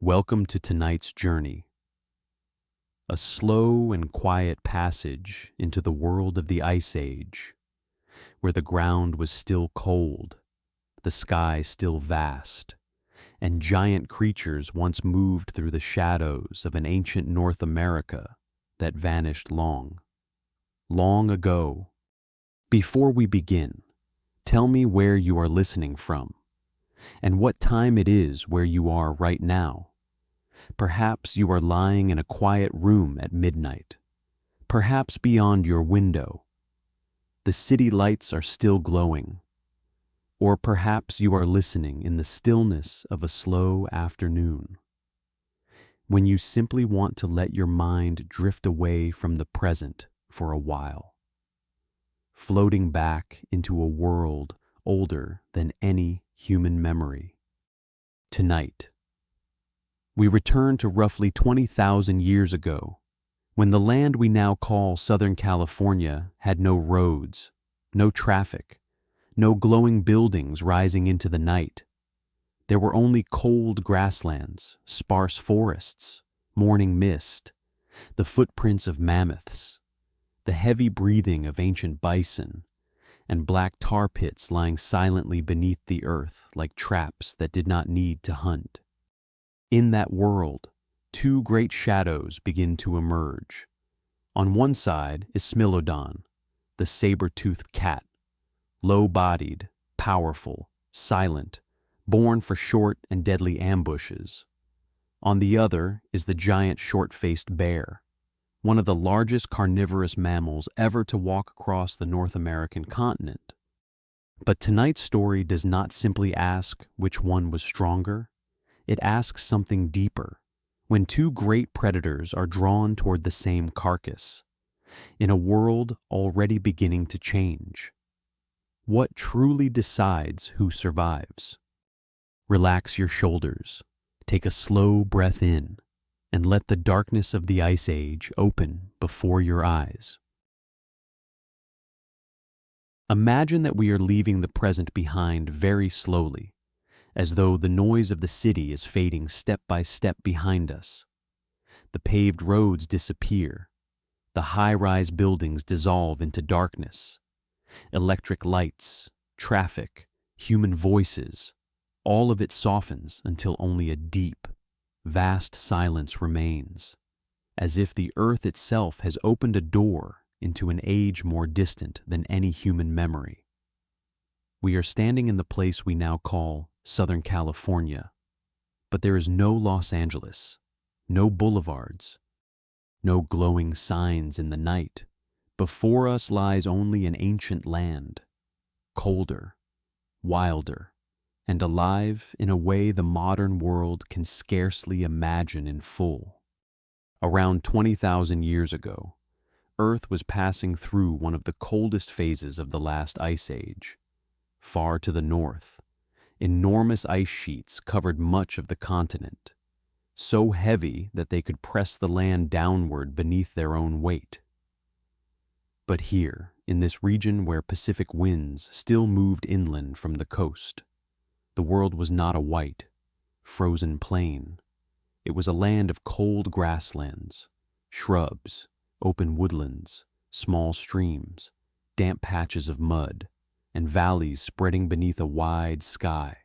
Welcome to tonight's journey, a slow and quiet passage into the world of the Ice Age, where the ground was still cold, the sky still vast, and giant creatures once moved through the shadows of an ancient North America that vanished long, long ago. Before we begin, tell me where you are listening from, and what time it is where you are right now. Perhaps you are lying in a quiet room at midnight. Perhaps beyond your window, the city lights are still glowing. Or perhaps you are listening in the stillness of a slow afternoon, when you simply want to let your mind drift away from the present for a while, floating back into a world older than any human memory. Tonight, we return to roughly 20,000 years ago, when the land we now call Southern California had no roads, no traffic, no glowing buildings rising into the night. There were only cold grasslands, sparse forests, morning mist, the footprints of mammoths, the heavy breathing of ancient bison, and black tar pits lying silently beneath the earth like traps that did not need to hunt. In that world, two great shadows begin to emerge. On one side is Smilodon, the saber-toothed cat, low-bodied, powerful, silent, born for short and deadly ambushes. On the other is the giant short-faced bear, one of the largest carnivorous mammals ever to walk across the North American continent. But tonight's story does not simply ask which one was stronger. It asks something deeper. When two great predators are drawn toward the same carcass, in a world already beginning to change, what truly decides who survives? Relax your shoulders, take a slow breath in, and let the darkness of the Ice Age open before your eyes. Imagine that we are leaving the present behind very slowly, as though the noise of the city is fading step by step behind us. The paved roads disappear. The high-rise buildings dissolve into darkness. Electric lights, traffic, human voices, all of it softens until only a deep, vast silence remains, as if the earth itself has opened a door into an age more distant than any human memory. We are standing in the place we now call Southern California, but there is no Los Angeles, no boulevards, no glowing signs in the night. Before us lies only an ancient land, colder, wilder, and alive in a way the modern world can scarcely imagine in full. Around 20,000 years ago, Earth was passing through one of the coldest phases of the last ice age. Far to the north, enormous ice sheets covered much of the continent, so heavy that they could press the land downward beneath their own weight. But here, in this region where Pacific winds still moved inland from the coast, the world was not a white, frozen plain. It was a land of cold grasslands, shrubs, open woodlands, small streams, damp patches of mud, and valleys spreading beneath a wide sky.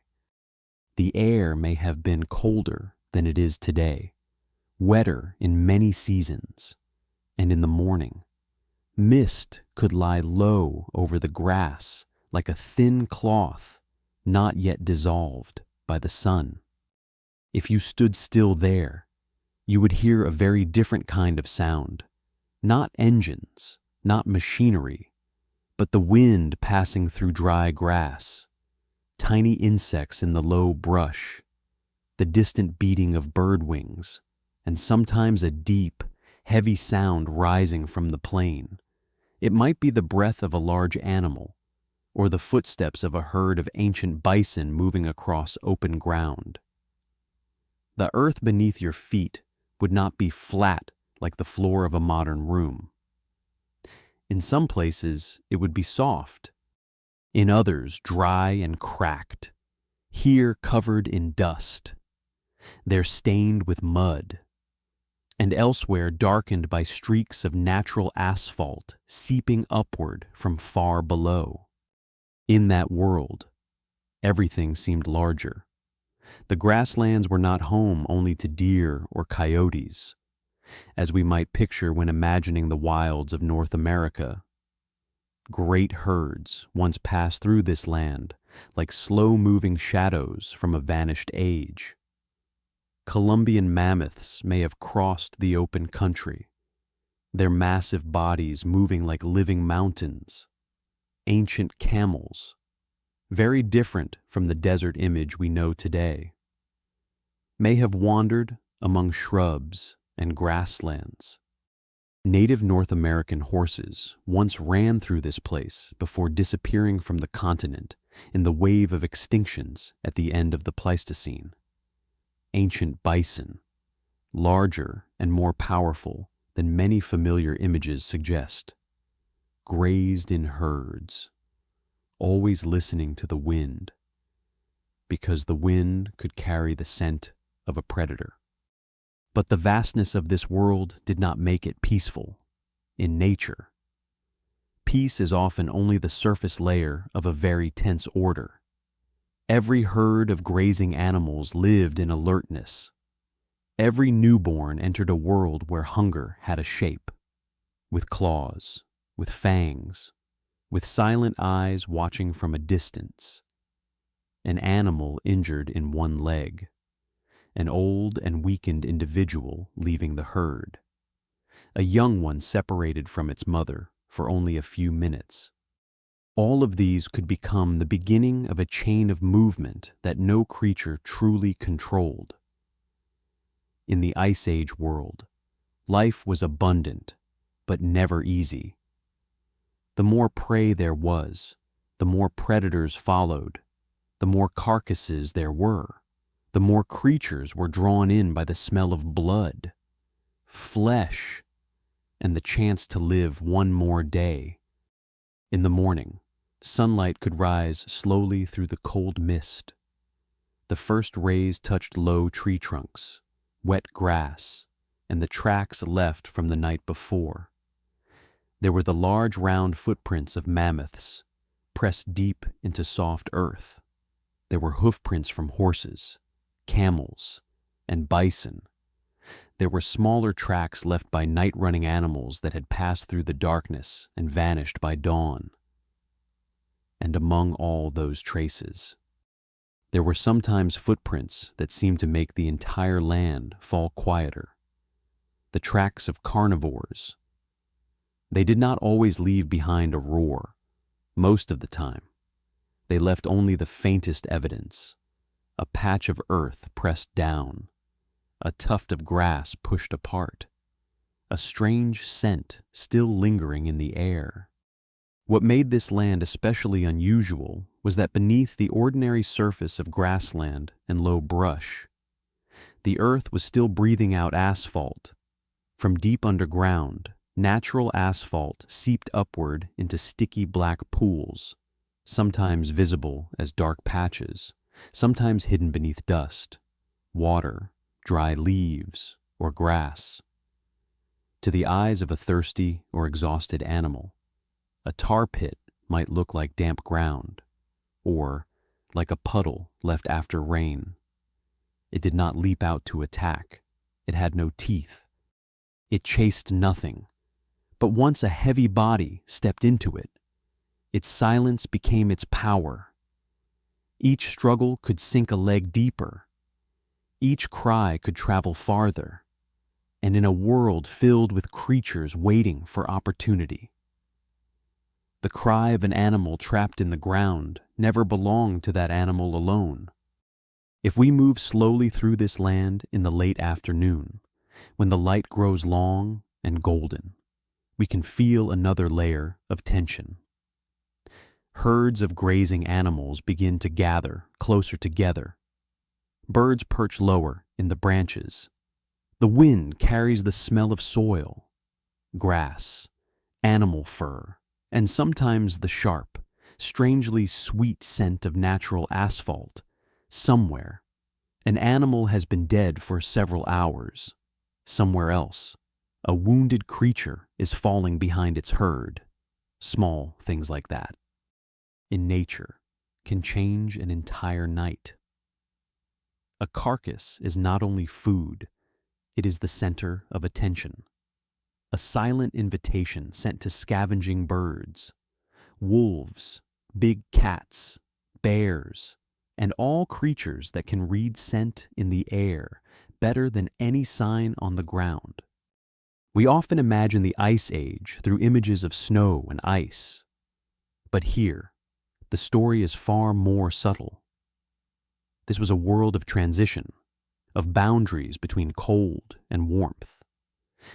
The air may have been colder than it is today, wetter in many seasons, and in the morning, mist could lie low over the grass like a thin cloth not yet dissolved by the sun. If you stood still there, you would hear a very different kind of sound, not engines, not machinery, but the wind passing through dry grass, tiny insects in the low brush, the distant beating of bird wings, and sometimes a deep, heavy sound rising from the plain. It might be the breath of a large animal, or the footsteps of a herd of ancient bison moving across open ground. The earth beneath your feet would not be flat like the floor of a modern room. In some places, it would be soft. In others, dry and cracked. Here, covered in dust. They're stained with mud, and elsewhere darkened by streaks of natural asphalt seeping upward from far below. In that world, everything seemed larger. The grasslands were not home only to deer or coyotes, as we might picture when imagining the wilds of North America. Great herds once passed through this land like slow-moving shadows from a vanished age. Columbian mammoths may have crossed the open country, their massive bodies moving like living mountains. Ancient camels, very different from the desert image we know today, may have wandered among shrubs and grasslands. Native North American horses once ran through this place before disappearing from the continent in the wave of extinctions at the end of the Pleistocene. Ancient bison, larger and more powerful than many familiar images suggest, grazed in herds, always listening to the wind, because the wind could carry the scent of a predator. But the vastness of this world did not make it peaceful. In nature, peace is often only the surface layer of a very tense order. Every herd of grazing animals lived in alertness. Every newborn entered a world where hunger had a shape, with claws, with fangs, with silent eyes watching from a distance. An animal injured in one leg, an old and weakened individual leaving the herd, a young one separated from its mother for only a few minutes. All of these could become the beginning of a chain of movement that no creature truly controlled. In the Ice Age world, life was abundant, but never easy. The more prey there was, the more predators followed, the more carcasses there were, the more creatures were drawn in by the smell of blood, flesh, and the chance to live one more day. In the morning, sunlight could rise slowly through the cold mist. The first rays touched low tree trunks, wet grass, and the tracks left from the night before. There were the large round footprints of mammoths, pressed deep into soft earth. There were hoofprints from horses, camels, and bison. There were smaller tracks left by night-running animals that had passed through the darkness and vanished by dawn. And among all those traces, there were sometimes footprints that seemed to make the entire land fall quieter. The tracks of carnivores. They did not always leave behind a roar. Most of the time, they left only the faintest evidence. A patch of earth pressed down, a tuft of grass pushed apart, a strange scent still lingering in the air. What made this land especially unusual was that beneath the ordinary surface of grassland and low brush, the earth was still breathing out asphalt. From deep underground, natural asphalt seeped upward into sticky black pools, sometimes visible as dark patches, sometimes hidden beneath dust, water, dry leaves, or grass. To the eyes of a thirsty or exhausted animal, a tar pit might look like damp ground, or like a puddle left after rain. It did not leap out to attack. It had no teeth. It chased nothing. But once a heavy body stepped into it, its silence became its power. Each struggle could sink a leg deeper. Each cry could travel farther. And in a world filled with creatures waiting for opportunity, the cry of an animal trapped in the ground never belonged to that animal alone. If we move slowly through this land in the late afternoon, when the light grows long and golden, we can feel another layer of tension. Herds of grazing animals begin to gather closer together. Birds perch lower in the branches. The wind carries the smell of soil, grass, animal fur, and sometimes the sharp, strangely sweet scent of natural asphalt somewhere An animal has been dead for several hours. Somewhere else, a wounded creature is falling behind its herd. Small things like that, in nature, can change an entire night. A carcass is not only food, it is the center of attention. A silent invitation sent to scavenging birds, wolves, big cats, bears, and all creatures that can read scent in the air better than any sign on the ground. We often imagine the Ice Age through images of snow and ice. But here, the story is far more subtle. This was a world of transition, of boundaries between cold and warmth,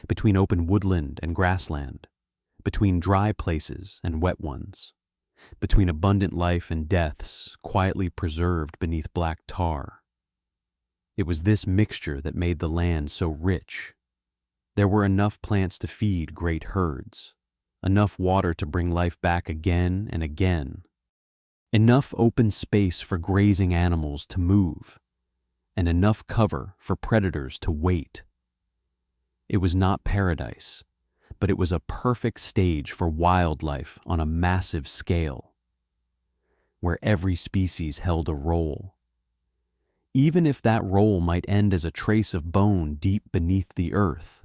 between open woodland and grassland, between dry places and wet ones, between abundant life and deaths quietly preserved beneath black tar. It was this mixture that made the land so rich. There were enough plants to feed great herds, enough water to bring life back again and again, enough open space for grazing animals to move, and enough cover for predators to wait. It was not paradise, but it was a perfect stage for wildlife on a massive scale, where every species held a role. Even if that role might end as a trace of bone deep beneath the earth.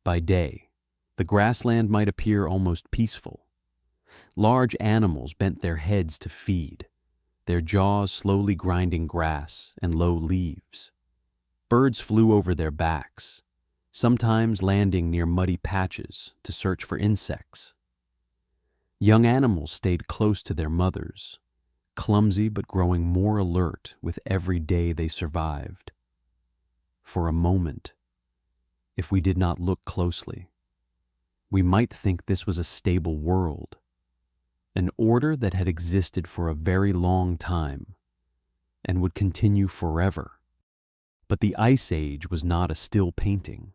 By day, the grassland might appear almost peaceful. Large animals bent their heads to feed, their jaws slowly grinding grass and low leaves. Birds flew over their backs, sometimes landing near muddy patches to search for insects. Young animals stayed close to their mothers, clumsy but growing more alert with every day they survived. For a moment, if we did not look closely, we might think this was a stable world, an order that had existed for a very long time and would continue forever. But the Ice Age was not a still painting.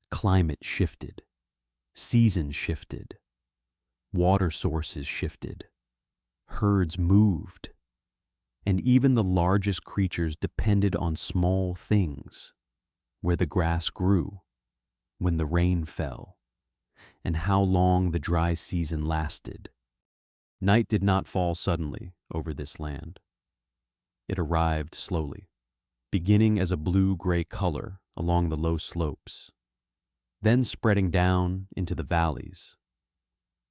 Climate shifted, seasons shifted, water sources shifted, herds moved, and even the largest creatures depended on small things, where the grass grew, when the rain fell, and how long the dry season lasted. Night did not fall suddenly over this land. It arrived slowly, beginning as a blue-gray color along the low slopes, then spreading down into the valleys,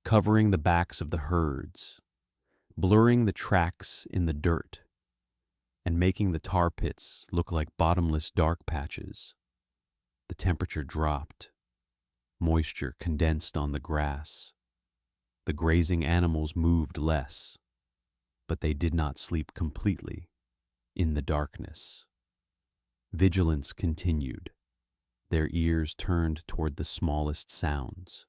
covering the backs of the herds, blurring the tracks in the dirt, and making the tar pits look like bottomless dark patches. The temperature dropped. Moisture condensed on the grass. The grazing animals moved less, but they did not sleep completely in the darkness. Vigilance continued, their ears turned toward the smallest sounds.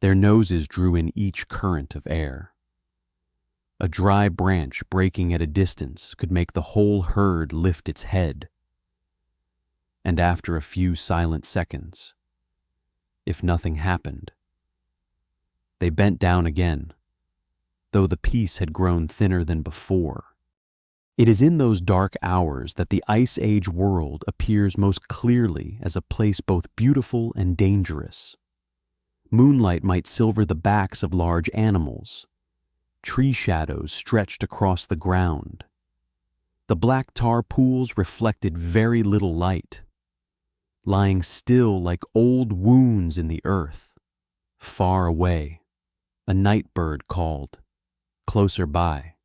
Their noses drew in each current of air. A dry branch breaking at a distance could make the whole herd lift its head. And after a few silent seconds, if nothing happened, they bent down again, though the peace had grown thinner than before. It is in those dark hours that the Ice Age world appears most clearly as a place both beautiful and dangerous. Moonlight might silver the backs of large animals. Tree shadows stretched across the ground. The black tar pools reflected very little light, lying still like old wounds in the earth. Far away, a night bird called. Closer by,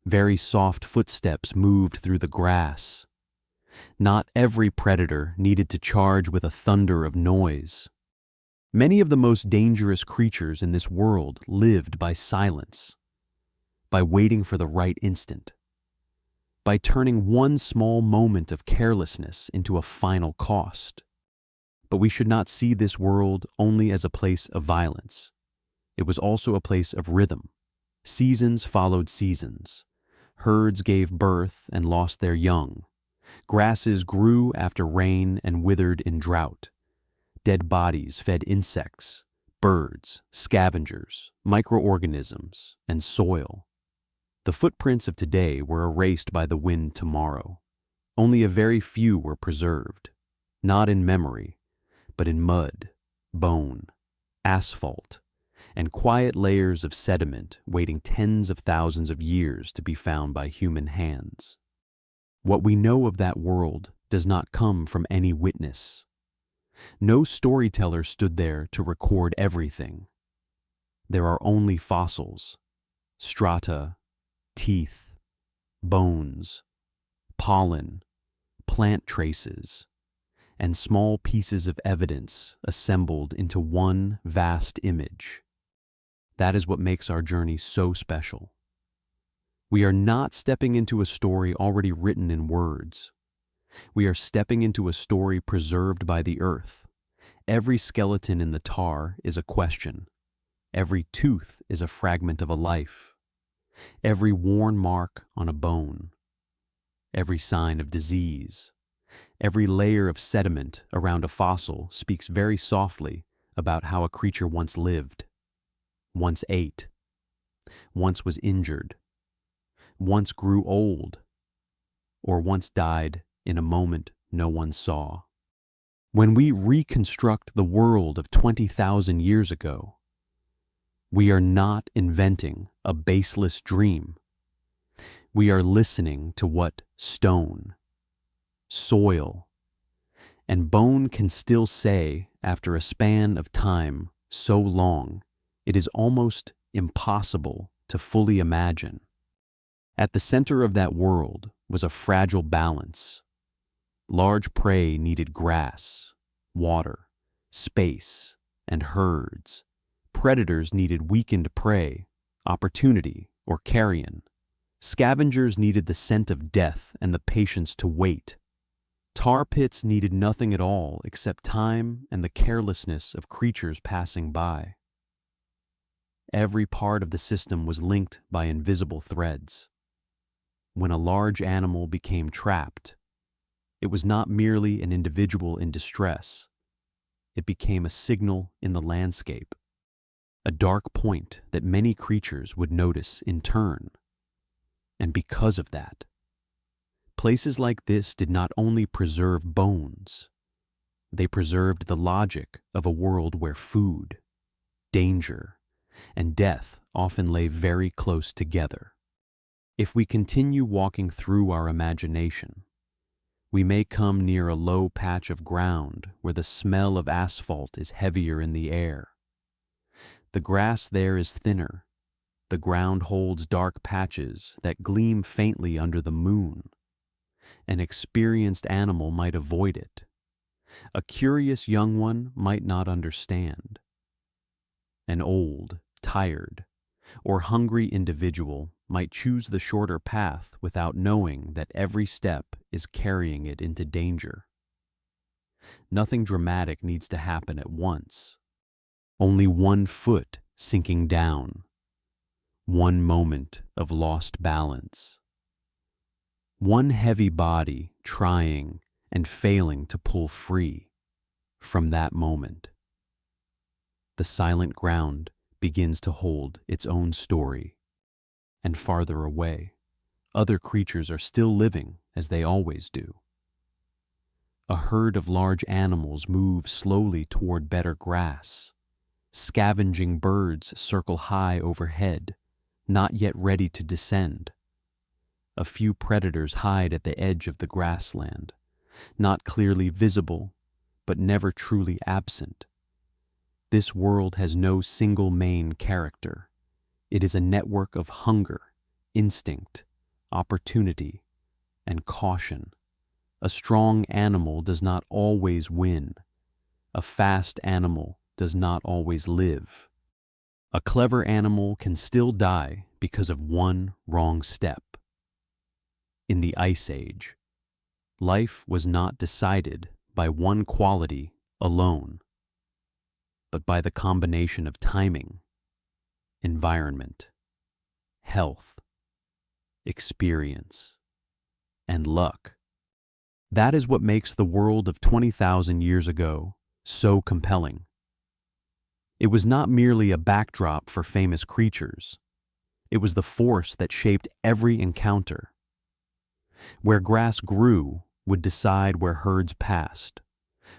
very soft footsteps moved through the grass. Not every predator needed to charge with a thunder of noise. Many of the most dangerous creatures in this world lived by silence, by waiting for the right instant, by turning one small moment of carelessness into a final cost. But we should not see this world only as a place of violence. It was also a place of rhythm. Seasons followed seasons. Herds gave birth and lost their young. Grasses grew after rain and withered in drought. Dead bodies fed insects, birds, scavengers, microorganisms, and soil. The footprints of today were erased by the wind tomorrow. Only a very few were preserved, not in memory, but in mud, bone, asphalt, and quiet layers of sediment waiting tens of thousands of years to be found by human hands. What we know of that world does not come from any witness. No storyteller stood there to record everything. There are only fossils, strata, teeth, bones, pollen, plant traces, and small pieces of evidence assembled into one vast image. That is what makes our journey so special. We are not stepping into a story already written in words. We are stepping into a story preserved by the earth. Every skeleton in the tar is a question. Every tooth is a fragment of a life. Every worn mark on a bone. Every sign of disease. Every layer of sediment around a fossil speaks very softly about how a creature once lived, once ate, once was injured, once grew old, or once died in a moment no one saw. When we reconstruct the world of 20,000 years ago, we are not inventing a baseless dream. We are listening to what stone, soil, and bone can still say after a span of time so long it is almost impossible to fully imagine. At the center of that world was a fragile balance. Large prey needed grass, water, space, and herds. Predators needed weakened prey, opportunity, or carrion. Scavengers needed the scent of death and the patience to wait. Tar pits needed nothing at all except time and the carelessness of creatures passing by. Every part of the system was linked by invisible threads. When a large animal became trapped, it was not merely an individual in distress. It became a signal in the landscape, a dark point that many creatures would notice in turn. And because of that, places like this did not only preserve bones, they preserved the logic of a world where food, danger, and death often lay very close together. If we continue walking through our imagination, we may come near a low patch of ground where the smell of asphalt is heavier in the air. The grass there is thinner. The ground holds dark patches that gleam faintly under the moon. An experienced animal might avoid it. A curious young one might not understand. An old, tired, or hungry individual might choose the shorter path without knowing that every step is carrying it into danger. Nothing dramatic needs to happen at once. Only one foot sinking down. One moment of lost balance. One heavy body trying and failing to pull free from that moment. The silent ground begins to hold its own story, and farther away, other creatures are still living as they always do. A herd of large animals move slowly toward better grass. Scavenging birds circle high overhead, not yet ready to descend. A few predators hide at the edge of the grassland, not clearly visible, but never truly absent. This world has no single main character. It is a network of hunger, instinct, opportunity, and caution. A strong animal does not always win. A fast animal does not always live. A clever animal can still die because of one wrong step. In the Ice Age, life was not decided by one quality alone, but by the combination of timing, environment, health, experience, and luck. That is what makes the world of 20,000 years ago so compelling. It was not merely a backdrop for famous creatures. It was the force that shaped every encounter. Where grass grew would decide where herds passed.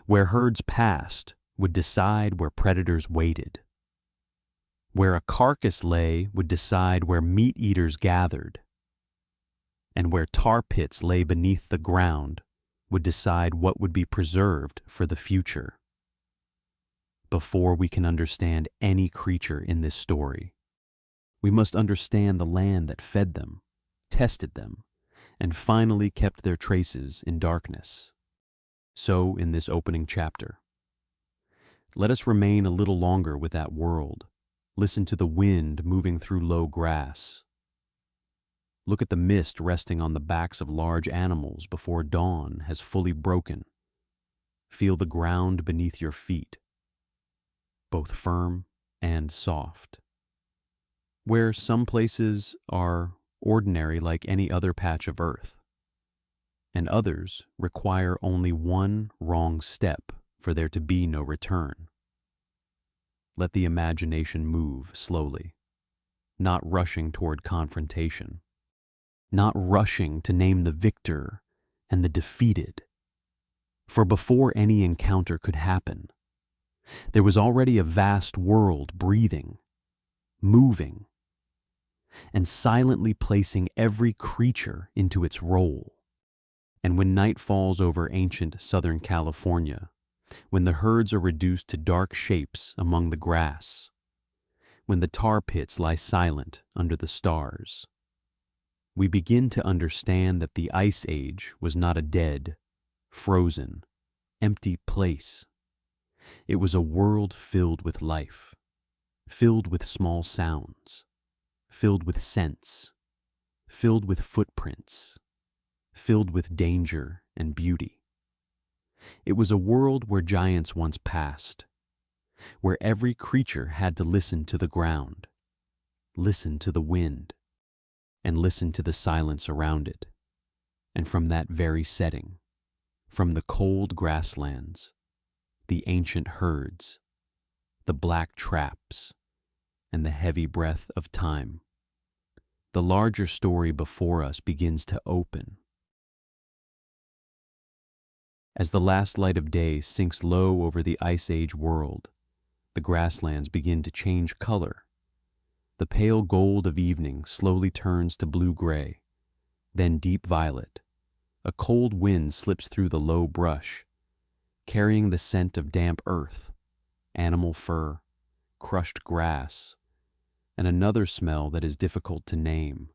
Where herds passed would decide where predators waited. Where a carcass lay would decide where meat-eaters gathered. And where tar pits lay beneath the ground would decide what would be preserved for the future. Before we can understand any creature in this story, we must understand the land that fed them, tested them, and finally kept their traces in darkness. So, in this opening chapter, let us remain a little longer with that world. Listen to the wind moving through low grass. Look at the mist resting on the backs of large animals before dawn has fully broken. Feel the ground beneath your feet, both firm and soft. Where some places are ordinary like any other patch of earth, and others require only one wrong step for there to be no return. Let the imagination move slowly, not rushing toward confrontation, not rushing to name the victor and the defeated. For before any encounter could happen, there was already a vast world breathing, moving, and silently placing every creature into its role. And when night falls over ancient Southern California, when the herds are reduced to dark shapes among the grass, when the tar pits lie silent under the stars, we begin to understand that the Ice Age was not a dead, frozen, empty place. It was a world filled with life, filled with small sounds, filled with scents, filled with footprints, filled with danger and beauty. It was a world where giants once passed, where every creature had to listen to the ground, listen to the wind, and listen to the silence around it. And from that very setting, from the cold grasslands, the ancient herds, the black traps, and the heavy breath of time, the larger story before us begins to open. As the last light of day sinks low over the Ice Age world, the grasslands begin to change color. The pale gold of evening slowly turns to blue-gray, then deep violet. A cold wind slips through the low brush, carrying the scent of damp earth, animal fur, crushed grass, and another smell that is difficult to name,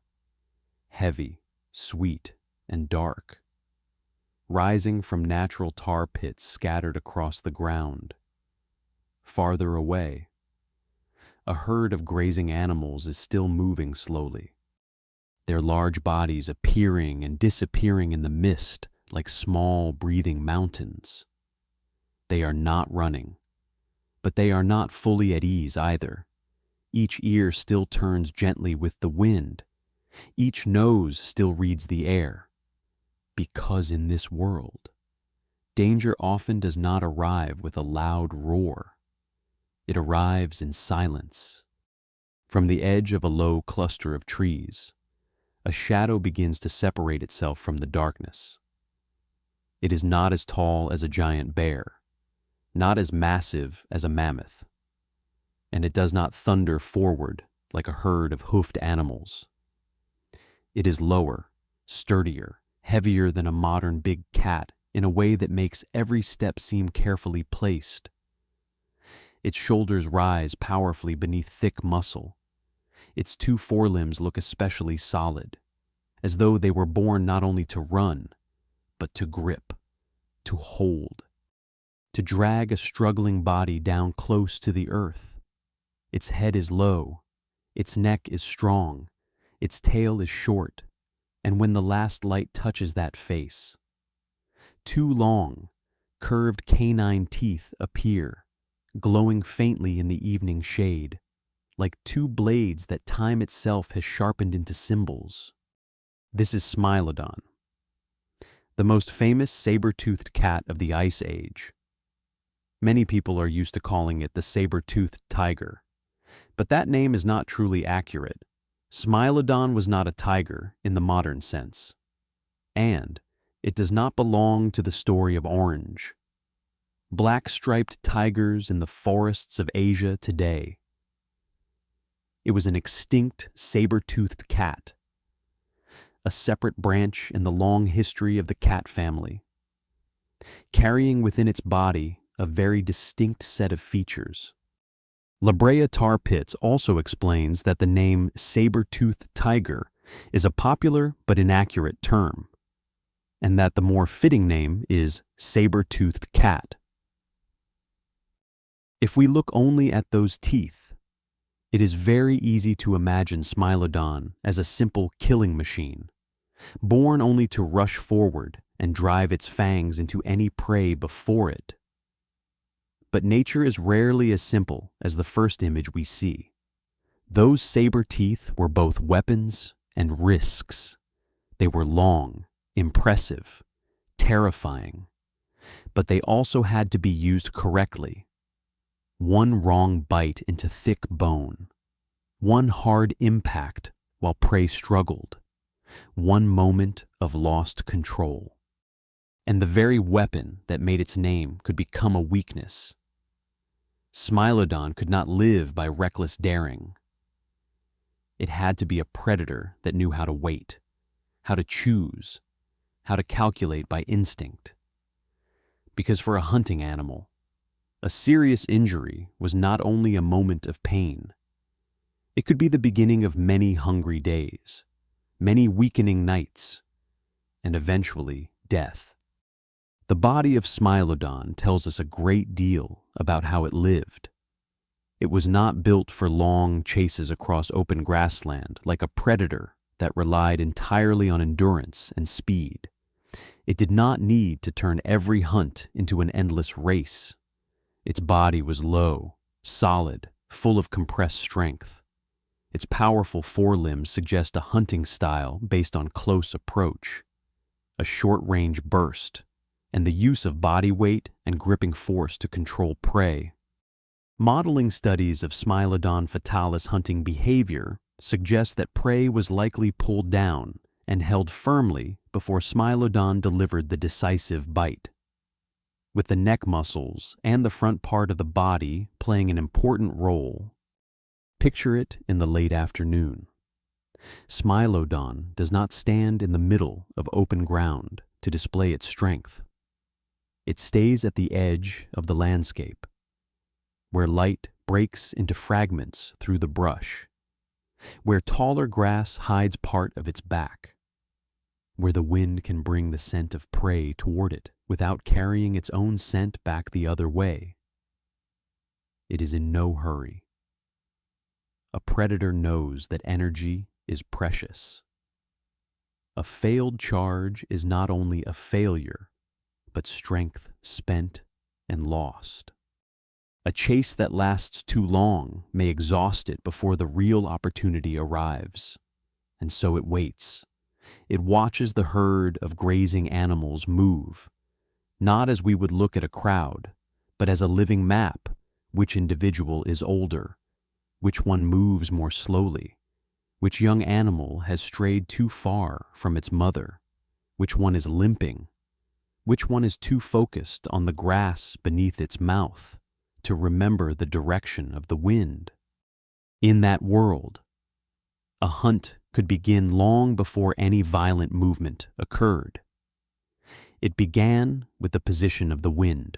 heavy, sweet, and dark, rising from natural tar pits scattered across the ground. Farther away, a herd of grazing animals is still moving slowly, their large bodies appearing and disappearing in the mist like small breathing mountains. They are not running, but they are not fully at ease either. Each ear still turns gently with the wind. Each nose still reads the air. Because in this world, danger often does not arrive with a loud roar. It arrives in silence. From the edge of a low cluster of trees, a shadow begins to separate itself from the darkness. It is not as tall as a giant bear, not as massive as a mammoth, and it does not thunder forward like a herd of hoofed animals. It is lower, sturdier, heavier than a modern big cat in a way that makes every step seem carefully placed. Its shoulders rise powerfully beneath thick muscle. Its two forelimbs look especially solid, as though they were born not only to run, but to grip, to hold, to drag a struggling body down close to the earth. Its head is low, its neck is strong, its tail is short, and when the last light touches that face, two long, curved canine teeth appear, glowing faintly in the evening shade, like two blades that time itself has sharpened into symbols. This is Smilodon, the most famous saber-toothed cat of the Ice Age. Many people are used to calling it the saber-toothed tiger, but that name is not truly accurate, Smilodon was not a tiger in the modern sense, and it does not belong to the story of Orange. Black-striped tigers in the forests of Asia today. It was an extinct saber-toothed cat, a separate branch in the long history of the cat family, carrying within its body a very distinct set of features. Brea Tar Pits also explains that the name saber-toothed tiger is a popular but inaccurate term, and that the more fitting name is saber-toothed cat. If we look only at those teeth, it is very easy to imagine Smilodon as a simple killing machine, born only to rush forward and drive its fangs into any prey before it. But nature is rarely as simple as the first image we see. Those saber teeth were both weapons and risks. They were long, impressive, terrifying, but they also had to be used correctly. One wrong bite into thick bone, one hard impact while prey struggled, one moment of lost control. And the very weapon that made its name could become a weakness. Smilodon could not live by reckless daring. It had to be a predator that knew how to wait, how to choose, how to calculate by instinct. Because for a hunting animal, a serious injury was not only a moment of pain. It could be the beginning of many hungry days, many weakening nights, and eventually death. The body of Smilodon tells us a great deal about how it lived. It was not built for long chases across open grassland like a predator that relied entirely on endurance and speed. It did not need to turn every hunt into an endless race. Its body was low, solid, full of compressed strength. Its powerful forelimbs suggest a hunting style based on close approach, a short-range burst, and the use of body weight and gripping force to control prey. Modeling studies of Smilodon fatalis hunting behavior suggest that prey was likely pulled down and held firmly before Smilodon delivered the decisive bite. With the neck muscles and the front part of the body playing an important role. Picture it in the late afternoon. Smilodon does not stand in the middle of open ground to display its strength. It stays at the edge of the landscape, where light breaks into fragments through the brush, where taller grass hides part of its back, where the wind can bring the scent of prey toward it without carrying its own scent back the other way. It is in no hurry. A predator knows that energy is precious. A failed charge is not only a failure, but strength spent and lost. A chase that lasts too long may exhaust it before the real opportunity arrives, and so it waits. It watches the herd of grazing animals move, not as we would look at a crowd, but as a living map. Which individual is older? Which one moves more slowly? Which young animal has strayed too far from its mother? Which one is limping? Which one is too focused on the grass beneath its mouth to remember the direction of the wind? In that world, a hunt could begin long before any violent movement occurred. It began with the position of the wind,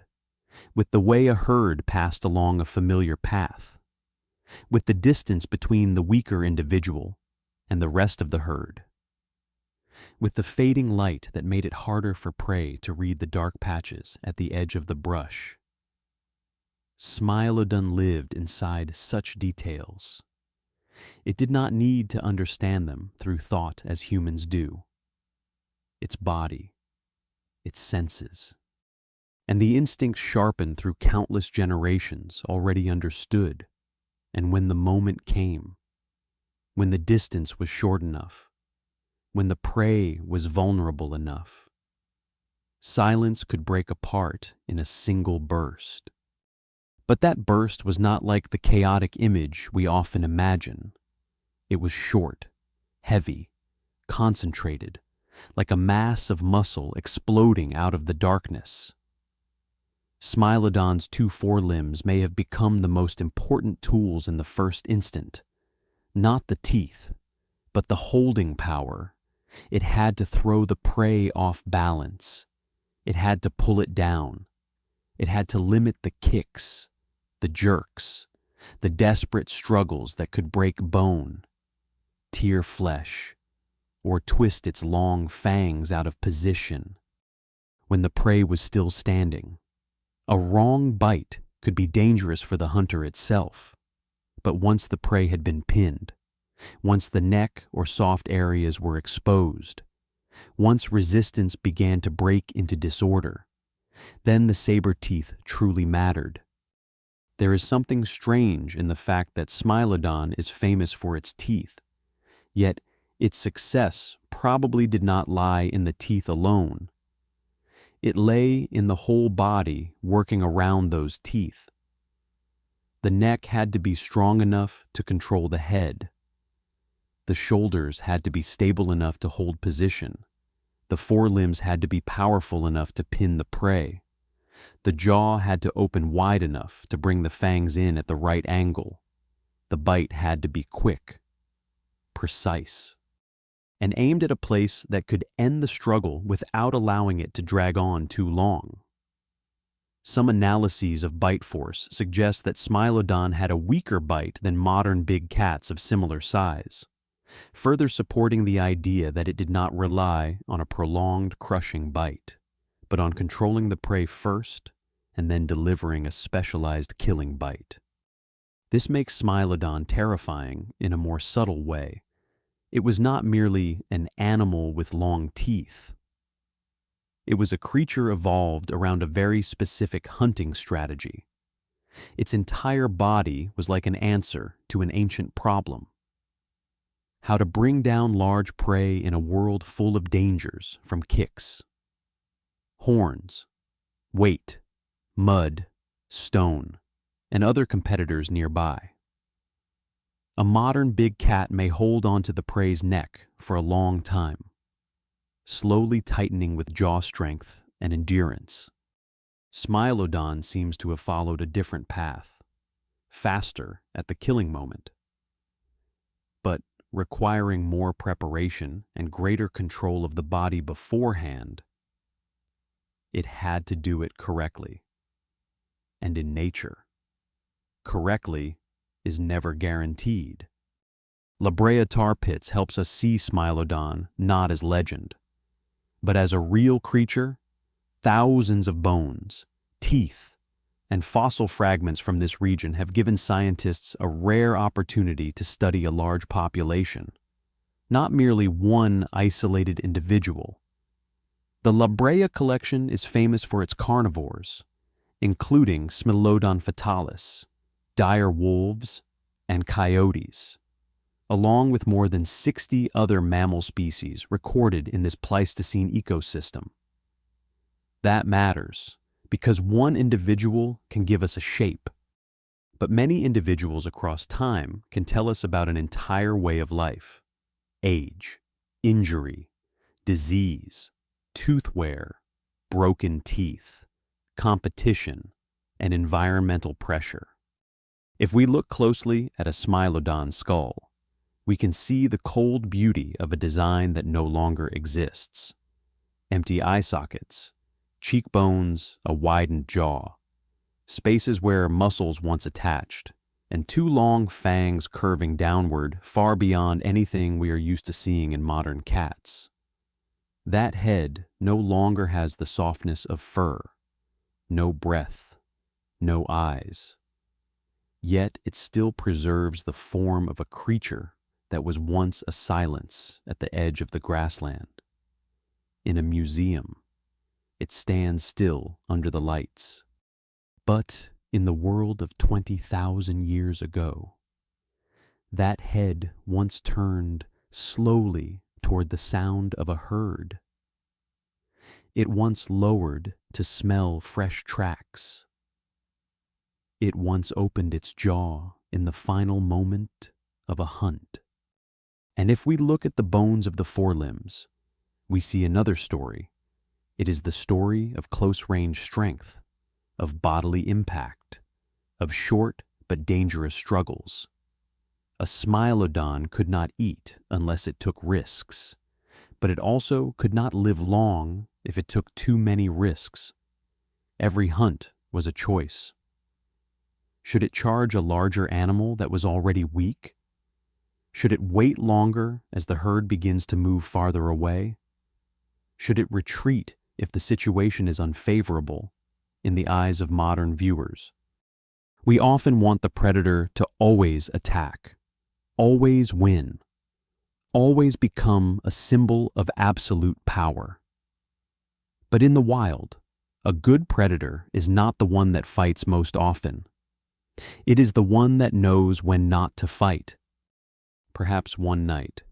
with the way a herd passed along a familiar path, with the distance between the weaker individual and the rest of the herd, with the fading light that made it harder for prey to read the dark patches at the edge of the brush. Smilodon lived inside such details. It did not need to understand them through thought as humans do. Its body, its senses, and the instincts sharpened through countless generations already understood. And when the moment came, when the distance was short enough, when the prey was vulnerable enough, silence could break apart in a single burst. But that burst was not like the chaotic image we often imagine. It was short, heavy, concentrated, like a mass of muscle exploding out of the darkness. Smilodon's two forelimbs may have become the most important tools in the first instant. Not the teeth, but the holding power. It had to throw the prey off balance. It had to pull it down. It had to limit the kicks, the jerks, the desperate struggles that could break bone, tear flesh, or twist its long fangs out of position when the prey was still standing. A wrong bite could be dangerous for the hunter itself, but once the prey had been pinned, once the neck or soft areas were exposed, once resistance began to break into disorder, then the saber teeth truly mattered. There is something strange in the fact that Smilodon is famous for its teeth, yet its success probably did not lie in the teeth alone. It lay in the whole body working around those teeth. The neck had to be strong enough to control the head. The shoulders had to be stable enough to hold position. The forelimbs had to be powerful enough to pin the prey. The jaw had to open wide enough to bring the fangs in at the right angle. The bite had to be quick, precise, and aimed at a place that could end the struggle without allowing it to drag on too long. Some analyses of bite force suggest that Smilodon had a weaker bite than modern big cats of similar size, further supporting the idea that it did not rely on a prolonged crushing bite, but on controlling the prey first and then delivering a specialized killing bite. This makes Smilodon terrifying in a more subtle way. It was not merely an animal with long teeth. It was a creature evolved around a very specific hunting strategy. Its entire body was like an answer to an ancient problem: how to bring down large prey in a world full of dangers from kicks, horns, weight, mud, stone, and other competitors nearby. A modern big cat may hold onto the prey's neck for a long time, slowly tightening with jaw strength and endurance. Smilodon seems to have followed a different path, faster at the killing moment, but requiring more preparation and greater control of the body beforehand. It had to do it correctly. And in nature, correctly is never guaranteed. Brea tar pits helps us see Smilodon not as legend, but as a real creature. Thousands of bones, teeth, and fossil fragments from this region have given scientists a rare opportunity to study a large population, not merely one isolated individual. The Brea collection is famous for its carnivores, including Smilodon fatalis, dire wolves, and coyotes, along with more than 60 other mammal species recorded in this Pleistocene ecosystem. That matters because one individual can give us a shape, but many individuals across time can tell us about an entire way of life: age, injury, disease, tooth wear, broken teeth, competition, and environmental pressure. If we look closely at a Smilodon skull, we can see the cold beauty of a design that no longer exists: empty eye sockets, cheekbones, a widened jaw, spaces where muscles once attached, and two long fangs curving downward far beyond anything we are used to seeing in modern cats. That head no longer has the softness of fur, no breath, no eyes. Yet it still preserves the form of a creature that was once a silence at the edge of the grassland. In a museum, it stands still under the lights. But in the world of 20,000 years ago, that head once turned slowly toward the sound of a herd. It once lowered to smell fresh tracks. It once opened its jaw in the final moment of a hunt. And if we look at the bones of the forelimbs, we see another story. It is the story of close-range strength, of bodily impact, of short but dangerous struggles. A Smilodon could not eat unless it took risks, but it also could not live long if it took too many risks. Every hunt was a choice. Should it charge a larger animal that was already weak? Should it wait longer as the herd begins to move farther away? Should it retreat if the situation is unfavorable in the eyes of modern viewers? We often want the predator to always attack, always win, always become a symbol of absolute power. But in the wild, a good predator is not the one that fights most often. It is the one that knows when not to fight. Perhaps one night,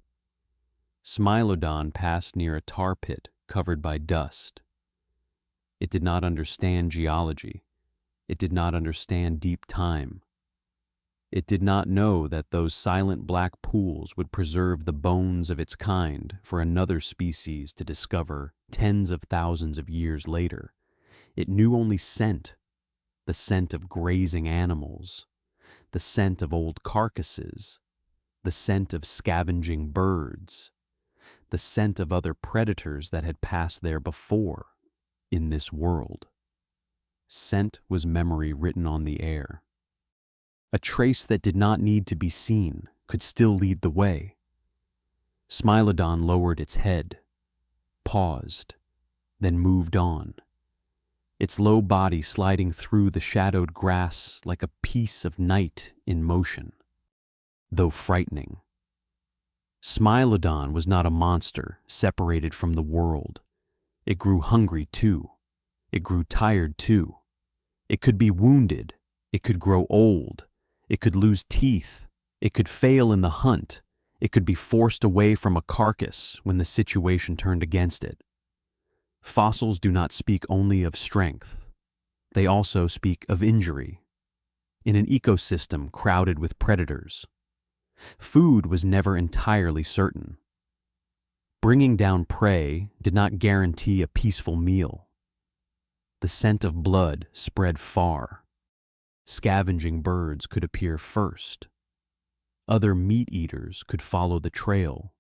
Smilodon passed near a tar pit covered by dust. It did not understand geology. It did not understand deep time. It did not know that those silent black pools would preserve the bones of its kind for another species to discover tens of thousands of years later. It knew only scent, the scent of grazing animals, the scent of old carcasses, the scent of scavenging birds, the scent of other predators that had passed there before in this world. Scent was memory written on the air. A trace that did not need to be seen could still lead the way. Smilodon lowered its head, paused, then moved on, its low body sliding through the shadowed grass like a piece of night in motion. Though frightening, Smilodon was not a monster separated from the world. It grew hungry too. It grew tired too. It could be wounded. It could grow old. It could lose teeth. It could fail in the hunt. It could be forced away from a carcass when the situation turned against it. Fossils do not speak only of strength. They also speak of injury. In an ecosystem crowded with predators, food was never entirely certain. Bringing down prey did not guarantee a peaceful meal. The scent of blood spread far. Scavenging birds could appear first. Other meat eaters could follow the trail.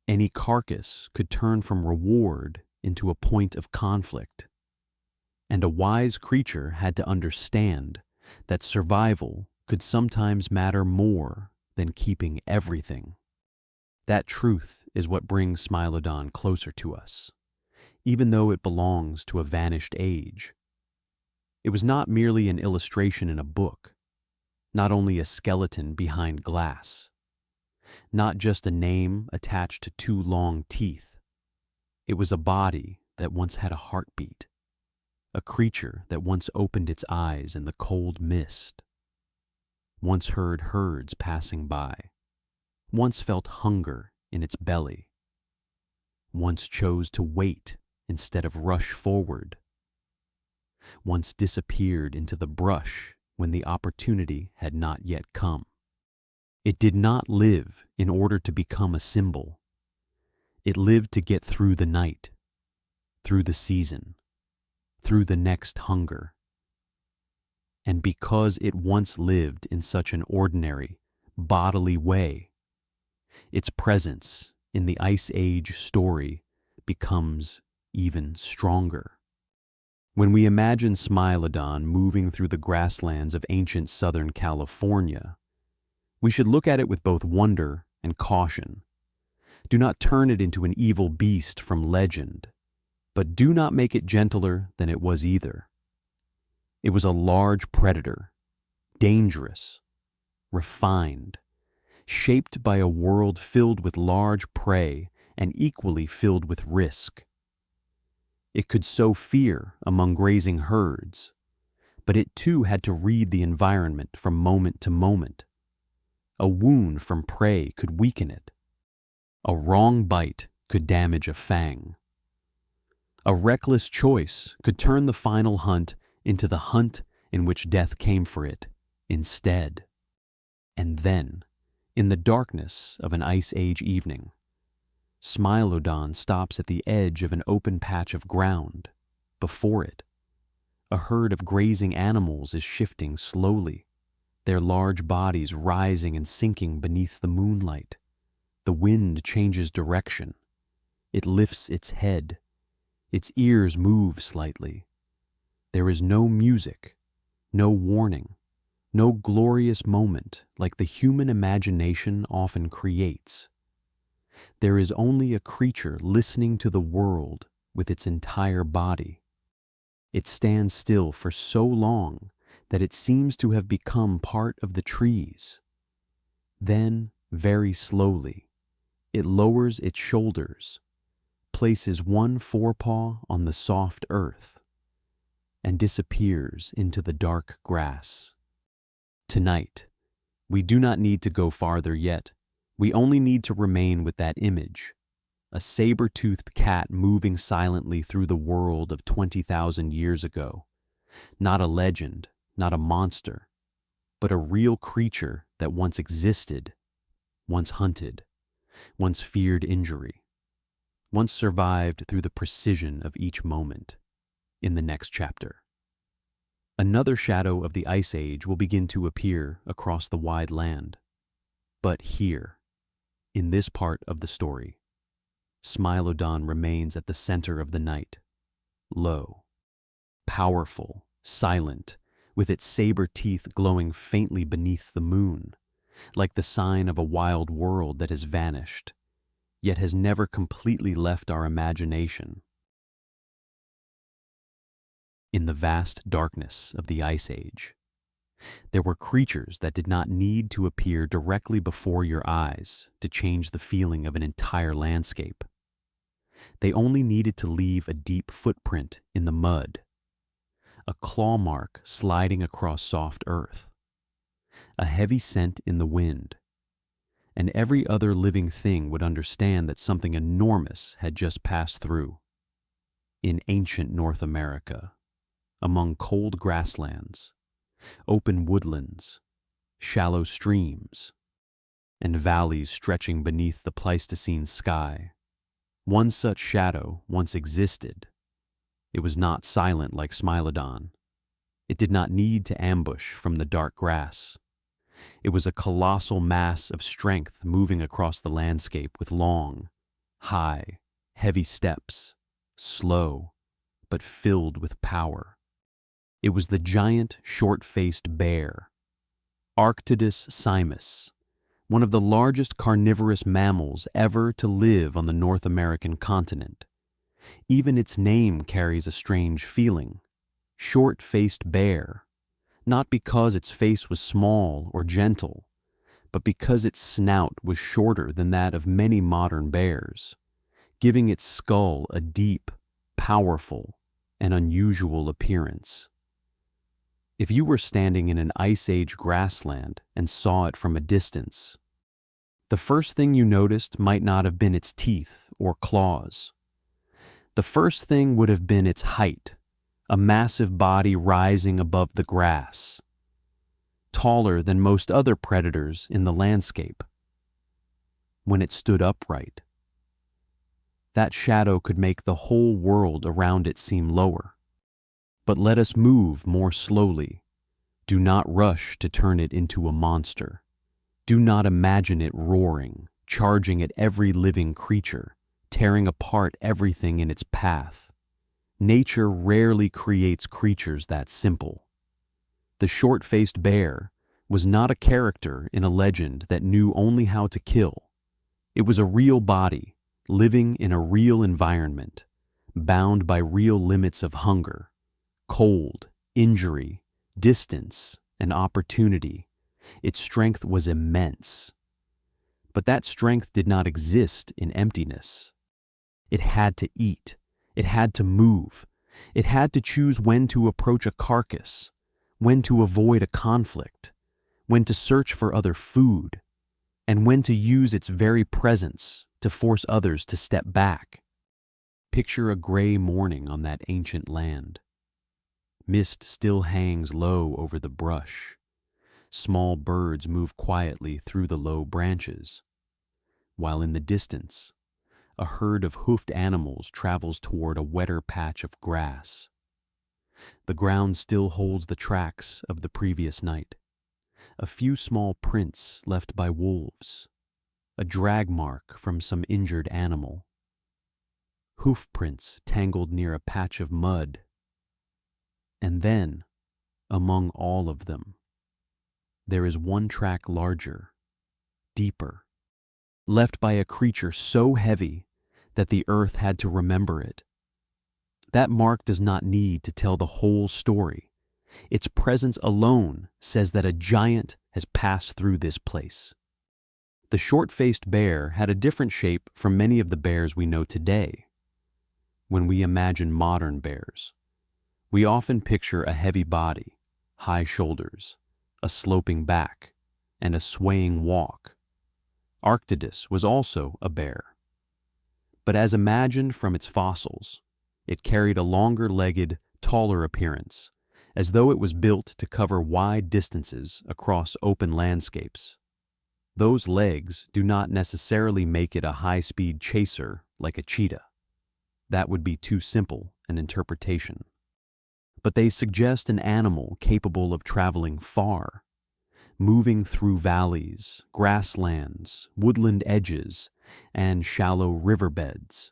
Any carcass could turn from reward into a point of conflict. And a wise creature had to understand that survival could sometimes matter more than keeping everything. That truth is what brings Smilodon closer to us, even though it belongs to a vanished age. It was not merely an illustration in a book, not only a skeleton behind glass, not just a name attached to two long teeth. It was a body that once had a heartbeat, a creature that once opened its eyes in the cold mist, once heard herds passing by, once felt hunger in its belly, once chose to wait instead of rush forward, once disappeared into the brush when the opportunity had not yet come. It did not live in order to become a symbol. It lived to get through the night, through the season, through the next hunger. And because it once lived in such an ordinary, bodily way, its presence in the Ice Age story becomes even stronger. When we imagine Smilodon moving through the grasslands of ancient Southern California, we should look at it with both wonder and caution. Do not turn it into an evil beast from legend, but do not make it gentler than it was either. It was a large predator, dangerous, refined, shaped by a world filled with large prey and equally filled with risk. It could sow fear among grazing herds, but it too had to read the environment from moment to moment. A wound from prey could weaken it. A wrong bite could damage a fang. A reckless choice could turn the final hunt into the hunt in which death came for it instead. And then, In the darkness of an Ice Age evening, Smilodon stops at the edge of an open patch of ground. Before it, a herd of grazing animals is shifting slowly, their large bodies rising and sinking beneath the moonlight. The wind changes direction. It lifts its head. Its ears move slightly. There is no music, no warning, no glorious moment like the human imagination often creates. There is only a creature listening to the world with its entire body. It stands still for so long that it seems to have become part of the trees. Then, very slowly, it lowers its shoulders, places one forepaw on the soft earth, and disappears into the dark grass. Tonight, we do not need to go farther yet. We only need to remain with that image, a saber-toothed cat moving silently through the world of 20,000 years ago. Not a legend, not a monster, but a real creature that once existed, once hunted, once feared injury, once survived through the precision of each moment. In the next chapter, another shadow of the Ice Age will begin to appear across the wide land. But here, in this part of the story, Smilodon remains at the center of the night, low, powerful, silent, with its saber teeth glowing faintly beneath the moon, like the sign of a wild world that has vanished, yet has never completely left our imagination. In the vast darkness of the Ice Age, there were creatures that did not need to appear directly before your eyes to change the feeling of an entire landscape. They only needed to leave a deep footprint in the mud, a claw mark sliding across soft earth, a heavy scent in the wind, and every other living thing would understand that something enormous had just passed through. In ancient North America, among cold grasslands, open woodlands, shallow streams, and valleys stretching beneath the Pleistocene sky, one such shadow once existed. It was not silent like Smilodon. It did not need to ambush from the dark grass. It was a colossal mass of strength moving across the landscape with long, high, heavy steps, slow, but filled with power. It was the giant, short-faced bear, Arctodus simus, one of the largest carnivorous mammals ever to live on the North American continent. Even its name carries a strange feeling, short-faced bear, not because its face was small or gentle, but because its snout was shorter than that of many modern bears, giving its skull a deep, powerful, and unusual appearance. If you were standing in an Ice Age grassland and saw it from a distance, the first thing you noticed might not have been its teeth or claws. The first thing would have been its height, a massive body rising above the grass, taller than most other predators in the landscape. When it stood upright, that shadow could make the whole world around it seem lower. But let us move more slowly. Do not rush to turn it into a monster. Do not imagine it roaring, charging at every living creature, tearing apart everything in its path. Nature rarely creates creatures that simple. The short-faced bear was not a character in a legend that knew only how to kill. It was a real body, living in a real environment, bound by real limits of hunger, cold, injury, distance, and opportunity. Its strength was immense. But that strength did not exist in emptiness. It had to eat. It had to move. It had to choose when to approach a carcass, when to avoid a conflict, when to search for other food, and when to use its very presence to force others to step back. Picture a gray morning on that ancient land. Mist still hangs low over the brush. Small birds move quietly through the low branches, while in the distance, a herd of hoofed animals travels toward a wetter patch of grass. The ground still holds the tracks of the previous night. A few small prints left by wolves, a drag mark from some injured animal. Hoof prints tangled near a patch of mud. And then, among all of them, there is one track larger, deeper, left by a creature so heavy that the earth had to remember it. That mark does not need to tell the whole story. Its presence alone says that a giant has passed through this place. The short-faced bear had a different shape from many of the bears we know today. When we imagine modern bears, we often picture a heavy body, high shoulders, a sloping back, and a swaying walk. Arctidus was also a bear. But as imagined from its fossils, it carried a longer-legged, taller appearance, as though it was built to cover wide distances across open landscapes. Those legs do not necessarily make it a high-speed chaser like a cheetah. That would be too simple an interpretation. But they suggest an animal capable of traveling far, moving through valleys, grasslands, woodland edges, and shallow riverbeds,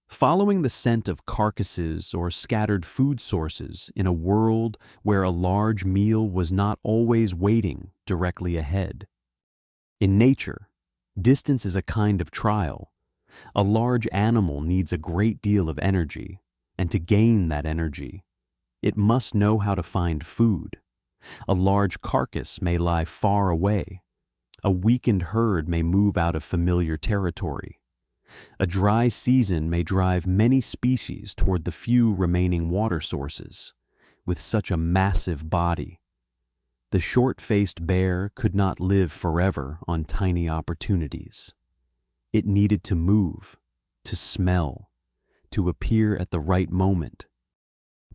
following the scent of carcasses or scattered food sources in a world where a large meal was not always waiting directly ahead. In nature, distance is a kind of trial. A large animal needs a great deal of energy, and to gain that energy, it must know how to find food. A large carcass may lie far away. A weakened herd may move out of familiar territory. A dry season may drive many species toward the few remaining water sources. With such a massive body, the short-faced bear could not live forever on tiny opportunities. It needed to move, to smell, to appear at the right moment.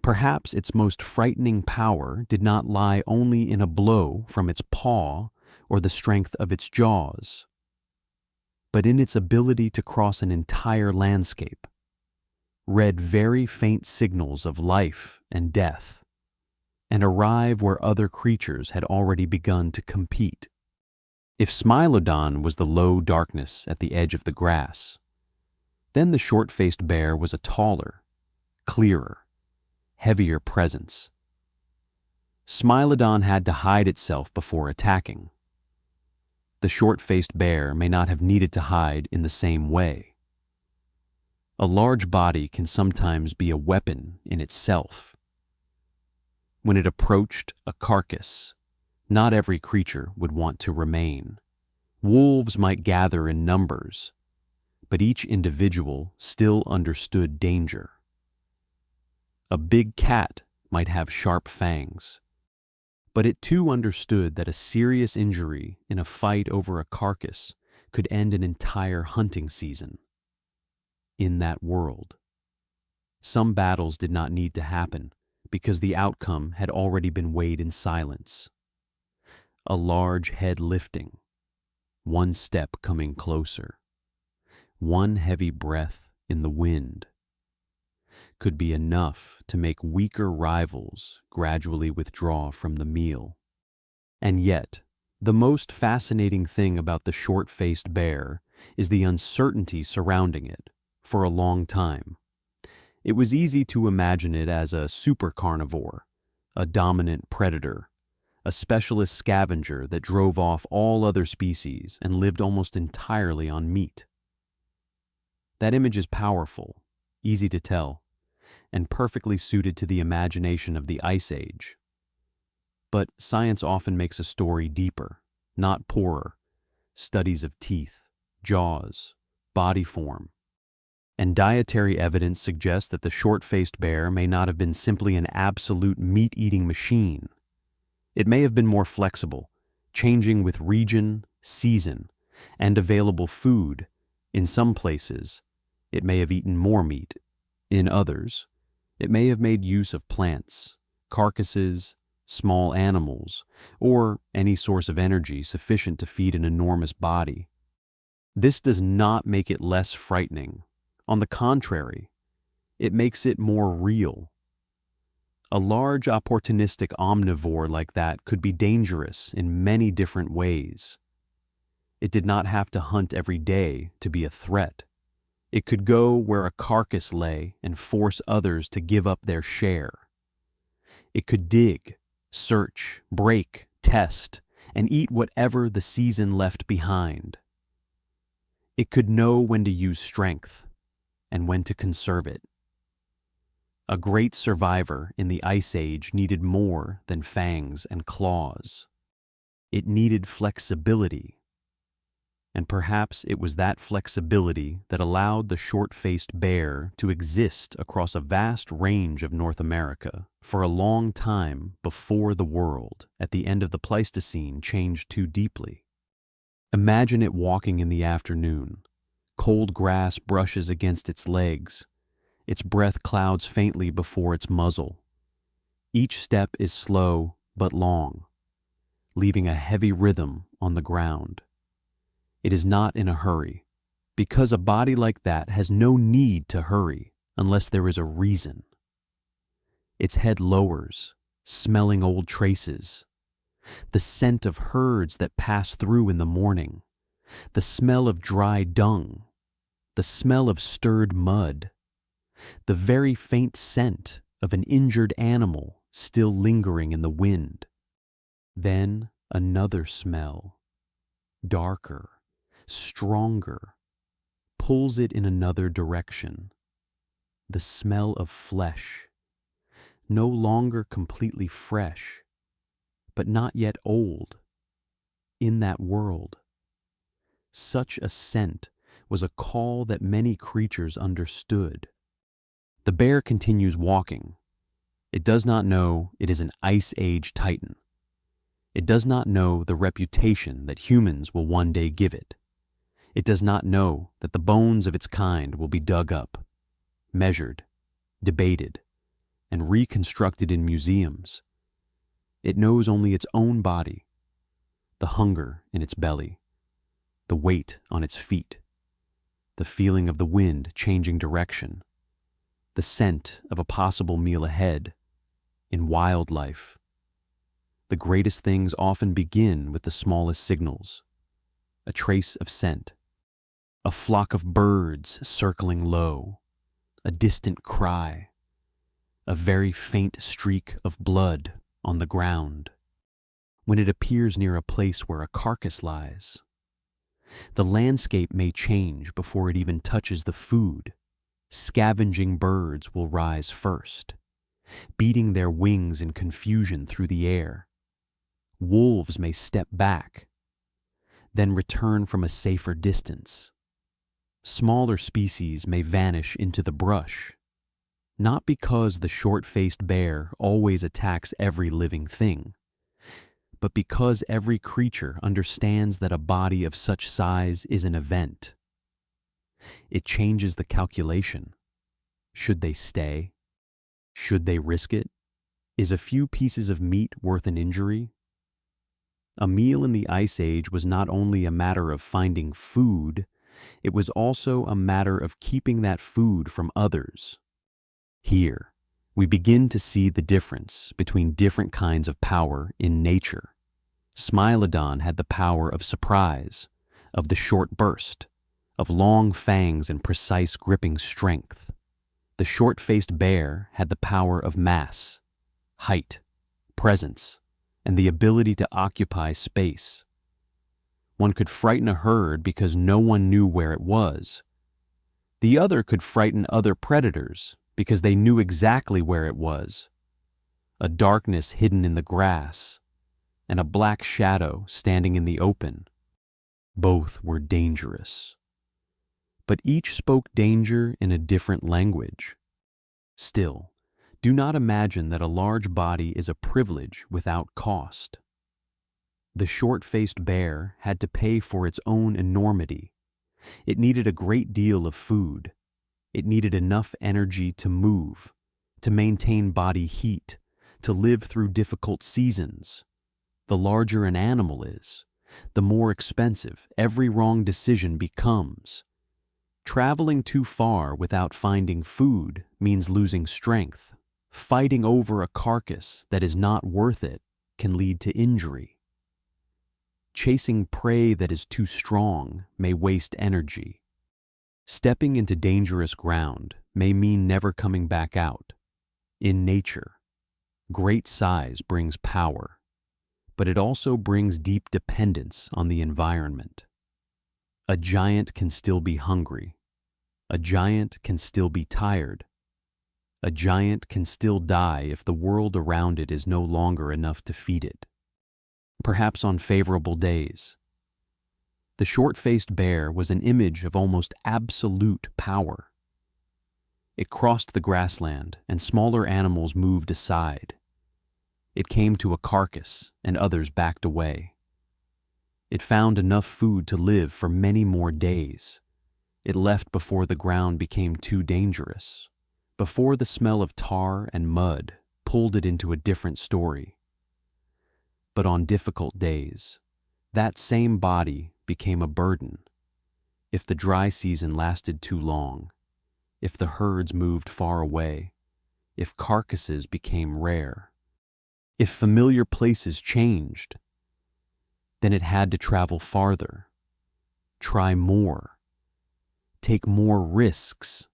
Perhaps its most frightening power did not lie only in a blow from its paw or the strength of its jaws, but in its ability to cross an entire landscape, read very faint signals of life and death, and arrive where other creatures had already begun to compete. If Smilodon was the low darkness at the edge of the grass, then the short-faced bear was a taller, clearer, heavier presence. Smilodon had to hide itself before attacking. The short-faced bear may not have needed to hide in the same way. A large body can sometimes be a weapon in itself. When it approached a carcass, not every creature would want to remain. Wolves might gather in numbers, but each individual still understood danger. A big cat might have sharp fangs, but it too understood that a serious injury in a fight over a carcass could end an entire hunting season. In that world, some battles did not need to happen because the outcome had already been weighed in silence. A large head lifting, one step coming closer, one heavy breath in the wind, could be enough to make weaker rivals gradually withdraw from the meal. And yet, the most fascinating thing about the short-faced bear is the uncertainty surrounding it for a long time. It was easy to imagine it as a super carnivore, a dominant predator, a specialist scavenger that drove off all other species and lived almost entirely on meat. That image is powerful, easy to tell, and perfectly suited to the imagination of the Ice Age. But science often makes a story deeper, not poorer. Studies of teeth, jaws, body form, and dietary evidence suggests that the short-faced bear may not have been simply an absolute meat-eating machine. It may have been more flexible, changing with region, season, and available food. In some places, it may have eaten more meat. In others, it may have made use of plants, carcasses, small animals, or any source of energy sufficient to feed an enormous body. This does not make it less frightening. On the contrary, it makes it more real. A large opportunistic omnivore like that could be dangerous in many different ways. It did not have to hunt every day to be a threat. It could go where a carcass lay and force others to give up their share. It could dig, search, break, test, and eat whatever the season left behind. It could know when to use strength and when to conserve it. A great survivor in the Ice Age needed more than fangs and claws. It needed flexibility. And perhaps it was that flexibility that allowed the short-faced bear to exist across a vast range of North America for a long time before the world, at the end of the Pleistocene, changed too deeply. Imagine it walking in the afternoon. Cold grass brushes against its legs. Its breath clouds faintly before its muzzle. Each step is slow but long, leaving a heavy rhythm on the ground. It is not in a hurry, because a body like that has no need to hurry unless there is a reason. Its head lowers, smelling old traces. The scent of herds that pass through in the morning, the smell of dry dung, the smell of stirred mud, the very faint scent of an injured animal still lingering in the wind. Then another smell, darker, stronger, pulls it in another direction. The smell of flesh, no longer completely fresh, but not yet old. In that world, such a scent was a call that many creatures understood. The bear continues walking. It does not know it is an Ice Age titan. It does not know the reputation that humans will one day give it. It does not know that the bones of its kind will be dug up, measured, debated, and reconstructed in museums. It knows only its own body, the hunger in its belly, the weight on its feet, the feeling of the wind changing direction, the scent of a possible meal ahead. In wildlife, the greatest things often begin with the smallest signals, a trace of scent, a flock of birds circling low, a distant cry, a very faint streak of blood on the ground. When it appears near a place where a carcass lies, the landscape may change before it even touches the food. Scavenging birds will rise first, beating their wings in confusion through the air. Wolves may step back, then return from a safer distance. Smaller species may vanish into the brush, not because the short-faced bear always attacks every living thing, but because every creature understands that a body of such size is an event. It changes the calculation. Should they stay? Should they risk it? Is a few pieces of meat worth an injury? A meal in the Ice Age was not only a matter of finding food, it was also a matter of keeping that food from others. Here, we begin to see the difference between different kinds of power in nature. Smilodon had the power of surprise, of the short burst, of long fangs and precise gripping strength. The short-faced bear had the power of mass, height, presence, and the ability to occupy space. One could frighten a herd because no one knew where it was. The other could frighten other predators because they knew exactly where it was. A darkness hidden in the grass, and a black shadow standing in the open. Both were dangerous. But each spoke danger in a different language. Still, do not imagine that a large body is a privilege without cost. The short-faced bear had to pay for its own enormity. It needed a great deal of food. It needed enough energy to move, to maintain body heat, to live through difficult seasons. The larger an animal is, the more expensive every wrong decision becomes. Traveling too far without finding food means losing strength. Fighting over a carcass that is not worth it can lead to injury. Chasing prey that is too strong may waste energy. Stepping into dangerous ground may mean never coming back out. In nature, great size brings power, but it also brings deep dependence on the environment. A giant can still be hungry. A giant can still be tired. A giant can still die if the world around it is no longer enough to feed it. Perhaps on favorable days. The short-faced bear was an image of almost absolute power. It crossed the grassland and smaller animals moved aside. It came to a carcass and others backed away. It found enough food to live for many more days. It left before the ground became too dangerous, before the smell of tar and mud pulled it into a different story. But on difficult days, that same body became a burden. If the dry season lasted too long, if the herds moved far away, if carcasses became rare, if familiar places changed, then it had to travel farther, try more, take more risks,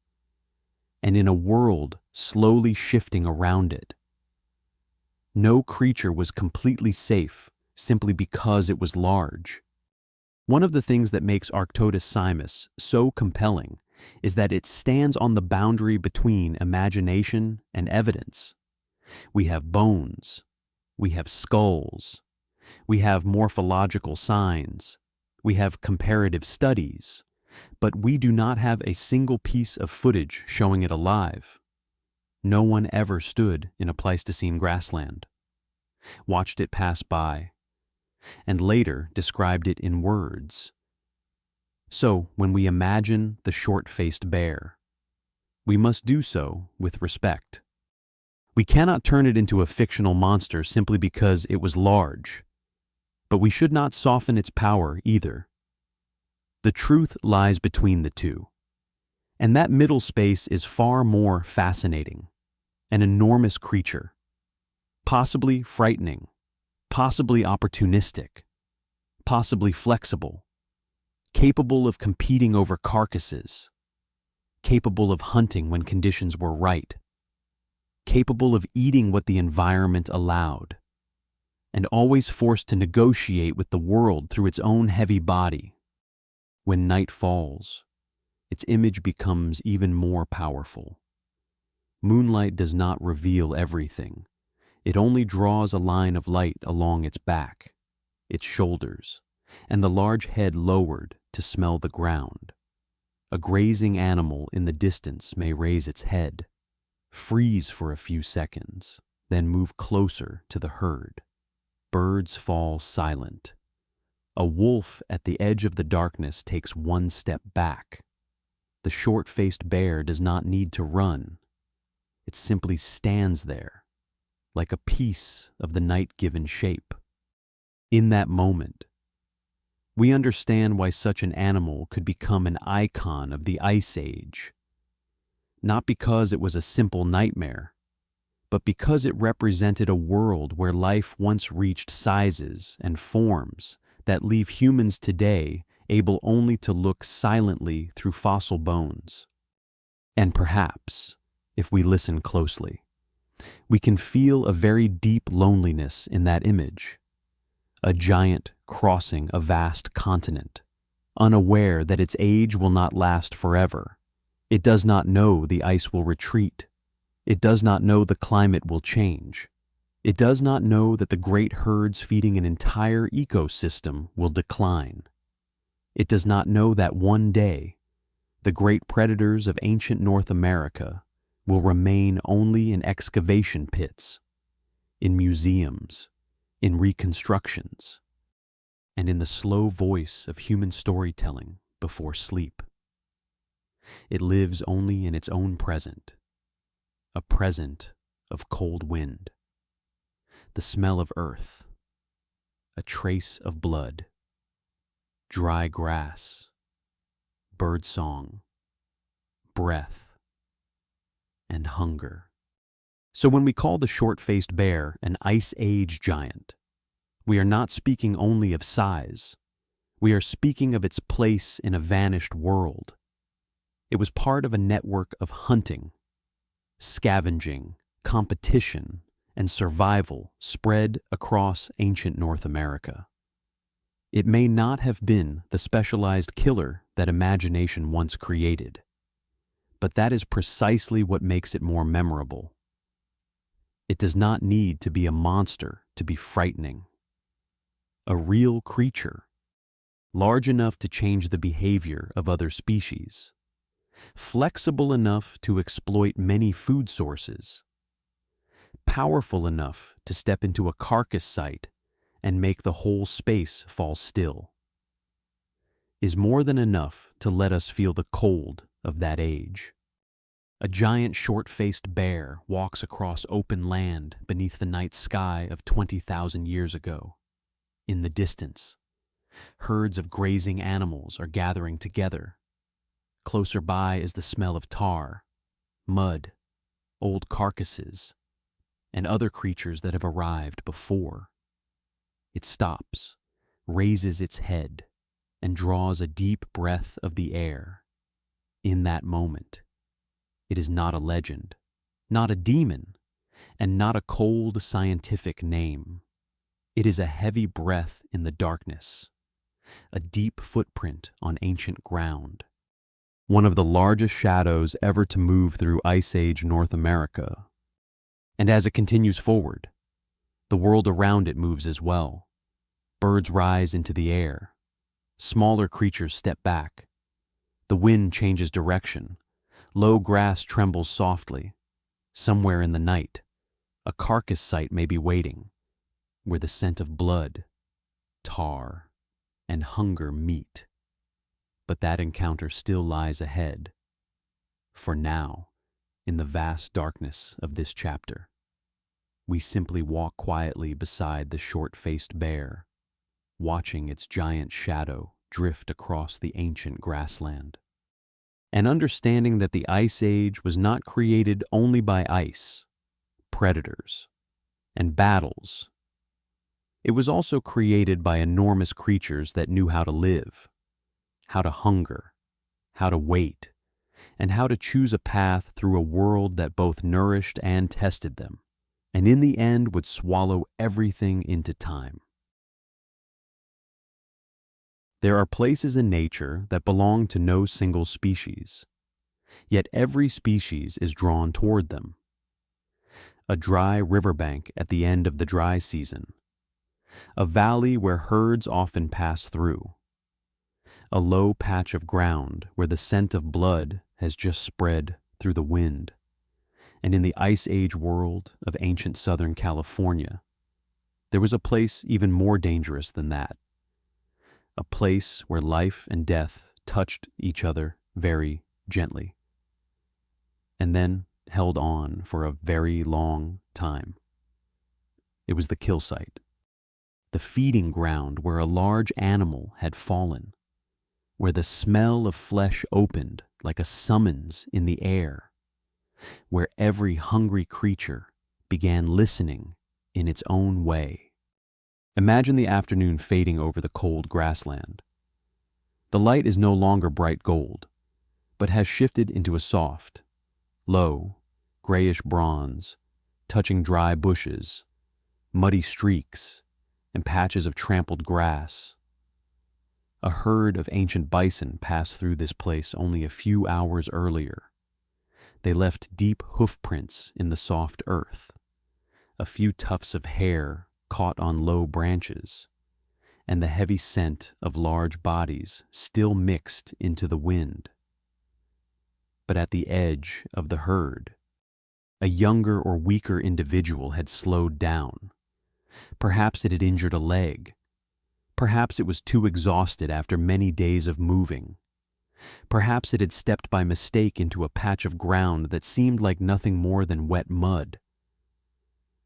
and in a world slowly shifting around it. No creature was completely safe simply because it was large. One of the things that makes Arctodus simus so compelling is that it stands on the boundary between imagination and evidence. We have bones, we have skulls, we have morphological signs, we have comparative studies, but we do not have a single piece of footage showing it alive. No one ever stood in a Pleistocene grassland, watched it pass by, and later described it in words. So, when we imagine the short-faced bear, we must do so with respect. We cannot turn it into a fictional monster simply because it was large, but we should not soften its power either. The truth lies between the two, and that middle space is far more fascinating. An enormous creature, possibly frightening, possibly opportunistic, possibly flexible, capable of competing over carcasses, capable of hunting when conditions were right, capable of eating what the environment allowed, and always forced to negotiate with the world through its own heavy body. When night falls, its image becomes even more powerful. Moonlight does not reveal everything. It only draws a line of light along its back, its shoulders, and the large head lowered to smell the ground. A grazing animal in the distance may raise its head, freeze for a few seconds, then move closer to the herd. Birds fall silent. A wolf at the edge of the darkness takes one step back. The short-faced bear does not need to run. It simply stands there, like a piece of the night-given shape. In that moment, we understand why such an animal could become an icon of the Ice Age. Not because it was a simple nightmare, but because it represented a world where life once reached sizes and forms that leave humans today able only to look silently through fossil bones. And perhaps, if we listen closely, we can feel a very deep loneliness in that image. A giant crossing a vast continent, unaware that its age will not last forever. It does not know the ice will retreat. It does not know the climate will change. It does not know that the great herds feeding an entire ecosystem will decline. It does not know that one day, the great predators of ancient North America will remain only in excavation pits, in museums, in reconstructions, and in the slow voice of human storytelling before sleep. It lives only in its own present, a present of cold wind. the smell of earth, a trace of blood, dry grass, birdsong, breath, and hunger. So when we call the short-faced bear an Ice Age giant, we are not speaking only of size. We are speaking of its place in a vanished world. It was part of a network of hunting, scavenging, competition, and survival spread across ancient North America. It may not have been the specialized killer that imagination once created, but that is precisely what makes it more memorable. It does not need to be a monster to be frightening. A real creature, large enough to change the behavior of other species, flexible enough to exploit many food sources, powerful enough to step into a carcass site and make the whole space fall still, is more than enough to let us feel the cold of that age. A giant short-faced bear walks across open land beneath the night sky of 20,000 years ago. In the distance, herds of grazing animals are gathering together. Closer by is the smell of tar, mud, old carcasses, and other creatures that have arrived before. It stops, raises its head, and draws a deep breath of the air. In that moment, it is not a legend, not a demon, and not a cold scientific name. It is a heavy breath in the darkness, a deep footprint on ancient ground, one of the largest shadows ever to move through Ice Age North America. And as it continues forward, the world around it moves as well. Birds rise into the air. Smaller creatures step back. The wind changes direction. Low grass trembles softly. Somewhere in the night, a carcass site may be waiting, where the scent of blood, tar, and hunger meet. But that encounter still lies ahead. For now, in the vast darkness of this chapter, we simply walk quietly beside the short-faced bear, watching its giant shadow drift across the ancient grassland, and understanding that the Ice Age was not created only by ice, predators, and battles. It was also created by enormous creatures that knew how to live, how to hunger, how to wait, and how to choose a path through a world that both nourished and tested them, and in the end would swallow everything into time. There are places in nature that belong to no single species, yet every species is drawn toward them. A dry riverbank at the end of the dry season, a valley where herds often pass through, a low patch of ground where the scent of blood has just spread through the wind, and in the Ice Age world of ancient Southern California, there was a place even more dangerous than that. A place where life and death touched each other very gently, and then held on for a very long time. It was the kill site, the feeding ground where a large animal had fallen, where the smell of flesh opened like a summons in the air, where every hungry creature began listening in its own way. Imagine the afternoon fading over the cold grassland. The light is no longer bright gold, but has shifted into a soft, low, grayish bronze, touching dry bushes, muddy streaks, and patches of trampled grass. A herd of ancient bison passed through this place only a few hours earlier. They left deep hoof prints in the soft earth, a few tufts of hair caught on low branches, and the heavy scent of large bodies still mixed into the wind. But at the edge of the herd, a younger or weaker individual had slowed down. Perhaps it had injured a leg. Perhaps it was too exhausted after many days of moving. Perhaps it had stepped by mistake into a patch of ground that seemed like nothing more than wet mud.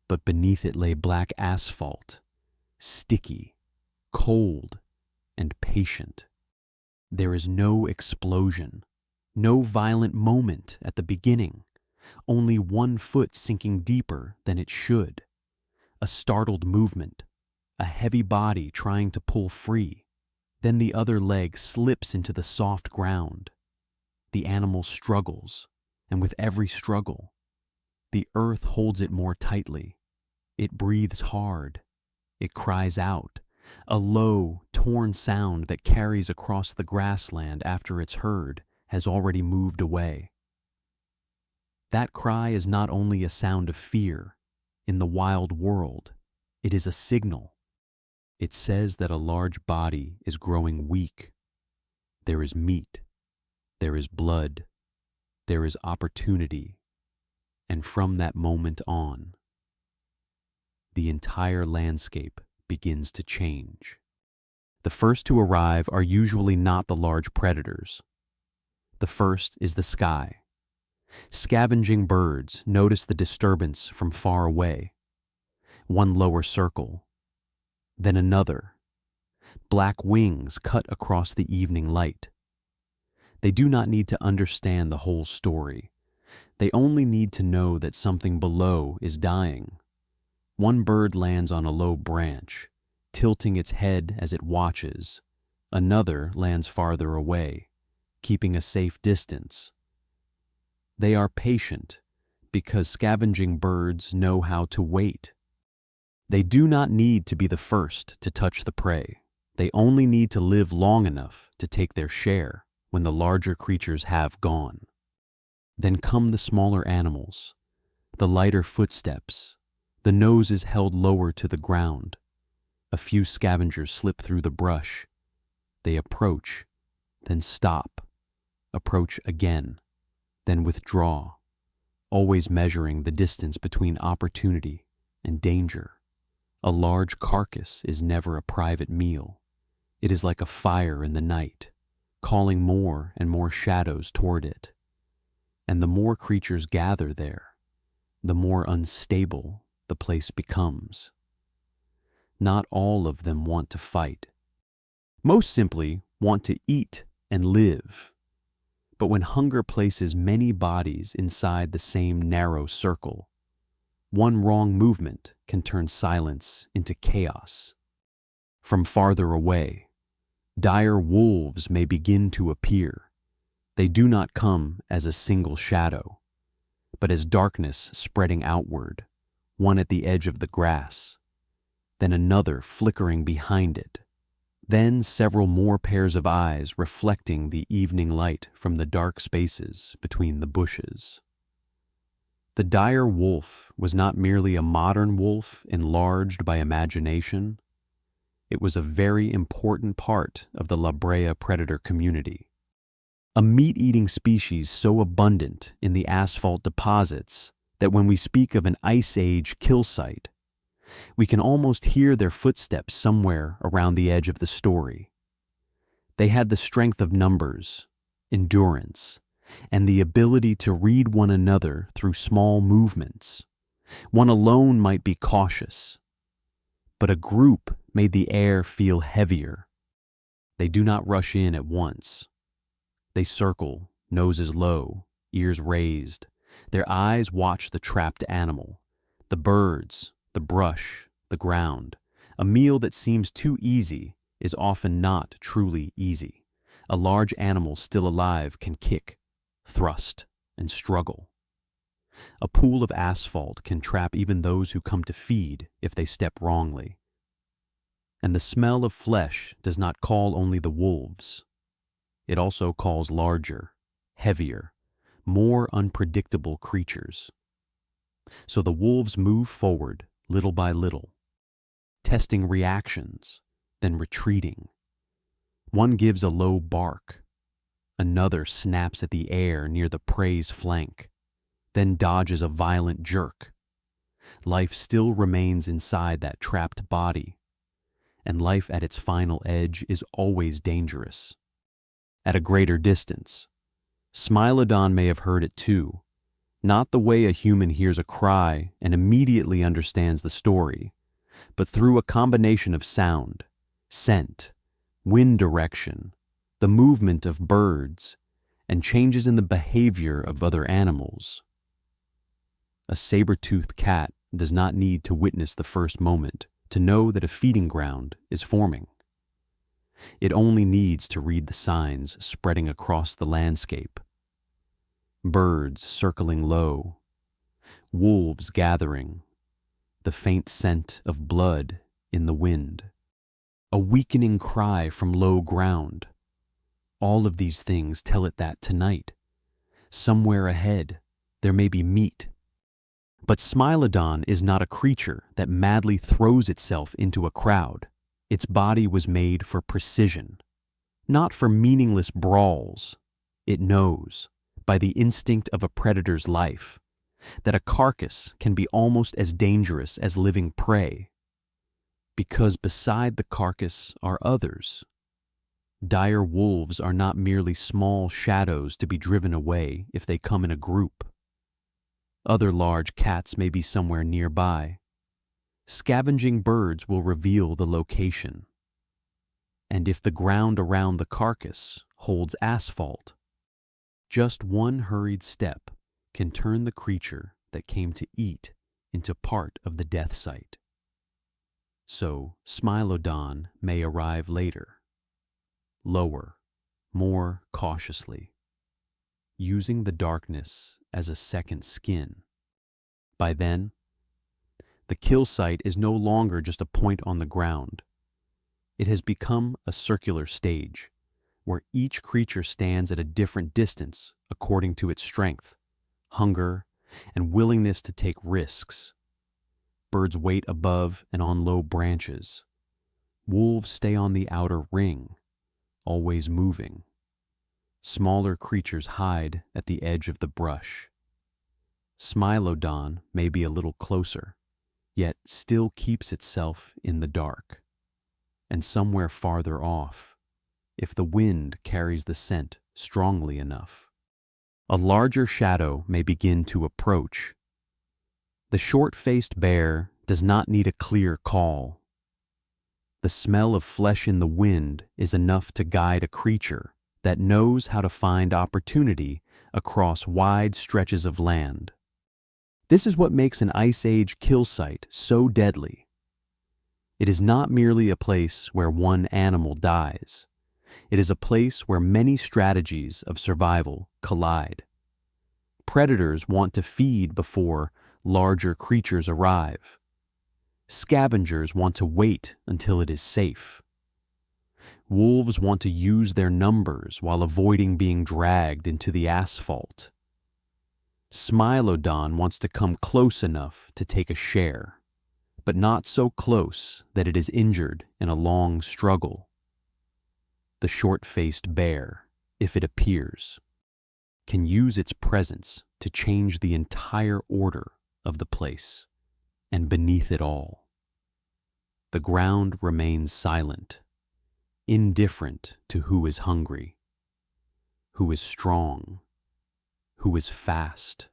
but beneath it lay black asphalt, sticky, cold, and patient. There is no explosion, no violent moment at the beginning, only one foot sinking deeper than it should, a startled movement, a heavy body trying to pull free. Then the other leg slips into the soft ground. The animal struggles, and with every struggle, the earth holds it more tightly. It breathes hard. It cries out, a low, torn sound that carries across the grassland after its herd has already moved away. That cry is not only a sound of fear. In the wild world, it is a signal. It says that a large body is growing weak. There is meat. There is blood. There is opportunity. And from that moment on, the entire landscape begins to change. The first to arrive are usually not the large predators. The first is the sky. Scavenging birds notice the disturbance from far away. One lower circle, then another. Black wings cut across the evening light. They do not need to understand the whole story. They only need to know that something below is dying. One bird lands on a low branch, tilting its head as it watches. Another lands farther away, keeping a safe distance. They are patient because scavenging birds know how to wait. They do not need to be the first to touch the prey. They only need to live long enough to take their share when the larger creatures have gone. Then come the smaller animals, the lighter footsteps, the noses held lower to the ground. A few scavengers slip through the brush. They approach, then stop, approach again, then withdraw, always measuring the distance between opportunity and danger. A large carcass is never a private meal. It is like a fire in the night, calling more and more shadows toward it. And the more creatures gather there, the more unstable the place becomes. Not all of them want to fight. Most simply want to eat and live. But when hunger places many bodies inside the same narrow circle, one wrong movement can turn silence into chaos. From farther away, dire wolves may begin to appear. They do not come as a single shadow, but as darkness spreading outward, one at the edge of the grass, then another flickering behind it, then several more pairs of eyes reflecting the evening light from the dark spaces between the bushes. The dire wolf was not merely a modern wolf enlarged by imagination. It was a very important part of the La Brea predator community. A meat-eating species so abundant in the asphalt deposits that when we speak of an Ice Age kill site, we can almost hear their footsteps somewhere around the edge of the story. They had the strength of numbers, endurance, and the ability to read one another through small movements. One alone might be cautious, but a group made the air feel heavier. They do not rush in at once. They circle, noses low, ears raised. Their eyes watch the trapped animal, the birds, the brush, the ground. A meal that seems too easy is often not truly easy. A large animal still alive can kick, thrust, and struggle. A pool of asphalt can trap even those who come to feed if they step wrongly. And the smell of flesh does not call only the wolves. It also calls larger, heavier, more unpredictable creatures. So the wolves move forward little by little, testing reactions, then retreating. One gives a low bark. Another snaps at the air near the prey's flank, then dodges a violent jerk. Life still remains inside that trapped body, and life at its final edge is always dangerous. At a greater distance, Smilodon may have heard it too, not the way a human hears a cry and immediately understands the story, but through a combination of sound, scent, wind direction, the movement of birds, and changes in the behavior of other animals. A saber-toothed cat does not need to witness the first moment to know that a feeding ground is forming. It only needs to read the signs spreading across the landscape. Birds circling low, wolves gathering, the faint scent of blood in the wind, a weakening cry from low ground. All of these things tell it that tonight, somewhere ahead, there may be meat. But Smilodon is not a creature that madly throws itself into a crowd. Its body was made for precision, not for meaningless brawls. It knows, by the instinct of a predator's life, that a carcass can be almost as dangerous as living prey, because beside the carcass are others. Dire wolves are not merely small shadows to be driven away if they come in a group. Other large cats may be somewhere nearby. Scavenging birds will reveal the location. And if the ground around the carcass holds asphalt, just one hurried step can turn the creature that came to eat into part of the death site. So Smilodon may arrive later, lower, more cautiously, using the darkness as a second skin. By then, the kill site is no longer just a point on the ground. It has become a circular stage, where each creature stands at a different distance according to its strength, hunger, and willingness to take risks. Birds wait above and on low branches. Wolves stay on the outer ring, always moving. Smaller creatures hide at the edge of the brush. Smilodon may be a little closer, yet still keeps itself in the dark. And somewhere farther off, if the wind carries the scent strongly enough, a larger shadow may begin to approach. The short-faced bear does not need a clear call. The smell of flesh in the wind is enough to guide a creature that knows how to find opportunity across wide stretches of land. This is what makes an Ice Age kill site so deadly. It is not merely a place where one animal dies. It is a place where many strategies of survival collide. Predators want to feed before larger creatures arrive. Scavengers want to wait until it is safe. Wolves want to use their numbers while avoiding being dragged into the asphalt. Smilodon wants to come close enough to take a share, but not so close that it is injured in a long struggle. The short-faced bear, if it appears, can use its presence to change the entire order of the place, and beneath it all, the ground remains silent, indifferent to who is hungry, who is strong, who is fast,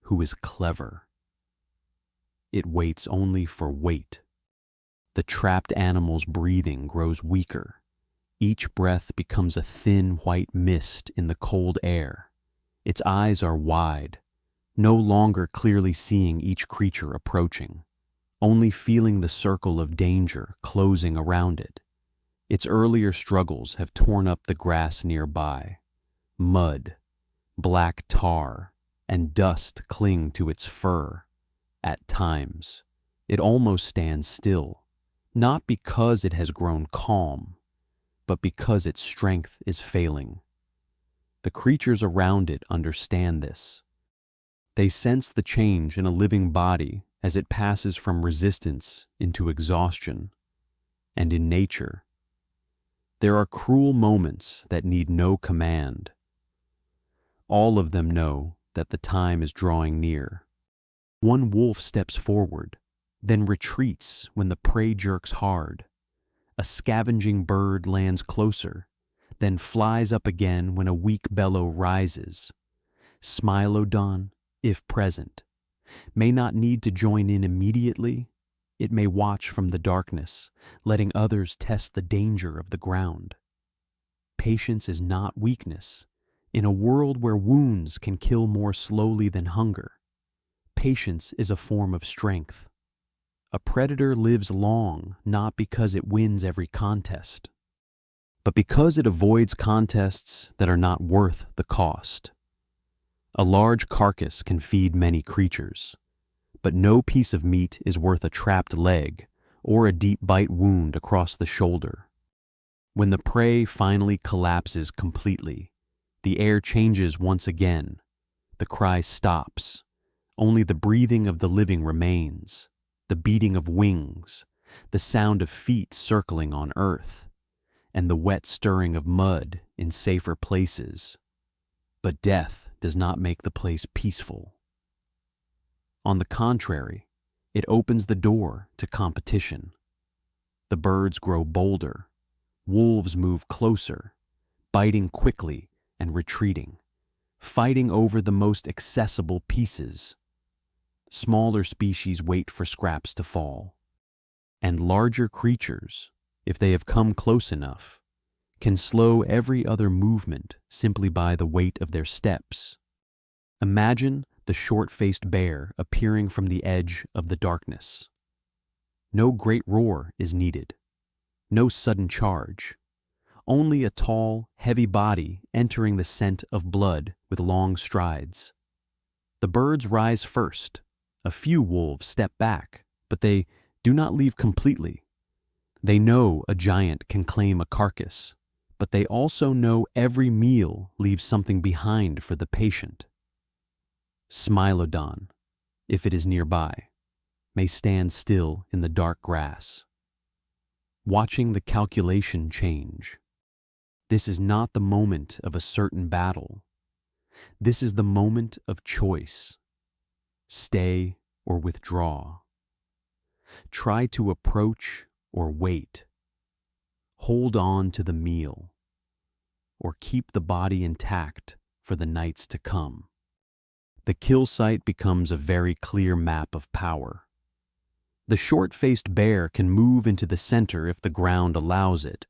who is clever. It waits only for weight. The trapped animal's breathing grows weaker. Each breath becomes a thin white mist in the cold air. Its eyes are wide, no longer clearly seeing each creature approaching, only feeling the circle of danger closing around it. Its earlier struggles have torn up the grass nearby. Mud, black tar, and dust cling to its fur. At times, it almost stands still, not because it has grown calm, but because its strength is failing. The creatures around it understand this. They sense the change in a living body as it passes from resistance into exhaustion. And in nature, there are cruel moments that need no command. All of them know that the time is drawing near. One wolf steps forward, then retreats when the prey jerks hard. A scavenging bird lands closer, then flies up again when a weak bellow rises. Smilodon, if present, may not need to join in immediately. It may watch from the darkness, letting others test the danger of the ground. Patience is not weakness. In a world where wounds can kill more slowly than hunger, patience is a form of strength. A predator lives long not because it wins every contest, but because it avoids contests that are not worth the cost. A large carcass can feed many creatures, but no piece of meat is worth a trapped leg or a deep bite wound across the shoulder. When the prey finally collapses completely, the air changes once again. The cry stops. Only the breathing of the living remains, the beating of wings, the sound of feet circling on earth, and the wet stirring of mud in safer places. But death does not make the place peaceful. On the contrary, it opens the door to competition. The birds grow bolder. Wolves move closer, biting quickly and retreating, fighting over the most accessible pieces. Smaller species wait for scraps to fall, and larger creatures, if they have come close enough, can slow every other movement simply by the weight of their steps. Imagine the short-faced bear appearing from the edge of the darkness. No great roar is needed, no sudden charge, only a tall, heavy body entering the scent of blood with long strides. The birds rise first. A few wolves step back, but they do not leave completely. They know a giant can claim a carcass, but they also know every meal leaves something behind for the patient. Smilodon, if it is nearby, may stand still in the dark grass, watching the calculation change. This is not the moment of a certain battle. This is the moment of choice. Stay or withdraw. Try to approach or wait. Hold on to the meal, or keep the body intact for the nights to come. The kill site becomes a very clear map of power. The short-faced bear can move into the center if the ground allows it.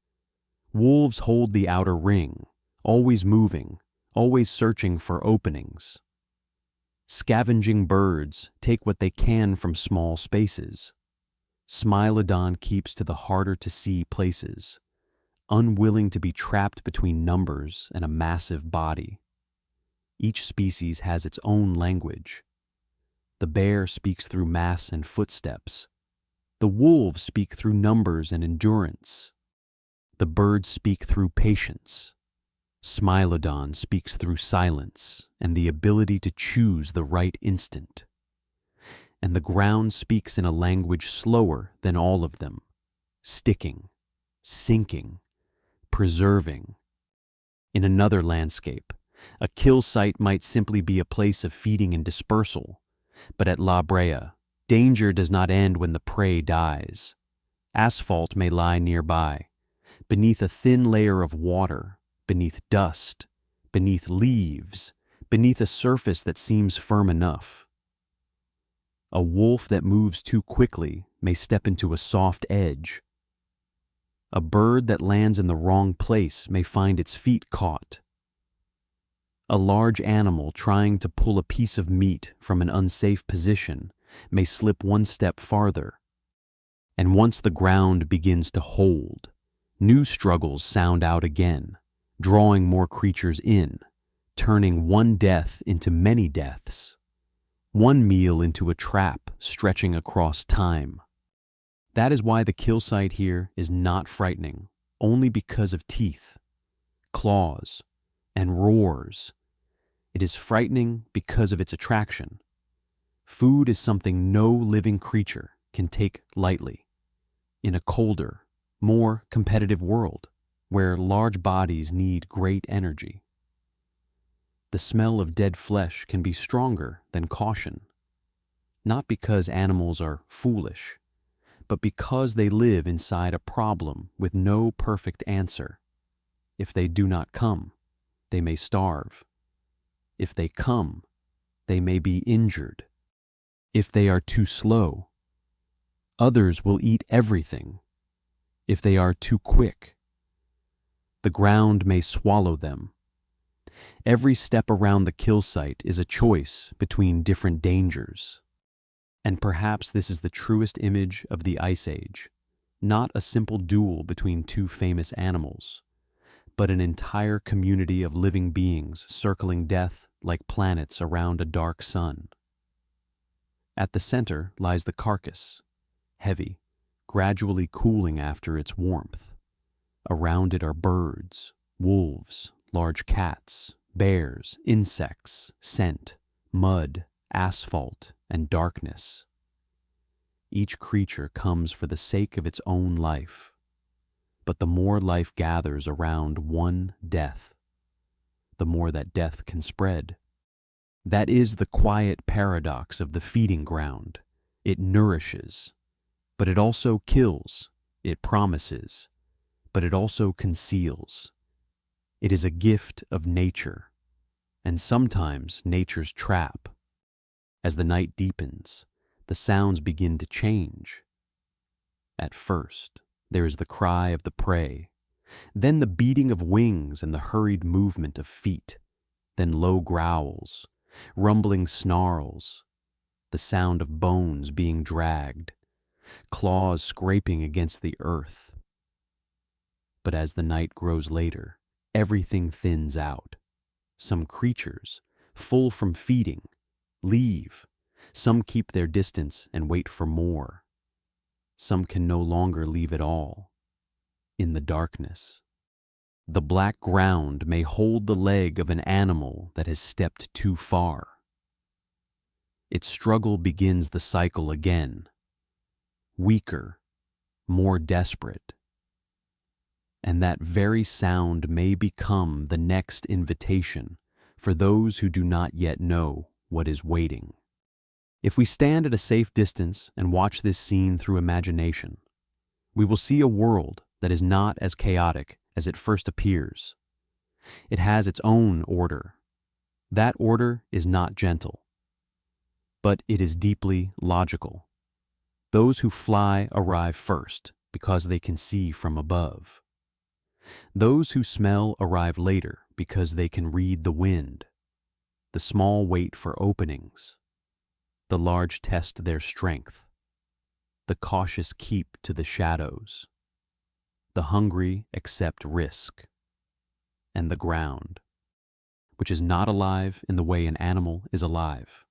Wolves hold the outer ring, always moving, always searching for openings. Scavenging birds take what they can from small spaces. Smilodon keeps to the harder-to-see places, unwilling to be trapped between numbers and a massive body. Each species has its own language. The bear speaks through mass and footsteps. The wolves speak through numbers and endurance. The birds speak through patience. Smilodon speaks through silence and the ability to choose the right instant. And the ground speaks in a language slower than all of them, sticking, sinking, preserving. In another landscape, a kill site might simply be a place of feeding and dispersal, but at Brea, danger does not end when the prey dies. Asphalt may lie nearby, beneath a thin layer of water, beneath dust, beneath leaves, beneath a surface that seems firm enough. A wolf that moves too quickly may step into a soft edge. A bird that lands in the wrong place may find its feet caught. A large animal trying to pull a piece of meat from an unsafe position may slip one step farther. And once the ground begins to hold, new struggles sound out again, drawing more creatures in, turning one death into many deaths, one meal into a trap stretching across time. That is why the kill site here is not frightening, only because of teeth, claws, and roars. It is frightening because of its attraction. Food is something no living creature can take lightly. In a colder, more competitive world, where large bodies need great energy. The smell of dead flesh can be stronger than caution, not because animals are foolish, but because they live inside a problem with no perfect answer. If they do not come, they may starve. If they come, they may be injured. If they are too slow, others will eat everything. If they are too quick, the ground may swallow them. Every step around the kill site is a choice between different dangers. And perhaps this is the truest image of the Ice Age, not a simple duel between two famous animals, but an entire community of living beings circling death like planets around a dark sun. At the center lies the carcass, heavy, gradually cooling after its warmth. Around it are birds, wolves, large cats, bears, insects, scent, mud, asphalt, and darkness. Each creature comes for the sake of its own life. But the more life gathers around one death, the more that death can spread. That is the quiet paradox of the feeding ground. It nourishes, but it also kills. It promises, but it also conceals. It is a gift of nature, and sometimes nature's trap. As the night deepens, the sounds begin to change. At first, there is the cry of the prey, then the beating of wings and the hurried movement of feet, then low growls, rumbling snarls, the sound of bones being dragged, claws scraping against the earth. But as the night grows later, everything thins out. Some creatures, full from feeding, leave. Some keep their distance and wait for more. Some can no longer leave at all. In the darkness, the black ground may hold the leg of an animal that has stepped too far. Its struggle begins the cycle again, weaker, more desperate. And that very sound may become the next invitation for those who do not yet know what is waiting. If we stand at a safe distance and watch this scene through imagination, we will see a world that is not as chaotic as it first appears. It has its own order. That order is not gentle, but it is deeply logical. Those who fly arrive first because they can see from above. Those who smell arrive later because they can read the wind. The small wait for openings. The large test their strength. The cautious keep to the shadows. The hungry accept risk. And the ground, which is not alive in the way an animal is alive,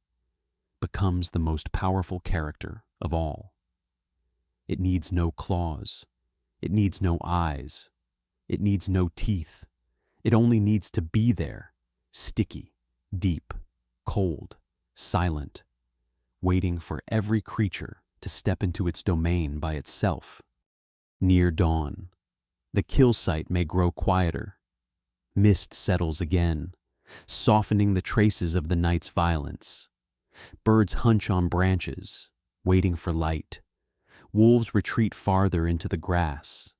becomes the most powerful character of all. It needs no claws. It needs no eyes. It needs no teeth. It only needs to be there, sticky, deep, cold, silent, waiting for every creature to step into its domain by itself. Near dawn, the kill site may grow quieter. Mist settles again, softening the traces of the night's violence. Birds hunch on branches, waiting for light. Wolves retreat farther into the grass.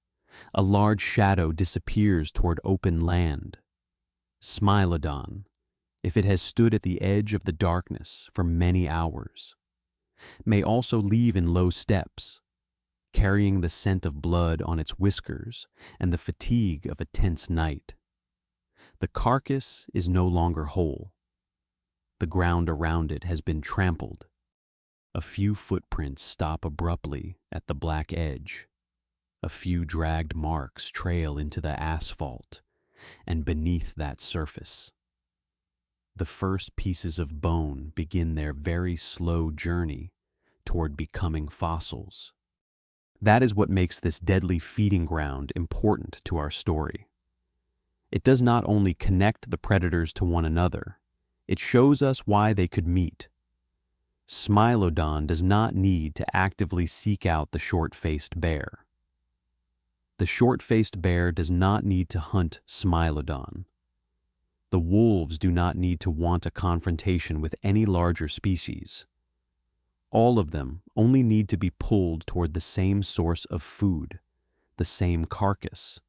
A large shadow disappears toward open land. Smilodon, if it has stood at the edge of the darkness for many hours, may also leave in low steps, carrying the scent of blood on its whiskers and the fatigue of a tense night. The carcass is no longer whole. The ground around it has been trampled. A few footprints stop abruptly at the black edge. A few dragged marks trail into the asphalt, and beneath that surface, the first pieces of bone begin their very slow journey toward becoming fossils. That is what makes this deadly feeding ground important to our story. It does not only connect the predators to one another, it shows us why they could meet. Smilodon does not need to actively seek out the short-faced bear. The short-faced bear does not need to hunt Smilodon. The wolves do not need to want a confrontation with any larger species. All of them only need to be pulled toward the same source of food, the same carcass,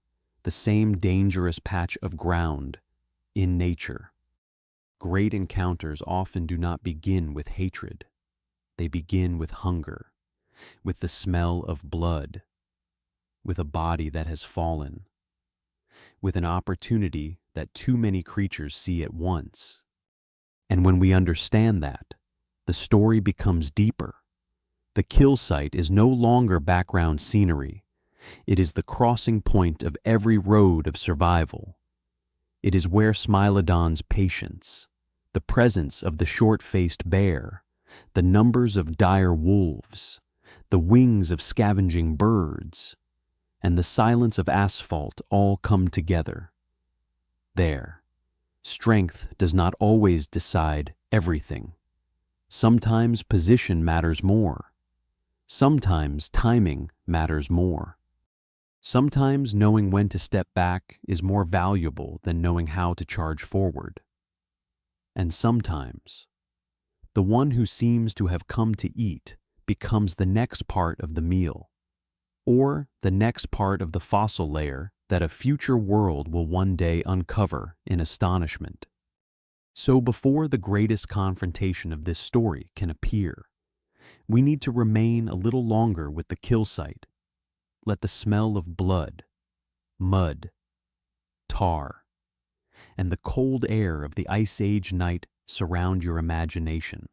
the same dangerous patch of ground in nature. Great encounters often do not begin with hatred. They begin with hunger, with the smell of blood, with a body that has fallen, with an opportunity that too many creatures see at once. And when we understand that, the story becomes deeper. The kill site is no longer background scenery. It is the crossing point of every road of survival. It is where Smilodon's patience, the presence of the short-faced bear, the numbers of dire wolves, the wings of scavenging birds, and the silence of asphalt all come together. There, strength does not always decide everything. Sometimes position matters more. Sometimes timing matters more. Sometimes knowing when to step back is more valuable than knowing how to charge forward. And sometimes, the one who seems to have come to eat becomes the next part of the meal, or the next part of the fossil layer that a future world will one day uncover in astonishment. So before the greatest confrontation of this story can appear, we need to remain a little longer with the kill site. Let the smell of blood, mud, tar, and the cold air of the Ice Age night surround your imagination.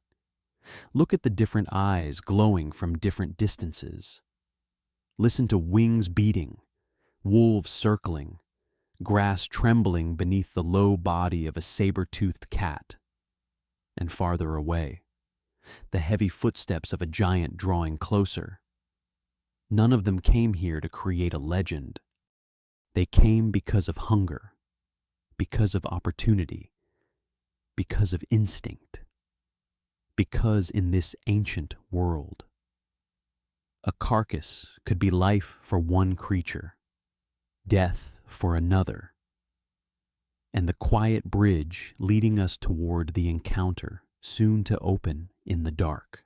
Look at the different eyes glowing from different distances. Listen to wings beating, wolves circling, grass trembling beneath the low body of a saber-toothed cat. And farther away, the heavy footsteps of a giant drawing closer. None of them came here to create a legend. They came because of hunger, because of opportunity, because of instinct, because in this ancient world, a carcass could be life for one creature, death for another, and the quiet bridge leading us toward the encounter soon to open in the dark.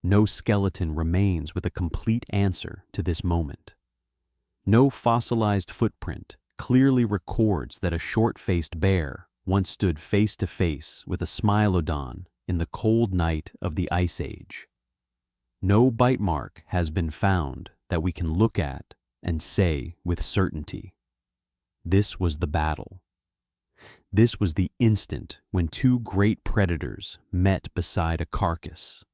No skeleton remains with a complete answer to this moment. No fossilized footprint clearly records that a short-faced bear once stood face to face with a Smilodon in the cold night of the Ice Age. No bite mark has been found that we can look at and say with certainty, this was the battle. This was the instant when two great predators met beside a carcass.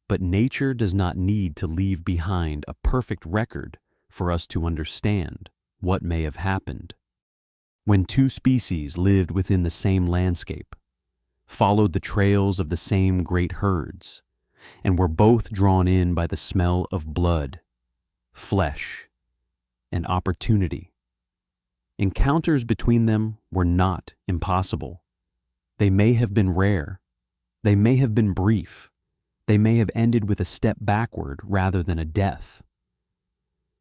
But nature does not need to leave behind a perfect record for us to understand what may have happened. When two species lived within the same landscape, followed the trails of the same great herds, and were both drawn in by the smell of blood, flesh, and opportunity, encounters between them were not impossible. They may have been rare. They may have been brief. They may have ended with a step backward rather than a death.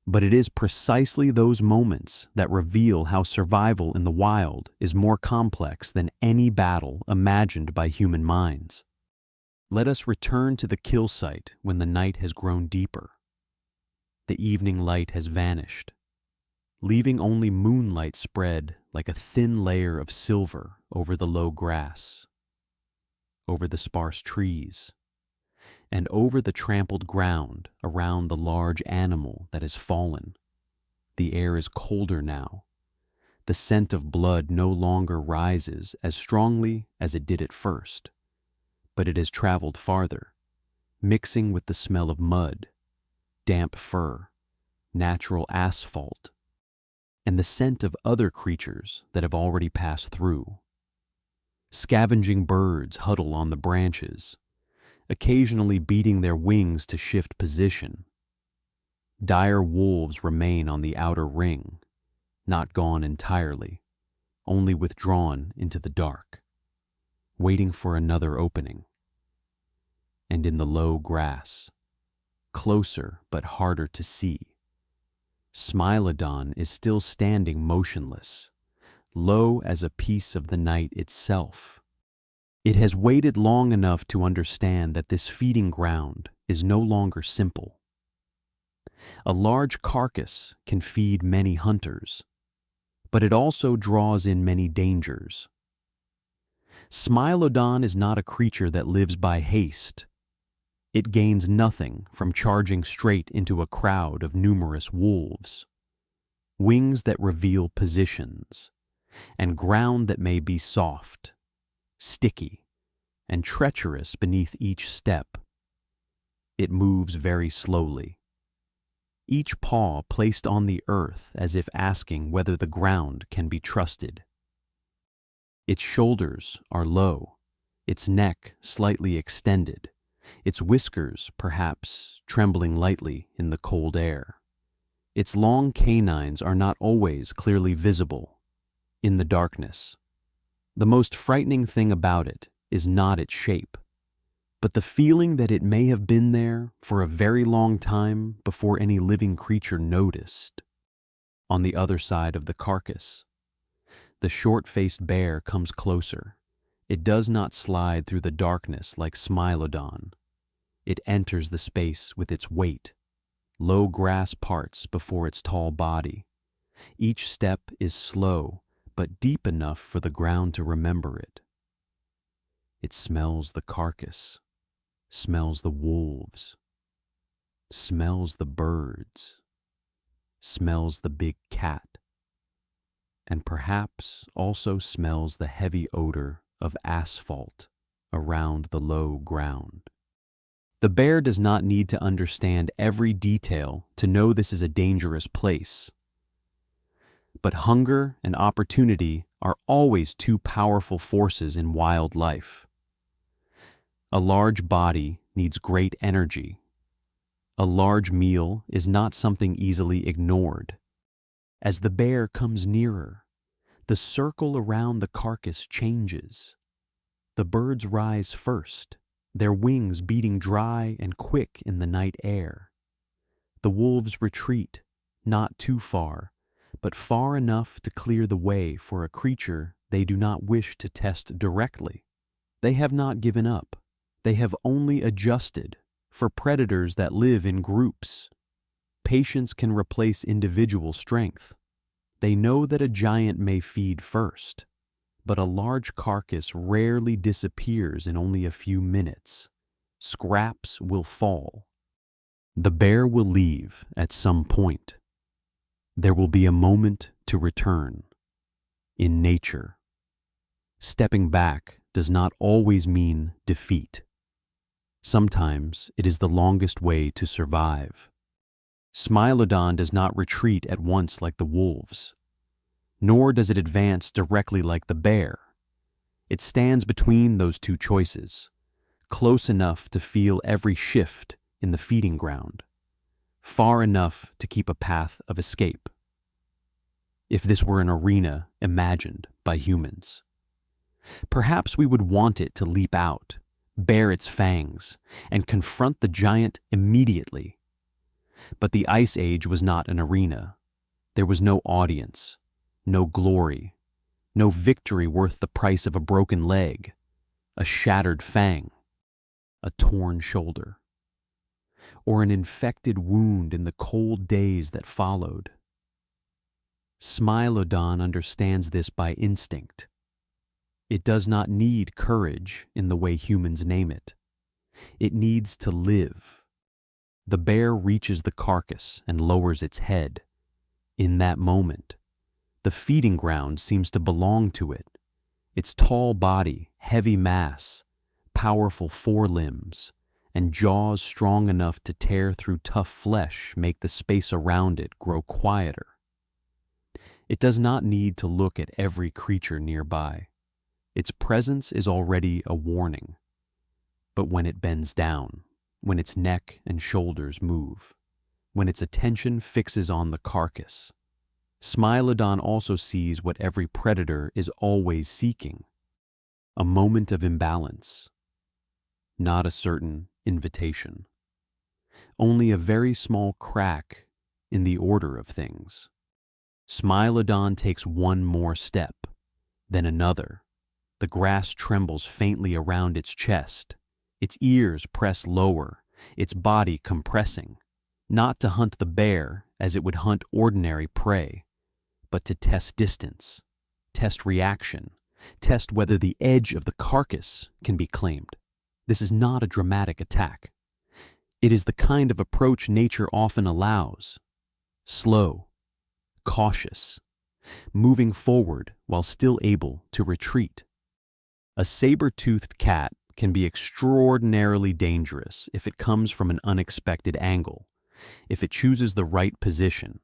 But it is precisely those moments that reveal how survival in the wild is more complex than any battle imagined by human minds. Let us return to the kill site when the night has grown deeper. The evening light has vanished, leaving only moonlight spread like a thin layer of silver over the low grass, over the sparse trees, and over the trampled ground around the large animal that has fallen. The air is colder now. The scent of blood no longer rises as strongly as it did at first, but it has traveled farther, mixing with the smell of mud, damp fur, natural asphalt, and the scent of other creatures that have already passed through. Scavenging birds huddle on the branches, occasionally beating their wings to shift position. Dire wolves remain on the outer ring, not gone entirely, only withdrawn into the dark, waiting for another opening. And in the low grass, closer but harder to see, Smilodon is still standing motionless, low as a piece of the night itself. It has waited long enough to understand that this feeding ground is no longer simple. A large carcass can feed many hunters, but it also draws in many dangers. Smilodon is not a creature that lives by haste. It gains nothing from charging straight into a crowd of numerous wolves. Wings that reveal positions, and ground that may be soft, sticky, and treacherous beneath each step. It moves very slowly, each paw placed on the earth as if asking whether the ground can be trusted. Its shoulders are low, its neck slightly extended, its whiskers, perhaps, trembling lightly in the cold air. Its long canines are not always clearly visible in the darkness. The most frightening thing about it is not its shape, but the feeling that it may have been there for a very long time before any living creature noticed. On the other side of the carcass, the short-faced bear comes closer. It does not slide through the darkness like Smilodon. It enters the space with its weight. Low grass parts before its tall body. Each step is slow, but deep enough for the ground to remember it. It smells the carcass, smells the wolves, smells the birds, smells the big cat, and perhaps also smells the heavy odor of asphalt around the low ground. The bear does not need to understand every detail to know this is a dangerous place. But hunger and opportunity are always two powerful forces in wildlife. A large body needs great energy. A large meal is not something easily ignored. As the bear comes nearer, the circle around the carcass changes. The birds rise first, their wings beating dry and quick in the night air. The wolves retreat, not too far, but far enough to clear the way for a creature they do not wish to test directly. They have not given up. They have only adjusted for predators that live in groups. Patience can replace individual strength. They know that a giant may feed first, but a large carcass rarely disappears in only a few minutes. Scraps will fall. The bear will leave at some point. There will be a moment to return. In nature, stepping back does not always mean defeat. Sometimes it is the longest way to survive. Smilodon does not retreat at once like the wolves, nor does it advance directly like the bear. It stands between those two choices, close enough to feel every shift in the feeding ground, far enough to keep a path of escape. If this were an arena imagined by humans, perhaps we would want it to leap out, bare its fangs, and confront the giant immediately. But the Ice Age was not an arena. There was no audience, no glory, no victory worth the price of a broken leg, a shattered fang, a torn shoulder, or an infected wound in the cold days that followed. Smilodon understands this by instinct. It does not need courage in the way humans name it. It needs to live. The bear reaches the carcass and lowers its head. In that moment, the feeding ground seems to belong to it. Its tall body, heavy mass, powerful forelimbs, and jaws strong enough to tear through tough flesh make the space around it grow quieter. It does not need to look at every creature nearby. Its presence is already a warning. But when it bends down, when its neck and shoulders move, when its attention fixes on the carcass, Smilodon also sees what every predator is always seeking: a moment of imbalance, not a certain invitation, only a very small crack in the order of things. Smilodon takes one more step, then another. The grass trembles faintly around its chest. Its ears press lower, its body compressing, not to hunt the bear as it would hunt ordinary prey, but to test distance, test reaction, test whether the edge of the carcass can be claimed. This is not a dramatic attack. It is the kind of approach nature often allows. Slow, cautious, moving forward while still able to retreat. A saber-toothed cat can be extraordinarily dangerous if it comes from an unexpected angle, if it chooses the right position,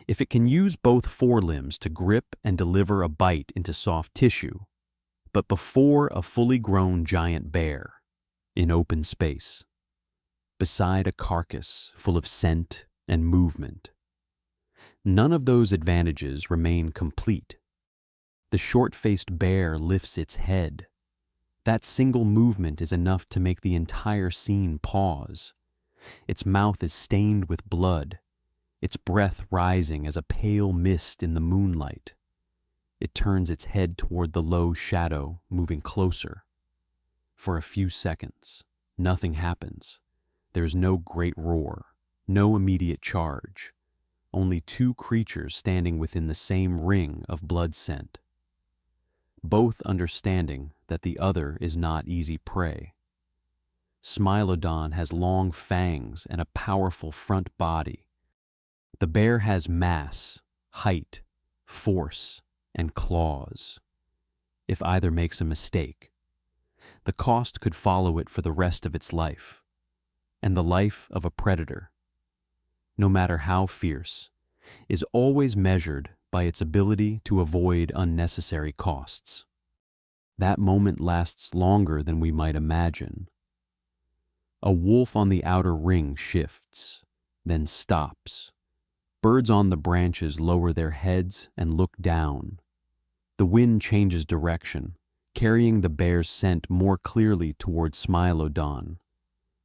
if it can use both forelimbs to grip and deliver a bite into soft tissue, but before a fully grown giant bear, in open space, beside a carcass full of scent and movement, none of those advantages remain complete. The short-faced bear lifts its head. That single movement is enough to make the entire scene pause. Its mouth is stained with blood, its breath rising as a pale mist in the moonlight. It turns its head toward the low shadow, moving closer. For a few seconds, nothing happens. There is no great roar, no immediate charge, only two creatures standing within the same ring of blood scent, both understanding that the other is not easy prey. Smilodon has long fangs and a powerful front body. The bear has mass, height, force, and claws. If either makes a mistake, the cost could follow it for the rest of its life, and the life of a predator, no matter how fierce, is always measured by its ability to avoid unnecessary costs. That moment lasts longer than we might imagine. A wolf on the outer ring shifts, then stops. Birds on the branches lower their heads and look down. The wind changes direction, carrying the bear's scent more clearly towards Smilodon.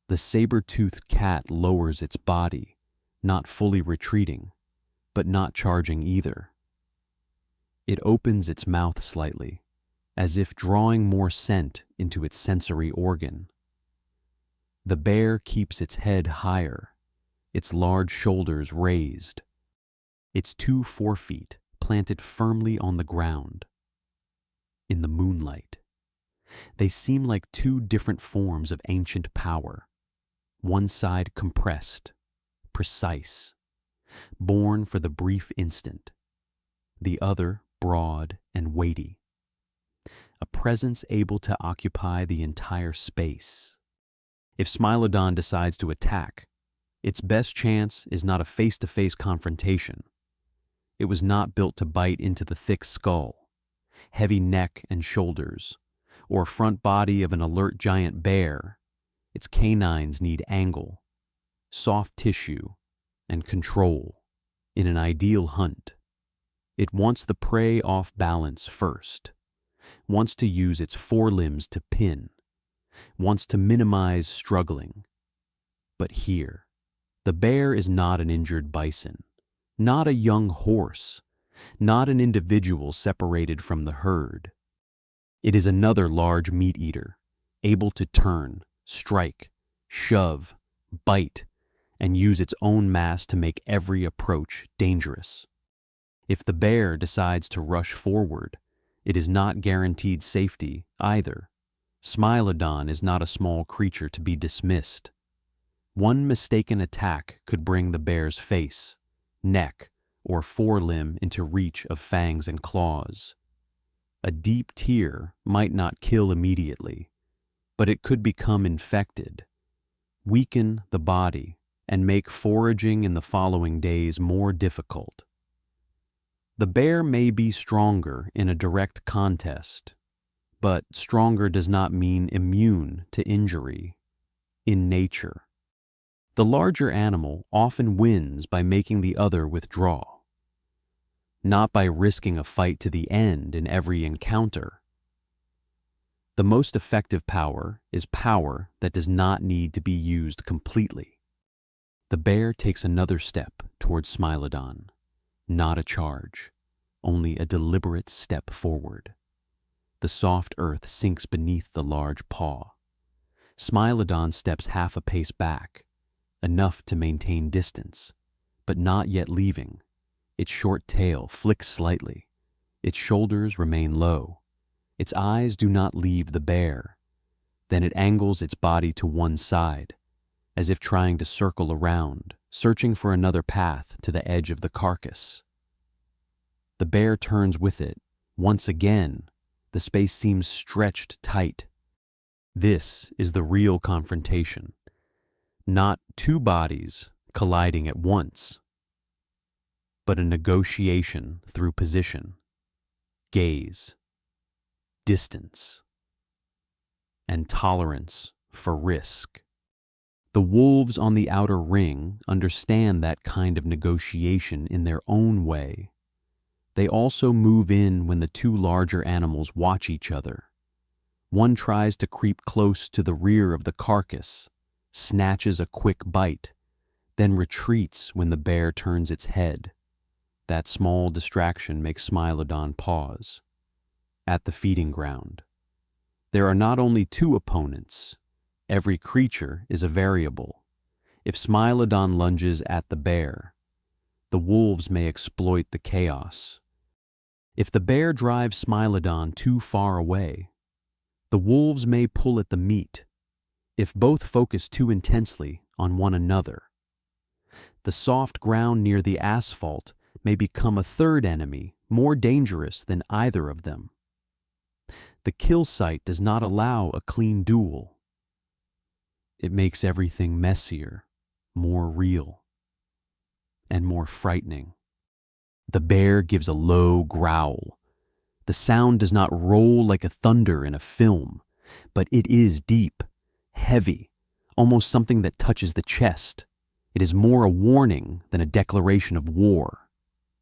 The saber-toothed cat lowers its body, not fully retreating, but not charging either. It opens its mouth slightly, as if drawing more scent into its sensory organ. The bear keeps its head higher, its large shoulders raised, its two forefeet planted firmly on the ground. In the moonlight, they seem like two different forms of ancient power, one side compressed, precise, born for the brief instant, the other broad and weighty, a presence able to occupy the entire space. If Smilodon decides to attack, its best chance is not a face-to-face confrontation. It was not built to bite into the thick skull, heavy neck and shoulders, or front body of an alert giant bear. Its canines need angle, soft tissue, and control in an ideal hunt. It wants the prey off balance first, wants to use its forelimbs to pin, wants to minimize struggling. But here, the bear is not an injured bison, not a young horse, not an individual separated from the herd. It is another large meat eater, able to turn, strike, shove, bite, and use its own mass to make every approach dangerous. If the bear decides to rush forward, it is not guaranteed safety either. Smilodon is not a small creature to be dismissed. One mistaken attack could bring the bear's face, neck, or forelimb into reach of fangs and claws. A deep tear might not kill immediately, but it could become infected, weaken the body, and make foraging in the following days more difficult. The bear may be stronger in a direct contest, but stronger does not mean immune to injury. In nature, the larger animal often wins by making the other withdraw, not by risking a fight to the end in every encounter. The most effective power is power that does not need to be used completely. The bear takes another step towards Smilodon, not a charge, only a deliberate step forward. The soft earth sinks beneath the large paw. Smilodon steps half a pace back, enough to maintain distance, but not yet leaving, Its short tail flicks slightly. Its shoulders remain low. Its eyes do not leave the bear. Then it angles its body to one side, as if trying to circle around, searching for another path to the edge of the carcass. The bear turns with it. Once again, the space seems stretched tight. This is the real confrontation. Not two bodies colliding at once, but a negotiation through position, gaze, distance, and tolerance for risk. The wolves on the outer ring understand that kind of negotiation in their own way. They also move in when the two larger animals watch each other. One tries to creep close to the rear of the carcass, snatches a quick bite, then retreats when the bear turns its head. That small distraction makes Smilodon pause. At the feeding ground, there are not only two opponents. Every creature is a variable. If Smilodon lunges at the bear, the wolves may exploit the chaos. If the bear drives Smilodon too far away, the wolves may pull at the meat. If both focus too intensely on one another, the soft ground near the asphalt may become a third enemy, more dangerous than either of them. The kill site does not allow a clean duel. It makes everything messier, more real, and more frightening. The bear gives a low growl. The sound does not roll like a thunder in a film, but it is deep, heavy, almost something that touches the chest. It is more a warning than a declaration of war.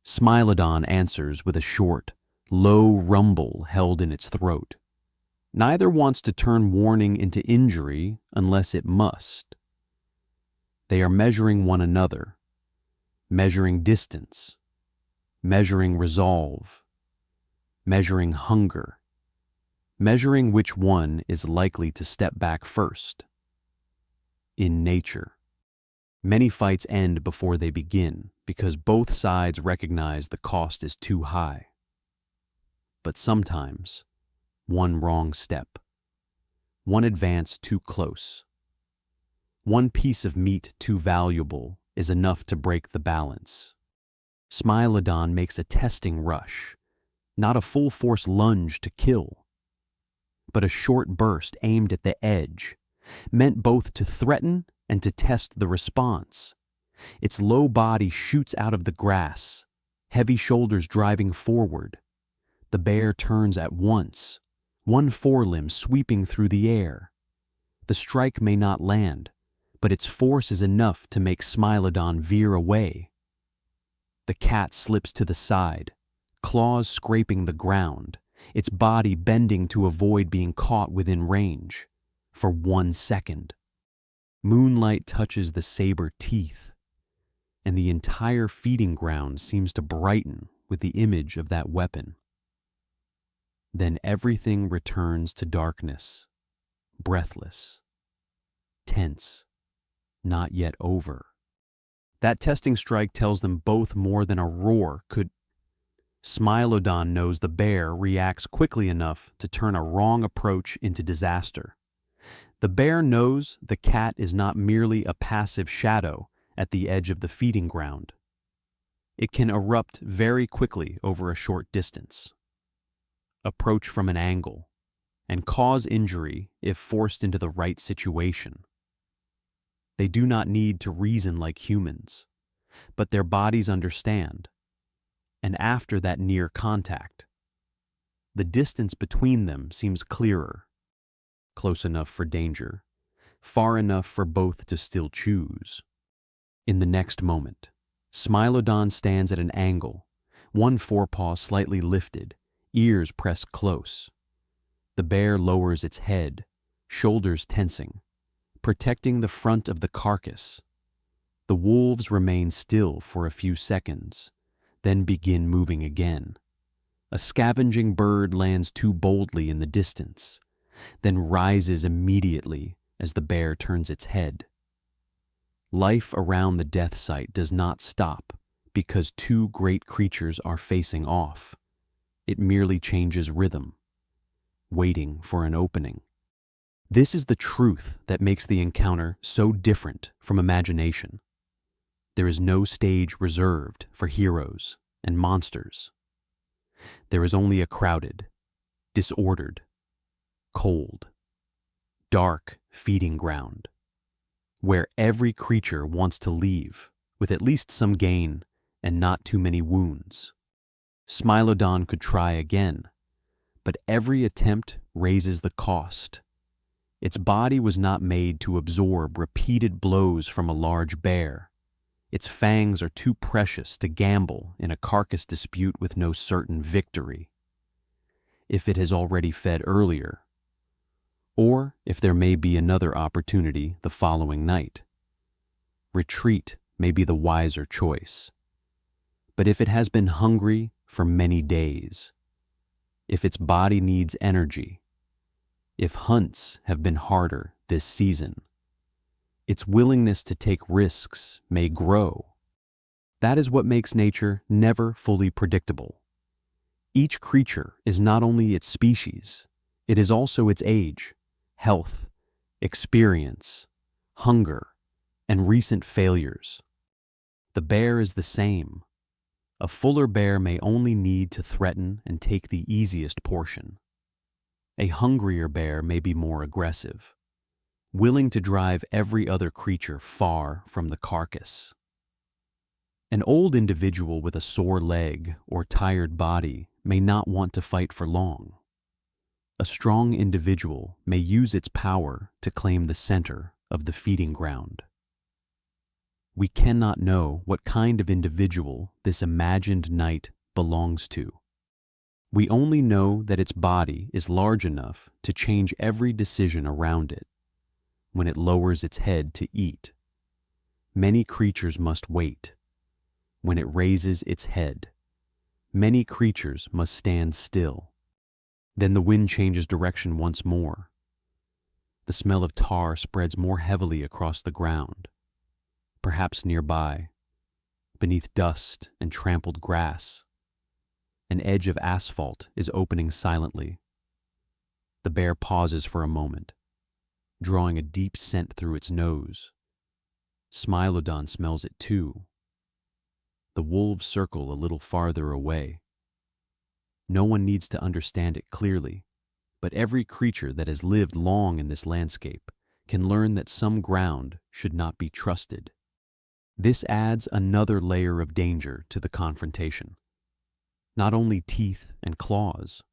Smilodon answers with a short, low rumble held in its throat. Neither wants to turn warning into injury unless it must. They are measuring one another, measuring distance, measuring resolve, measuring hunger, measuring which one is likely to step back first. In nature, many fights end before they begin because both sides recognize the cost is too high. But sometimes, one wrong step, one advance too close, one piece of meat too valuable is enough to break the balance. Smilodon makes a testing rush, not a full-force lunge to kill, but a short burst aimed at the edge, meant both to threaten and to test the response. Its low body shoots out of the grass, heavy shoulders driving forward. The bear turns at once, one forelimb sweeping through the air. The strike may not land, but its force is enough to make Smilodon veer away. The cat slips to the side, claws scraping the ground, its body bending to avoid being caught within range. For 1 second, moonlight touches the saber teeth, and the entire feeding ground seems to brighten with the image of that weapon. Then everything returns to darkness, breathless, tense, not yet over. That testing strike tells them both more than a roar could. Smilodon knows the bear reacts quickly enough to turn a wrong approach into disaster. The bear knows the cat is not merely a passive shadow at the edge of the feeding ground. It can erupt very quickly over a short distance, approach from an angle, and cause injury if forced into the right situation. They do not need to reason like humans, but their bodies understand. And after that near contact, the distance between them seems clearer, close enough for danger, far enough for both to still choose. In the next moment, Smilodon stands at an angle, one forepaw slightly lifted, ears pressed close. The bear lowers its head, shoulders tensing, protecting the front of the carcass. The wolves remain still for a few seconds, then begin moving again. A scavenging bird lands too boldly in the distance, then rises immediately as the bear turns its head. Life around the death site does not stop, because two great creatures are facing off. It merely changes rhythm, waiting for an opening. This is the truth that makes the encounter so different from imagination. There is no stage reserved for heroes and monsters. There is only a crowded, disordered, cold, dark feeding ground, where every creature wants to leave with at least some gain and not too many wounds. Smilodon could try again, but every attempt raises the cost. Its body was not made to absorb repeated blows from a large bear. Its fangs are too precious to gamble in a carcass dispute with no certain victory. If it has already fed earlier, or if there may be another opportunity the following night, retreat may be the wiser choice. But if it has been hungry for many days, if its body needs energy, if hunts have been harder this season, its willingness to take risks may grow. That is what makes nature never fully predictable. Each creature is not only its species, it is also its age, health, experience, hunger, and recent failures. The bear is the same. A fuller bear may only need to threaten and take the easiest portion. A hungrier bear may be more aggressive, willing to drive every other creature far from the carcass. An old individual with a sore leg or tired body may not want to fight for long. A strong individual may use its power to claim the center of the feeding ground. We cannot know what kind of individual this imagined knight belongs to. We only know that its body is large enough to change every decision around it. When it lowers its head to eat, many creatures must wait. When it raises its head, many creatures must stand still. Then the wind changes direction once more. The smell of tar spreads more heavily across the ground. Perhaps nearby, beneath dust and trampled grass, an edge of asphalt is opening silently. The bear pauses for a moment, drawing a deep scent through its nose. Smilodon smells it too. The wolves circle a little farther away. No one needs to understand it clearly, but every creature that has lived long in this landscape can learn that some ground should not be trusted. This adds another layer of danger to the confrontation. Not only teeth and claws,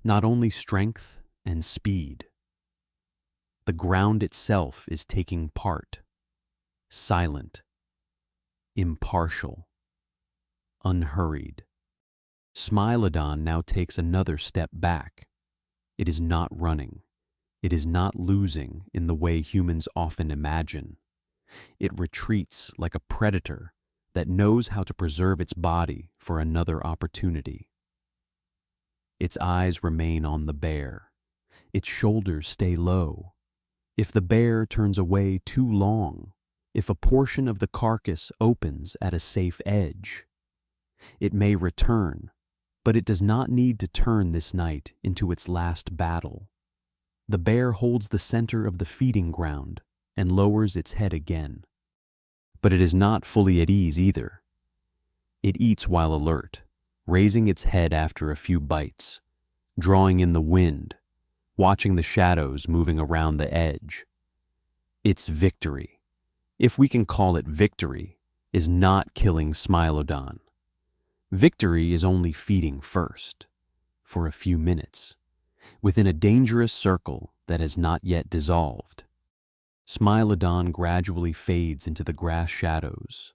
not only strength and speed. The ground itself is taking part, silent, impartial, unhurried. Smilodon now takes another step back. It is not running. It is not losing in the way humans often imagine. It retreats like a predator that knows how to preserve its body for another opportunity. Its eyes remain on the bear. Its shoulders stay low. If the bear turns away too long, if a portion of the carcass opens at a safe edge, it may return, but it does not need to turn this night into its last battle. The bear holds the center of the feeding ground and lowers its head again. But it is not fully at ease either. It eats while alert, raising its head after a few bites, drawing in the wind, watching the shadows moving around the edge. Its victory, if we can call it victory, is not killing Smilodon. Victory is only feeding first, for a few minutes, within a dangerous circle that has not yet dissolved. Smilodon gradually fades into the grass shadows,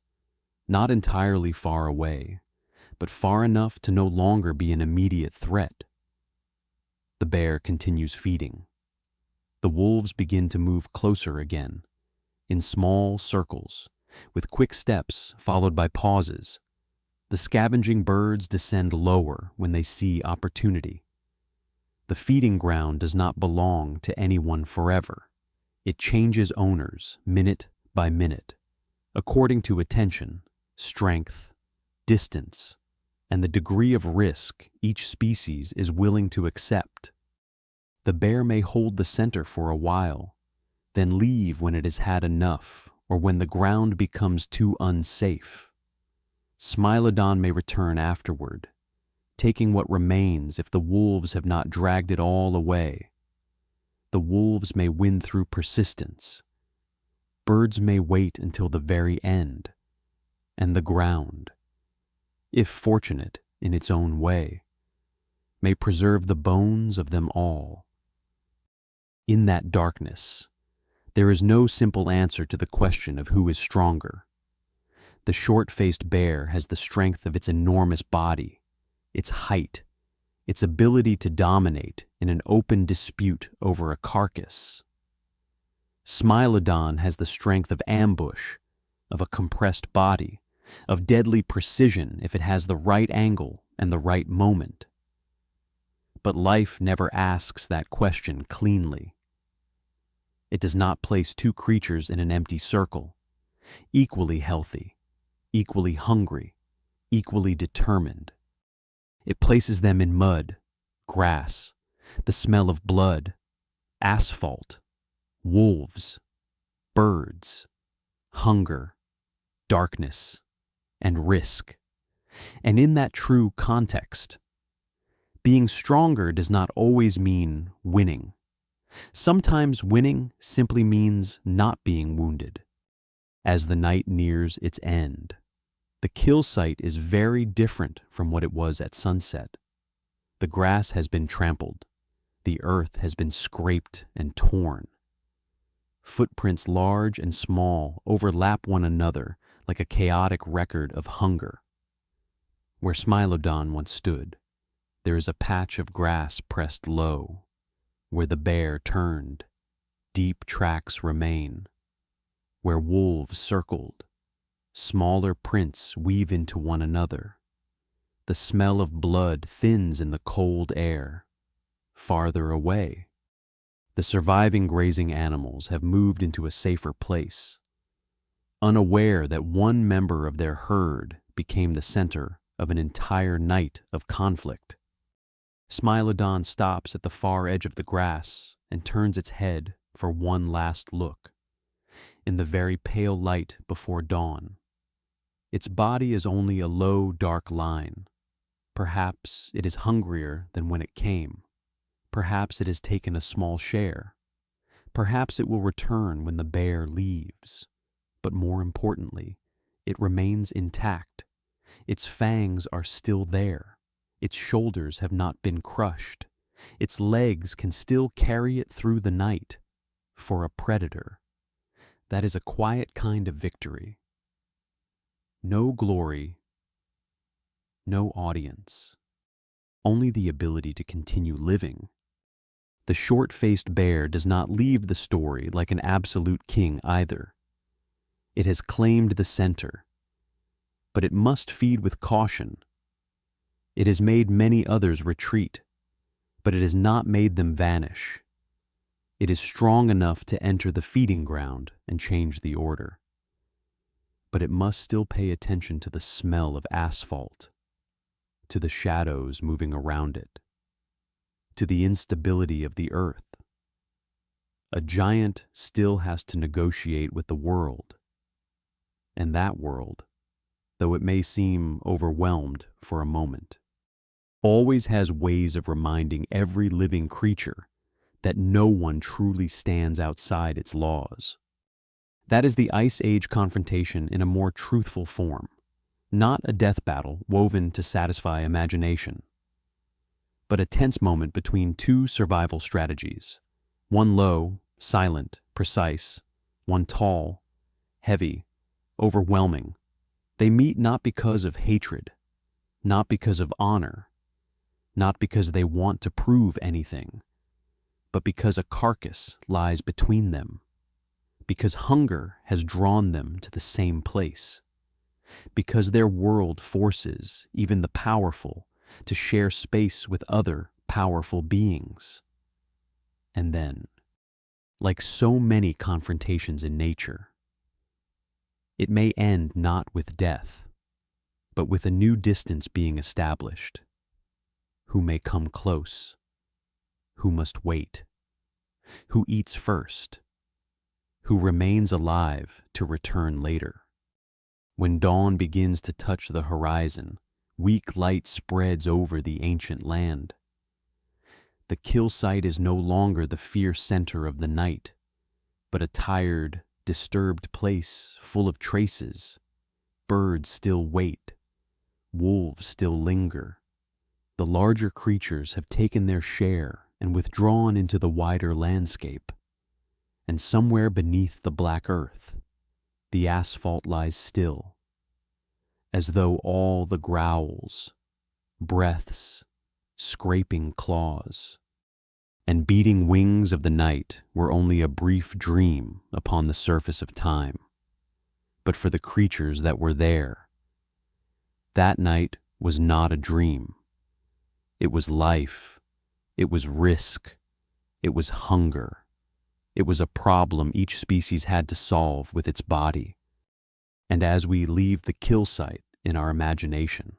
not entirely far away, but far enough to no longer be an immediate threat. The bear continues feeding. The wolves begin to move closer again, in small circles, with quick steps followed by pauses. The scavenging birds descend lower when they see opportunity. The feeding ground does not belong to anyone forever. It changes owners minute by minute, according to attention, strength, distance, and the degree of risk each species is willing to accept. The bear may hold the center for a while, then leave when it has had enough or when the ground becomes too unsafe. Smilodon may return afterward, taking what remains if the wolves have not dragged it all away. The wolves may win through persistence. Birds may wait until the very end. And the ground, if fortunate in its own way, may preserve the bones of them all. In that darkness, there is no simple answer to the question of who is stronger. The short-faced bear has the strength of its enormous body, its height, its ability to dominate in an open dispute over a carcass. Smilodon has the strength of ambush, of a compressed body, of deadly precision if it has the right angle and the right moment. But life never asks that question cleanly. It does not place two creatures in an empty circle, equally healthy, equally hungry, equally determined. It places them in mud, grass, the smell of blood, asphalt, wolves, birds, hunger, darkness, and risk. And in that true context, being stronger does not always mean winning. Sometimes winning simply means not being wounded. As the night nears its end, the kill site is very different from what it was at sunset. The grass has been trampled. The earth has been scraped and torn. Footprints large and small overlap one another like a chaotic record of hunger. Where Smilodon once stood, there is a patch of grass pressed low. Where the bear turned, deep tracks remain. Where wolves circled, smaller prints weave into one another. The smell of blood thins in the cold air. Farther away, the surviving grazing animals have moved into a safer place, unaware that one member of their herd became the center of an entire night of conflict. Smilodon stops at the far edge of the grass and turns its head for one last look. In the very pale light before dawn, its body is only a low, dark line. Perhaps it is hungrier than when it came. Perhaps it has taken a small share. Perhaps it will return when the bear leaves. But more importantly, it remains intact. Its fangs are still there. Its shoulders have not been crushed. Its legs can still carry it through the night. For a predator, that is a quiet kind of victory. No glory, no audience, only the ability to continue living. The short-faced bear does not leave the story like an absolute king either. It has claimed the center, but it must feed with caution. It has made many others retreat, but it has not made them vanish. It is strong enough to enter the feeding ground and change the order. But it must still pay attention to the smell of asphalt, to the shadows moving around it, to the instability of the earth. A giant still has to negotiate with the world, and that world, though it may seem overwhelmed for a moment, always has ways of reminding every living creature that no one truly stands outside its laws. That is the Ice Age confrontation in a more truthful form, not a death battle woven to satisfy imagination, but a tense moment between two survival strategies, one low, silent, precise, one tall, heavy, overwhelming. They meet not because of hatred, not because of honor, not because they want to prove anything, but because a carcass lies between them, because hunger has drawn them to the same place, because their world forces even the powerful to share space with other powerful beings. And then, like so many confrontations in nature, it may end not with death, but with a new distance being established. Who may come close? Who must wait? Who eats first? Who remains alive to return later? When dawn begins to touch the horizon, weak light spreads over the ancient land. The kill site is no longer the fierce center of the night, but a tired, disturbed place full of traces. Birds still wait. Wolves still linger. The larger creatures have taken their share and withdrawn into the wider landscape. And somewhere beneath the black earth, the asphalt lies still, as though all the growls, breaths, scraping claws, and beating wings of the night were only a brief dream upon the surface of time. But for the creatures that were there, that night was not a dream. It was life. It was risk. It was hunger. It was a problem each species had to solve with its body. And as we leave the kill site in our imagination,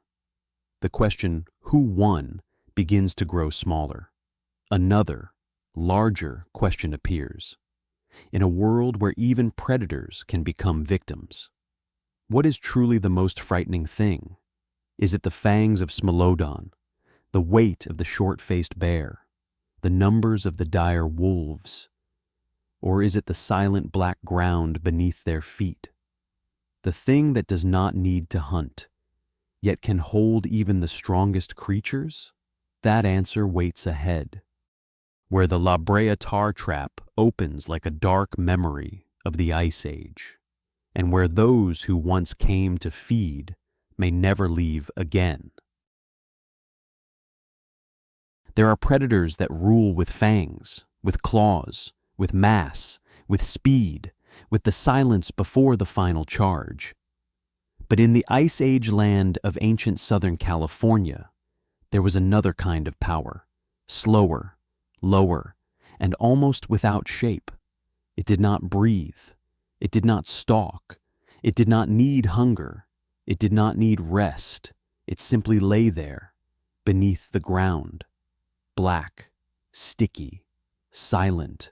the question, who won, begins to grow smaller. Another, larger question appears. In a world where even predators can become victims, what is truly the most frightening thing? Is it the fangs of Smilodon, the weight of the short-faced bear, the numbers of the dire wolves, or is it the silent black ground beneath their feet? The thing that does not need to hunt, yet can hold even the strongest creatures? That answer waits ahead, where the Brea tar trap opens like a dark memory of the Ice Age, and where those who once came to feed may never leave again. There are predators that rule with fangs, with claws, with mass, with speed, with the silence before the final charge. But in the Ice Age land of ancient Southern California, there was another kind of power, slower, lower, and almost without shape. It did not breathe. It did not stalk. It did not need hunger. It did not need rest. It simply lay there, beneath the ground, black, sticky, silent,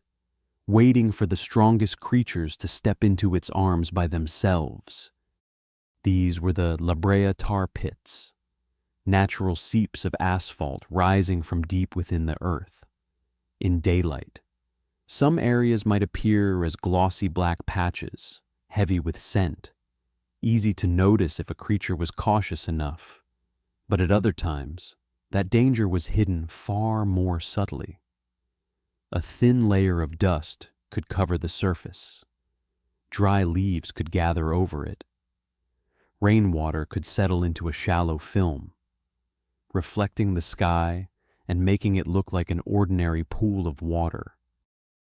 waiting for the strongest creatures to step into its arms by themselves. These were the Brea tar pits, natural seeps of asphalt rising from deep within the earth. In daylight, some areas might appear as glossy black patches, heavy with scent, easy to notice if a creature was cautious enough, but at other times, that danger was hidden far more subtly. A thin layer of dust could cover the surface. Dry leaves could gather over it. Rainwater could settle into a shallow film, reflecting the sky and making it look like an ordinary pool of water.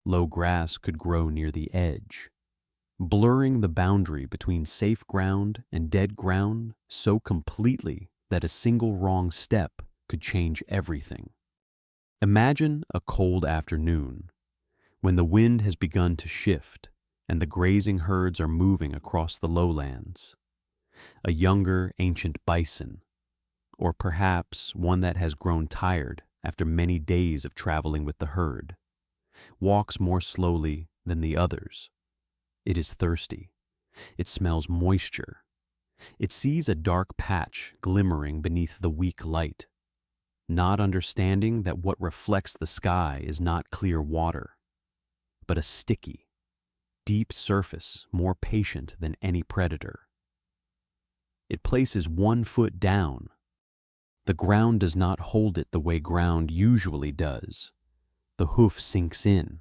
Low grass could grow near the edge, blurring the boundary between safe ground and dead ground so completely that a single wrong step could change everything. Imagine a cold afternoon, when the wind has begun to shift and the grazing herds are moving across the lowlands. A younger ancient bison, or perhaps one that has grown tired after many days of traveling with the herd, walks more slowly than the others. It is thirsty. It smells moisture. It sees a dark patch glimmering beneath the weak light, not understanding that what reflects the sky is not clear water, but a sticky, deep surface more patient than any predator. It places 1 foot down. The ground does not hold it the way ground usually does. The hoof sinks in.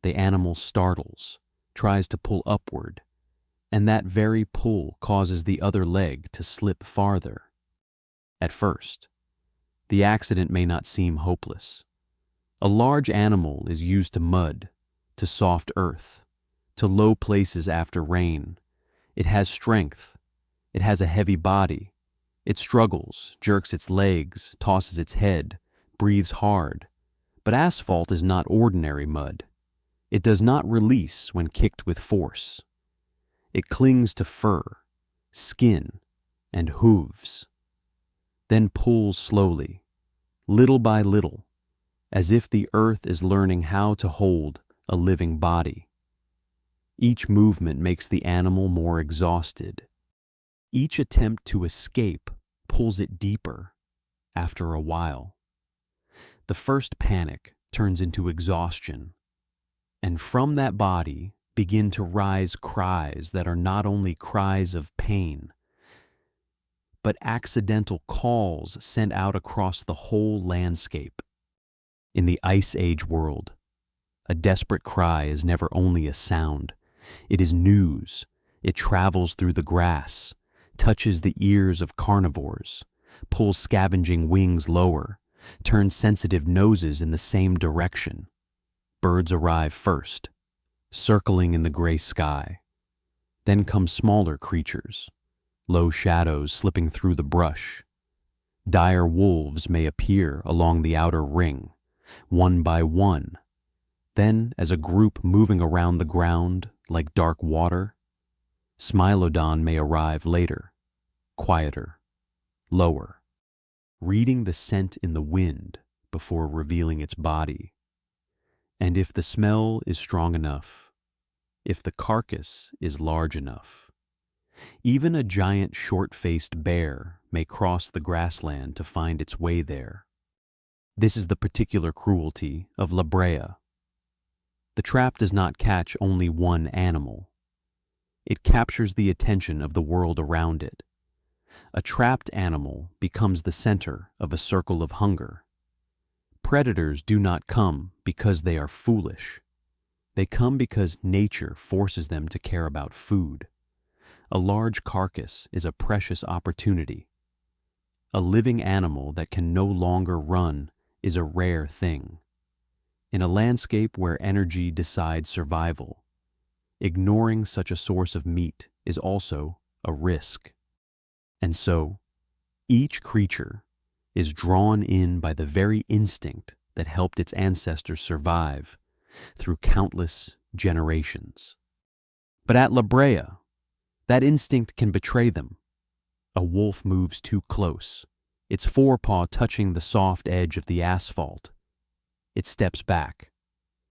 The animal startles, tries to pull upward, and that very pull causes the other leg to slip farther. At first, the accident may not seem hopeless. A large animal is used to mud, to soft earth, to low places after rain. It has strength. It has a heavy body. It struggles, jerks its legs, tosses its head, breathes hard. But asphalt is not ordinary mud. It does not release when kicked with force. It clings to fur, skin, and hooves, then pulls slowly, little by little, as if the earth is learning how to hold a living body. Each movement makes the animal more exhausted. Each attempt to escape pulls it deeper after a while. The first panic turns into exhaustion, and from that body begin to rise cries that are not only cries of pain, but accidental calls sent out across the whole landscape. In the Ice Age world, a desperate cry is never only a sound. It is news. It travels through the grass, touches the ears of carnivores, pulls scavenging wings lower, turns sensitive noses in the same direction. Birds arrive first, circling in the gray sky. Then come smaller creatures, low shadows slipping through the brush. Dire wolves may appear along the outer ring, one by one. Then, as a group moving around the ground like dark water, Smilodon may arrive later, quieter, lower, reading the scent in the wind before revealing its body. And if the smell is strong enough, if the carcass is large enough, even a giant short-faced bear may cross the grassland to find its way there. This is the particular cruelty of Brea. The trap does not catch only one animal. It captures the attention of the world around it. A trapped animal becomes the center of a circle of hunger. Predators do not come because they are foolish. They come because nature forces them to care about food. A large carcass is a precious opportunity. A living animal that can no longer run is a rare thing. In a landscape where energy decides survival, ignoring such a source of meat is also a risk. And so, each creature is drawn in by the very instinct that helped its ancestors survive through countless generations. But at Brea, that instinct can betray them. A wolf moves too close, its forepaw touching the soft edge of the asphalt. It steps back,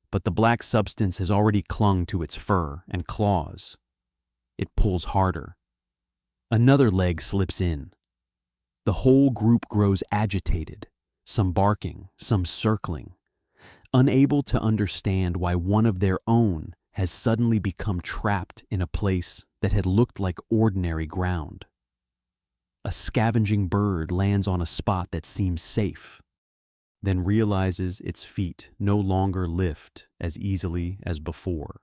but the black substance has already clung to its fur and claws. It pulls harder. Another leg slips in. The whole group grows agitated, some barking, some circling, unable to understand why one of their own has suddenly become trapped in a place that had looked like ordinary ground. A scavenging bird lands on a spot that seems safe, then realizes its feet no longer lift as easily as before.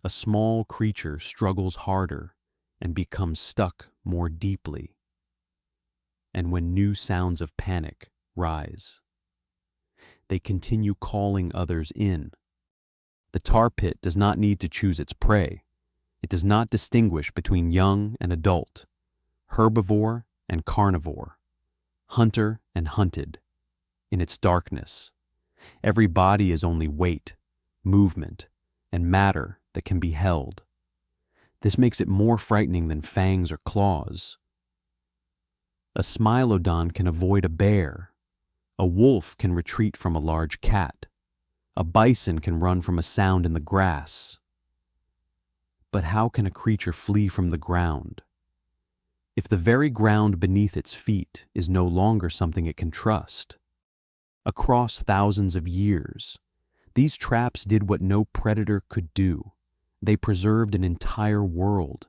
A small creature struggles harder and becomes stuck more deeply. And when new sounds of panic rise, they continue calling others in. The tar pit does not need to choose its prey. It does not distinguish between young and adult, herbivore and carnivore, hunter and hunted. In its darkness, every body is only weight, movement, and matter that can be held. This makes it more frightening than fangs or claws. A Smilodon can avoid a bear. A wolf can retreat from a large cat. A bison can run from a sound in the grass. But how can a creature flee from the ground? If the very ground beneath its feet is no longer something it can trust. Across thousands of years, these traps did what no predator could do. They preserved an entire world,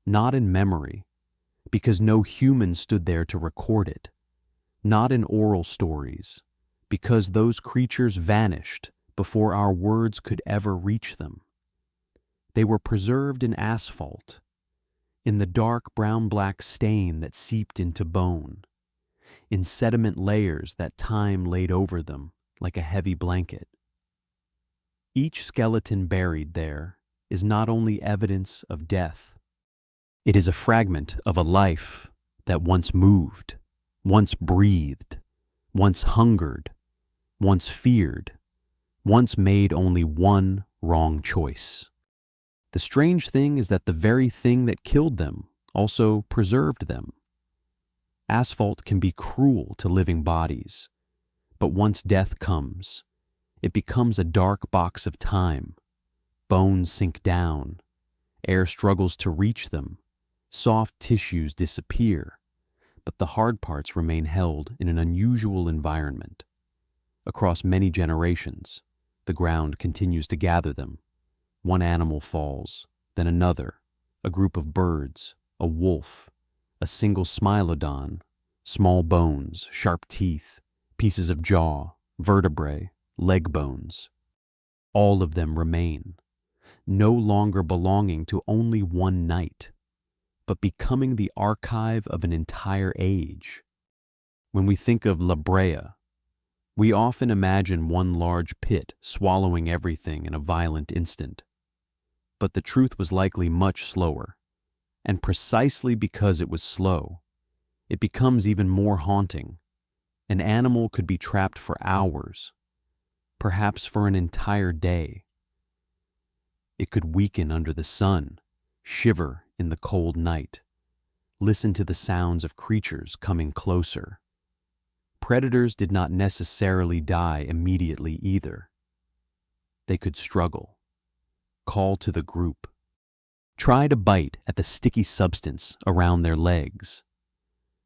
not in memory, because no human stood there to record it, not in oral stories, because those creatures vanished before our words could ever reach them. They were preserved in asphalt, in the dark brown-black stain that seeped into bone, in sediment layers that time laid over them like a heavy blanket. Each skeleton buried there is not only evidence of death, it is a fragment of a life that once moved, once breathed, once hungered, once feared, once made only one wrong choice. The strange thing is that the very thing that killed them also preserved them. Asphalt can be cruel to living bodies, but once death comes, it becomes a dark box of time. Bones sink down, air struggles to reach them, soft tissues disappear, but the hard parts remain held in an unusual environment. Across many generations, the ground continues to gather them. One animal falls, then another, a group of birds, a wolf, a single Smilodon, small bones, sharp teeth, pieces of jaw, vertebrae, leg bones. All of them remain, no longer belonging to only one night, but becoming the archive of an entire age. When we think of Brea, we often imagine one large pit swallowing everything in a violent instant. But the truth was likely much slower, and precisely because it was slow, it becomes even more haunting. An animal could be trapped for hours, perhaps for an entire day. It could weaken under the sun, shiver in the cold night, listen to the sounds of creatures coming closer. Predators did not necessarily die immediately either. They could struggle, call to the group, try to bite at the sticky substance around their legs,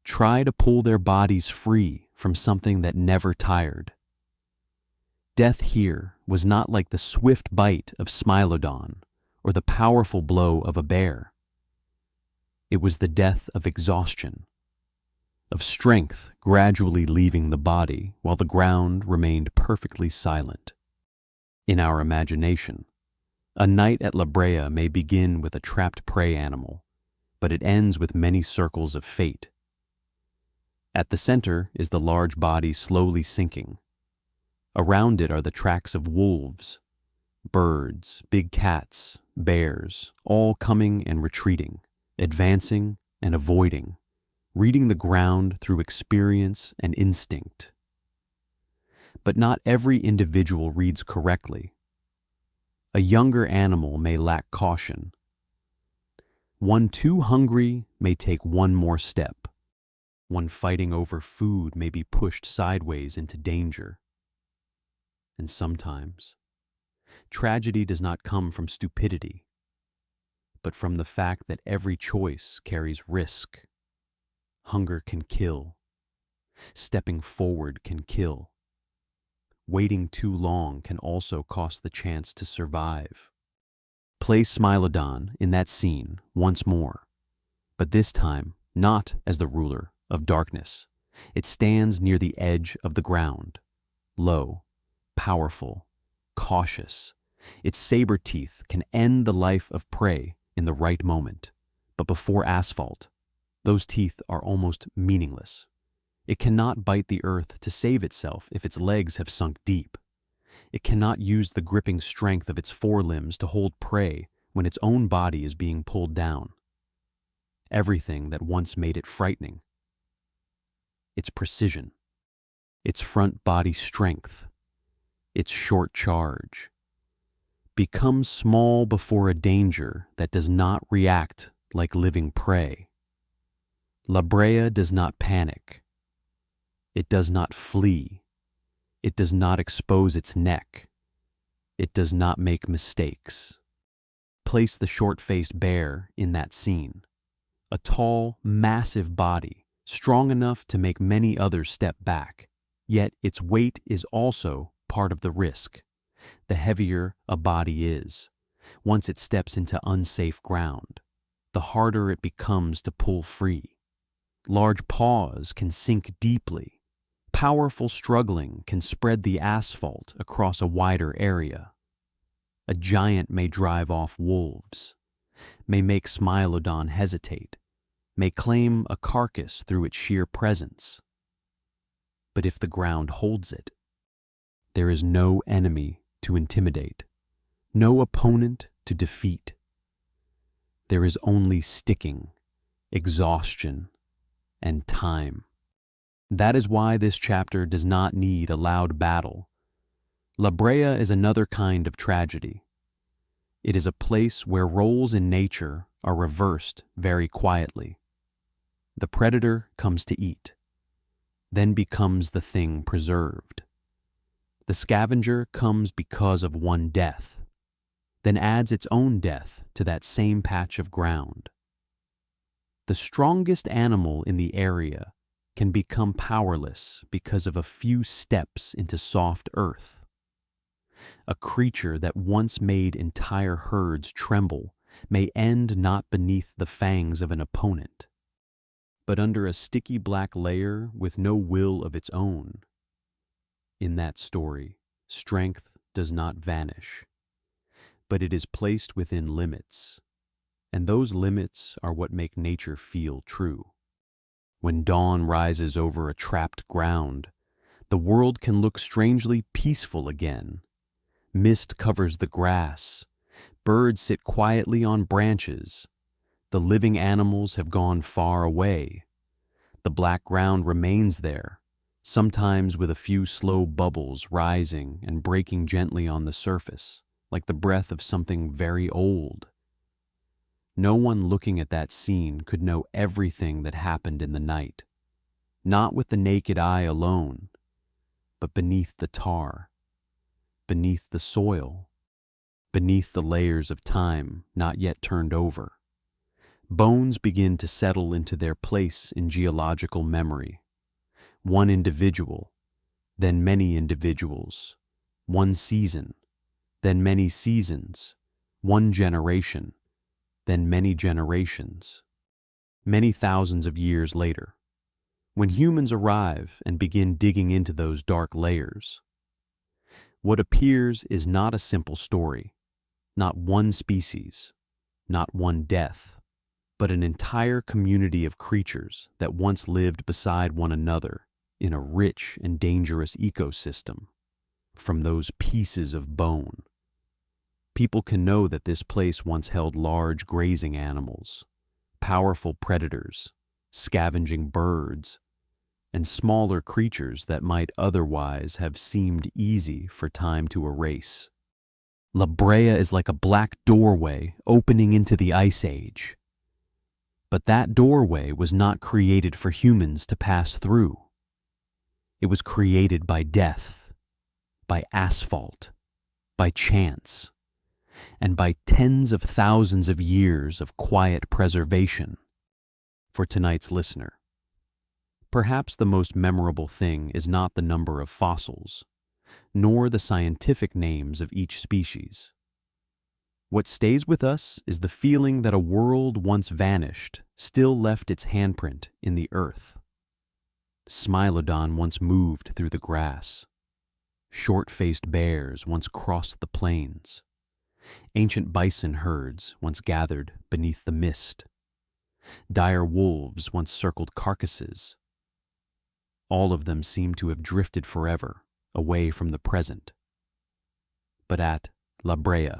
try to pull their bodies free from something that never tired. Death here was not like the swift bite of Smilodon or the powerful blow of a bear. It was the death of exhaustion, of strength gradually leaving the body while the ground remained perfectly silent. In our imagination, a night at Brea may begin with a trapped prey animal, but it ends with many circles of fate. At the center is the large body slowly sinking. Around it are the tracks of wolves, birds, big cats, bears, all coming and retreating, advancing and avoiding, reading the ground through experience and instinct. But not every individual reads correctly. A younger animal may lack caution. One too hungry may take one more step. One fighting over food may be pushed sideways into danger. And sometimes, tragedy does not come from stupidity, but from the fact that every choice carries risk. Hunger can kill. Stepping forward can kill. Waiting too long can also cost the chance to survive. Place Smilodon in that scene once more, but this time not as the ruler of darkness. It stands near the edge of the ground, low, powerful, cautious. Its saber teeth can end the life of prey in the right moment, but before asphalt, those teeth are almost meaningless. It cannot bite the earth to save itself if its legs have sunk deep. It cannot use the gripping strength of its forelimbs to hold prey when its own body is being pulled down. Everything that once made it frightening, its precision, its front body strength, its short charge, becomes small before a danger that does not react like living prey. Brea does not panic. It does not flee. It does not expose its neck. It does not make mistakes. Place the short-faced bear in that scene. A tall, massive body, strong enough to make many others step back. Yet its weight is also part of the risk. The heavier a body is, once it steps into unsafe ground, the harder it becomes to pull free. Large paws can sink deeply. Powerful struggling can spread the asphalt across a wider area. A giant may drive off wolves, may make Smilodon hesitate, may claim a carcass through its sheer presence. But if the ground holds it, there is no enemy to intimidate, no opponent to defeat. There is only sticking, exhaustion, and time. That is why this chapter does not need a loud battle. Brea is another kind of tragedy. It is a place where roles in nature are reversed very quietly. The predator comes to eat, then becomes the thing preserved. The scavenger comes because of one death, then adds its own death to that same patch of ground. The strongest animal in the area can become powerless because of a few steps into soft earth. A creature that once made entire herds tremble may end not beneath the fangs of an opponent, but under a sticky black layer with no will of its own. In that story, strength does not vanish, but it is placed within limits, and those limits are what make nature feel true. When dawn rises over a trapped ground, the world can look strangely peaceful again. Mist covers the grass, birds sit quietly on branches, the living animals have gone far away. The black ground remains there, sometimes with a few slow bubbles rising and breaking gently on the surface, like the breath of something very old. No one looking at that scene could know everything that happened in the night, not with the naked eye alone, but beneath the tar, beneath the soil, beneath the layers of time not yet turned over. Bones begin to settle into their place in geological memory. One individual, then many individuals, one season, then many seasons, one generation, then many generations. Many thousands of years later, when humans arrive and begin digging into those dark layers, what appears is not a simple story, not one species, not one death, but an entire community of creatures that once lived beside one another in a rich and dangerous ecosystem. From those pieces of bone, people can know that this place once held large grazing animals, powerful predators, scavenging birds, and smaller creatures that might otherwise have seemed easy for time to erase. Brea is like a black doorway opening into the Ice Age. But that doorway was not created for humans to pass through. It was created by death, by asphalt, by chance, and by tens of thousands of years of quiet preservation. For tonight's listener, perhaps the most memorable thing is not the number of fossils, nor the scientific names of each species. What stays with us is the feeling that a world once vanished still left its handprint in the earth. Smilodon once moved through the grass. Short-faced bears once crossed the plains. Ancient bison herds once gathered beneath the mist. Dire wolves once circled carcasses. All of them seem to have drifted forever, away from the present. But at Brea,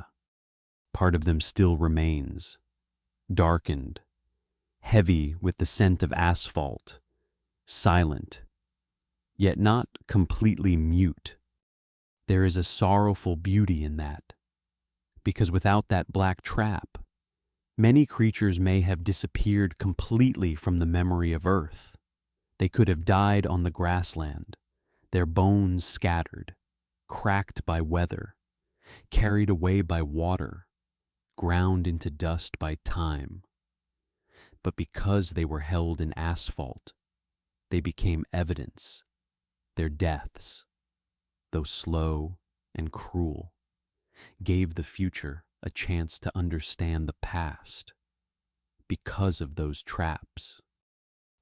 part of them still remains, darkened, heavy with the scent of asphalt, silent, yet not completely mute. There is a sorrowful beauty in that, because without that black trap, many creatures may have disappeared completely from the memory of Earth. They could have died on the grassland, their bones scattered, cracked by weather, carried away by water, ground into dust by time. But because they were held in asphalt, they became evidence. Their deaths, though slow and cruel, gave the future a chance to understand the past. Because of those traps,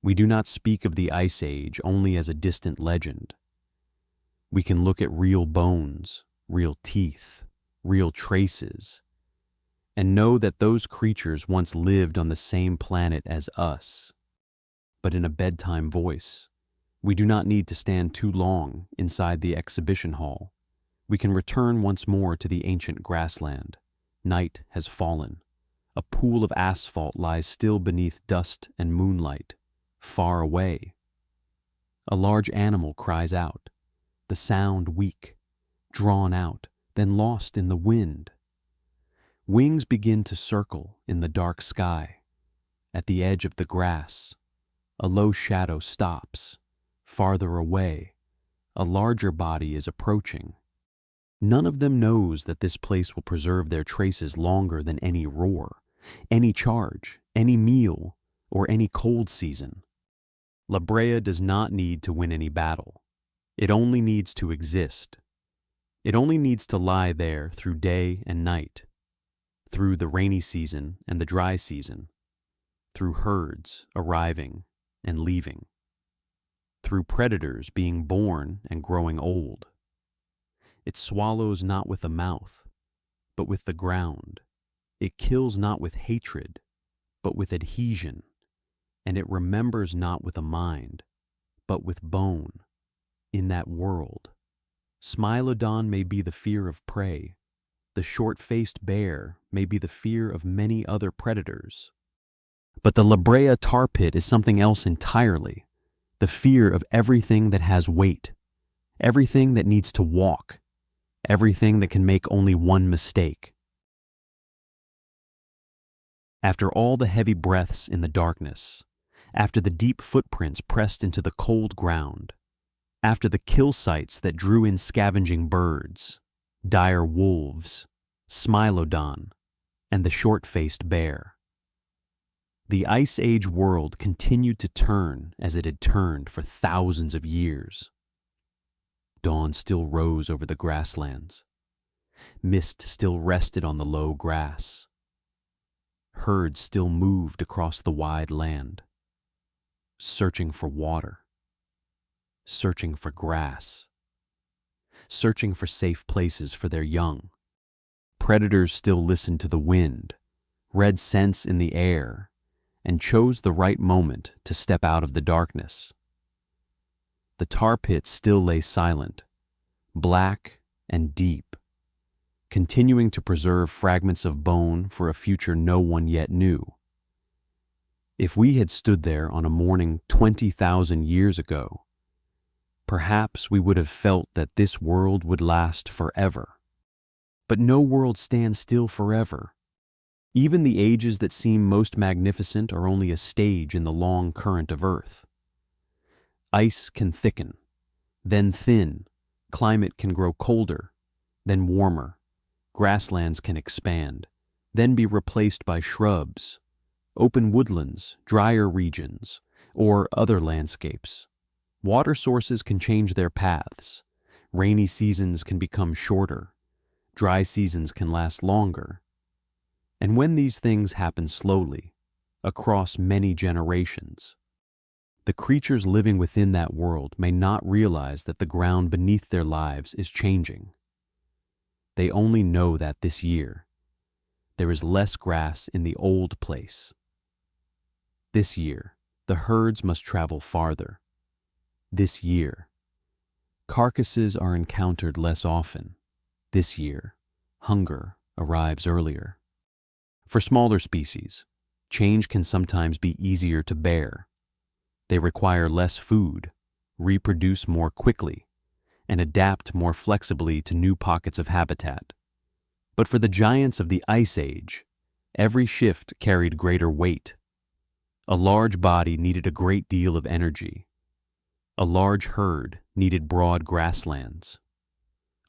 we do not speak of the Ice Age only as a distant legend. We can look at real bones, real teeth, real traces, and know that those creatures once lived on the same planet as us. But in a bedtime voice, we do not need to stand too long inside the exhibition hall. We can return once more to the ancient grassland. Night has fallen. A pool of asphalt lies still beneath dust and moonlight, far away. A large animal cries out, the sound weak, drawn out, then lost in the wind. Wings begin to circle in the dark sky. At the edge of the grass, a low shadow stops. Farther away, a larger body is approaching. None of them knows that this place will preserve their traces longer than any roar, any charge, any meal, or any cold season. Brea does not need to win any battle. It only needs to exist. It only needs to lie there through day and night, through the rainy season and the dry season, through herds arriving and leaving, through predators being born and growing old. It swallows not with the mouth, but with the ground. It kills not with hatred, but with adhesion. And it remembers not with a mind, but with bone. In that world, Smilodon may be the fear of prey. The short-faced bear may be the fear of many other predators. But the Brea tar pit is something else entirely. The fear of everything that has weight, everything that needs to walk, everything that can make only one mistake. After all the heavy breaths in the darkness, after the deep footprints pressed into the cold ground, after the kill sites that drew in scavenging birds, dire wolves, Smilodon, and the short-faced bear, the Ice Age world continued to turn as it had turned for thousands of years. Dawn still rose over the grasslands. Mist still rested on the low grass. Herds still moved across the wide land, searching for water, searching for grass, searching for safe places for their young. Predators still listened to the wind, read scents in the air, and chose the right moment to step out of the darkness. The tar pit still lay silent, black and deep, continuing to preserve fragments of bone for a future no one yet knew. If we had stood there on a morning 20,000 years ago, perhaps we would have felt that this world would last forever. But no world stands still forever. Even the ages that seem most magnificent are only a stage in the long current of Earth. Ice can thicken, then thin, climate can grow colder, then warmer, grasslands can expand, then be replaced by shrubs, open woodlands, drier regions, or other landscapes. Water sources can change their paths, rainy seasons can become shorter, dry seasons can last longer. And when these things happen slowly, across many generations, the creatures living within that world may not realize that the ground beneath their lives is changing. They only know that this year, there is less grass in the old place. This year, the herds must travel farther. This year, carcasses are encountered less often. This year, hunger arrives earlier. For smaller species, change can sometimes be easier to bear. They require less food, reproduce more quickly, and adapt more flexibly to new pockets of habitat. But for the giants of the Ice Age, every shift carried greater weight. A large body needed a great deal of energy. A large herd needed broad grasslands.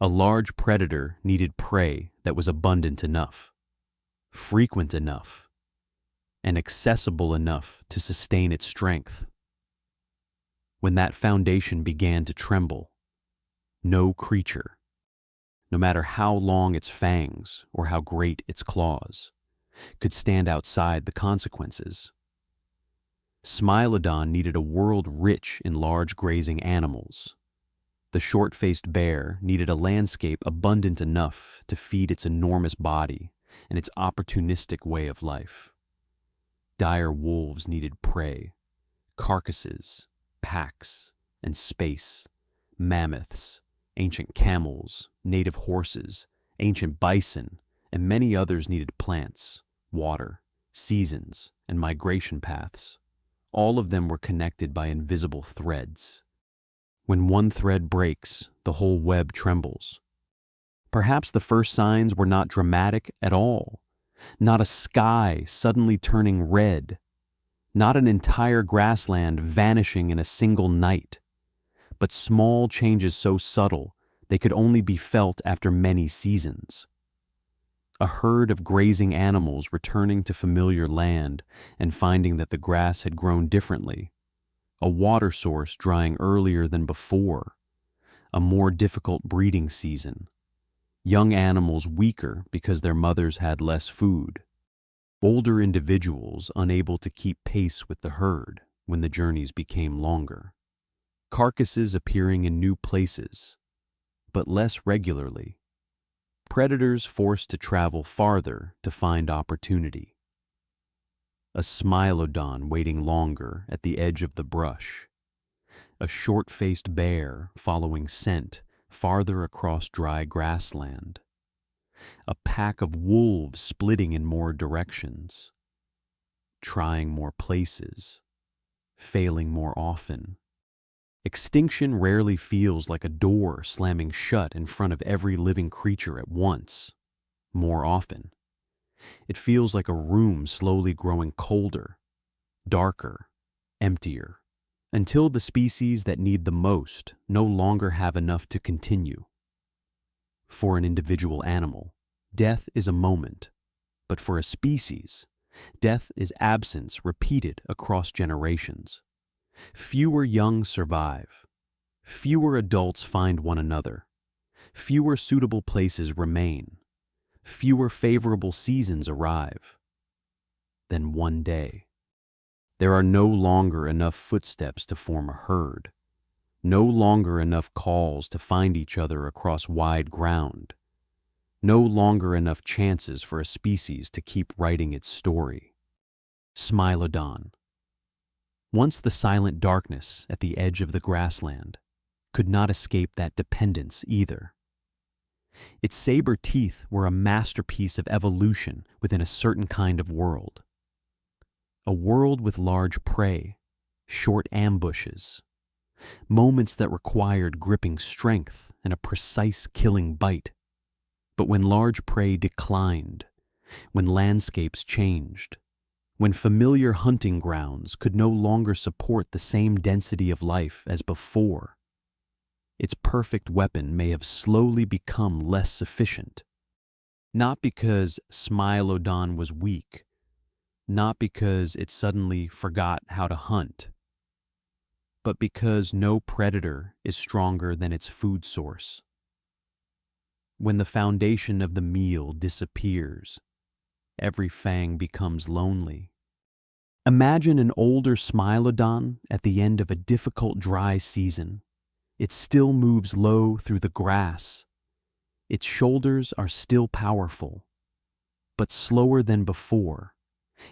A large predator needed prey that was abundant enough, frequent enough, and accessible enough to sustain its strength. When that foundation began to tremble, no creature, no matter how long its fangs or how great its claws, could stand outside the consequences. Smilodon needed a world rich in large grazing animals. The short-faced bear needed a landscape abundant enough to feed its enormous body and its opportunistic way of life. Dire wolves needed prey, carcasses, packs, and space, mammoths, ancient camels, native horses, ancient bison, and many others needed plants, water, seasons, and migration paths. All of them were connected by invisible threads. When one thread breaks, the whole web trembles. Perhaps the first signs were not dramatic at all. not a sky suddenly turning red, not an entire grassland vanishing in a single night, but small changes so subtle they could only be felt after many seasons. A herd of grazing animals returning to familiar land and finding that the grass had grown differently, a water source drying earlier than before, a more difficult breeding season, young animals weaker because their mothers had less food, older individuals unable to keep pace with the herd when the journeys became longer, carcasses appearing in new places, but less regularly, predators forced to travel farther to find opportunity. A Smilodon waiting longer at the edge of the brush, a short-faced bear following scent farther across dry grassland, a pack of wolves splitting in more directions, trying more places, failing more often. Extinction rarely feels like a door slamming shut in front of every living creature at once. More often, it feels like a room slowly growing colder, darker, emptier, until the species that need the most no longer have enough to continue. For an individual animal, death is a moment, but for a species, death is absence repeated across generations. Fewer young survive. Fewer adults find one another. Fewer suitable places remain. Fewer favorable seasons arrive. Then one day, there are no longer enough footsteps to form a herd, no longer enough calls to find each other across wide ground, no longer enough chances for a species to keep writing its story. Smilodon. Once the silent darkness at the edge of the grassland, could not escape that dependence either. Its saber teeth were a masterpiece of evolution within a certain kind of world. A world with large prey, short ambushes, moments that required gripping strength and a precise killing bite. But when large prey declined, when landscapes changed, when familiar hunting grounds could no longer support the same density of life as before, its perfect weapon may have slowly become less sufficient. Not because Smilodon was weak, not because it suddenly forgot how to hunt, but because no predator is stronger than its food source. When the foundation of the meal disappears, every fang becomes lonely. Imagine an older Smilodon at the end of a difficult dry season. It still moves low through the grass. Its shoulders are still powerful, but slower than before.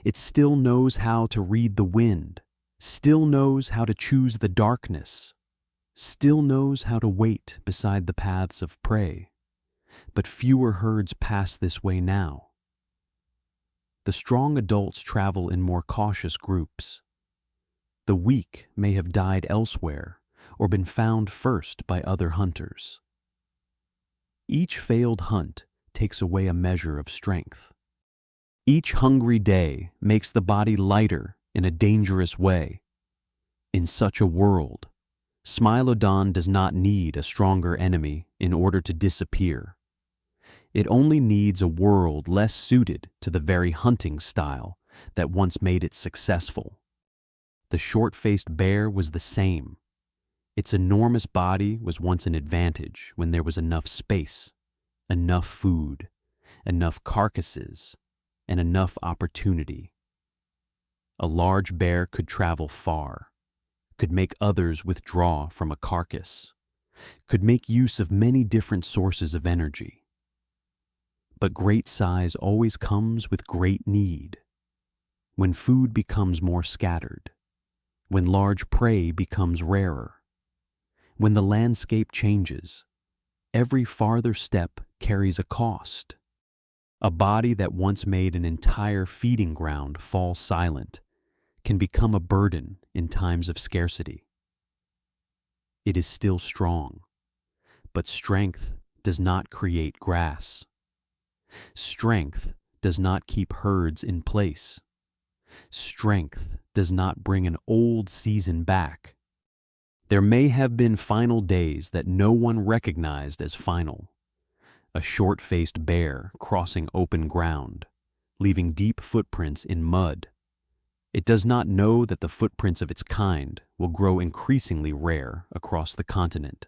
It still knows how to read the wind, still knows how to choose the darkness, still knows how to wait beside the paths of prey. But fewer herds pass this way now. The strong adults travel in more cautious groups. The weak may have died elsewhere or been found first by other hunters. Each failed hunt takes away a measure of strength. Each hungry day makes the body lighter in a dangerous way. In such a world, Smilodon does not need a stronger enemy in order to disappear. It only needs a world less suited to the very hunting style that once made it successful. The short-faced bear was the same. Its enormous body was once an advantage when there was enough space, enough food, enough carcasses, and enough opportunity. A large bear could travel far, could make others withdraw from a carcass, could make use of many different sources of energy. But great size always comes with great need. When food becomes more scattered, when large prey becomes rarer, when the landscape changes, every farther step carries a cost. A body that once made an entire feeding ground fall silent can become a burden in times of scarcity. It is still strong, but strength does not create grass. Strength does not keep herds in place. Strength does not bring an old season back. There may have been final days that no one recognized as final. A short-faced bear crossing open ground, leaving deep footprints in mud. It does not know that the footprints of its kind will grow increasingly rare across the continent.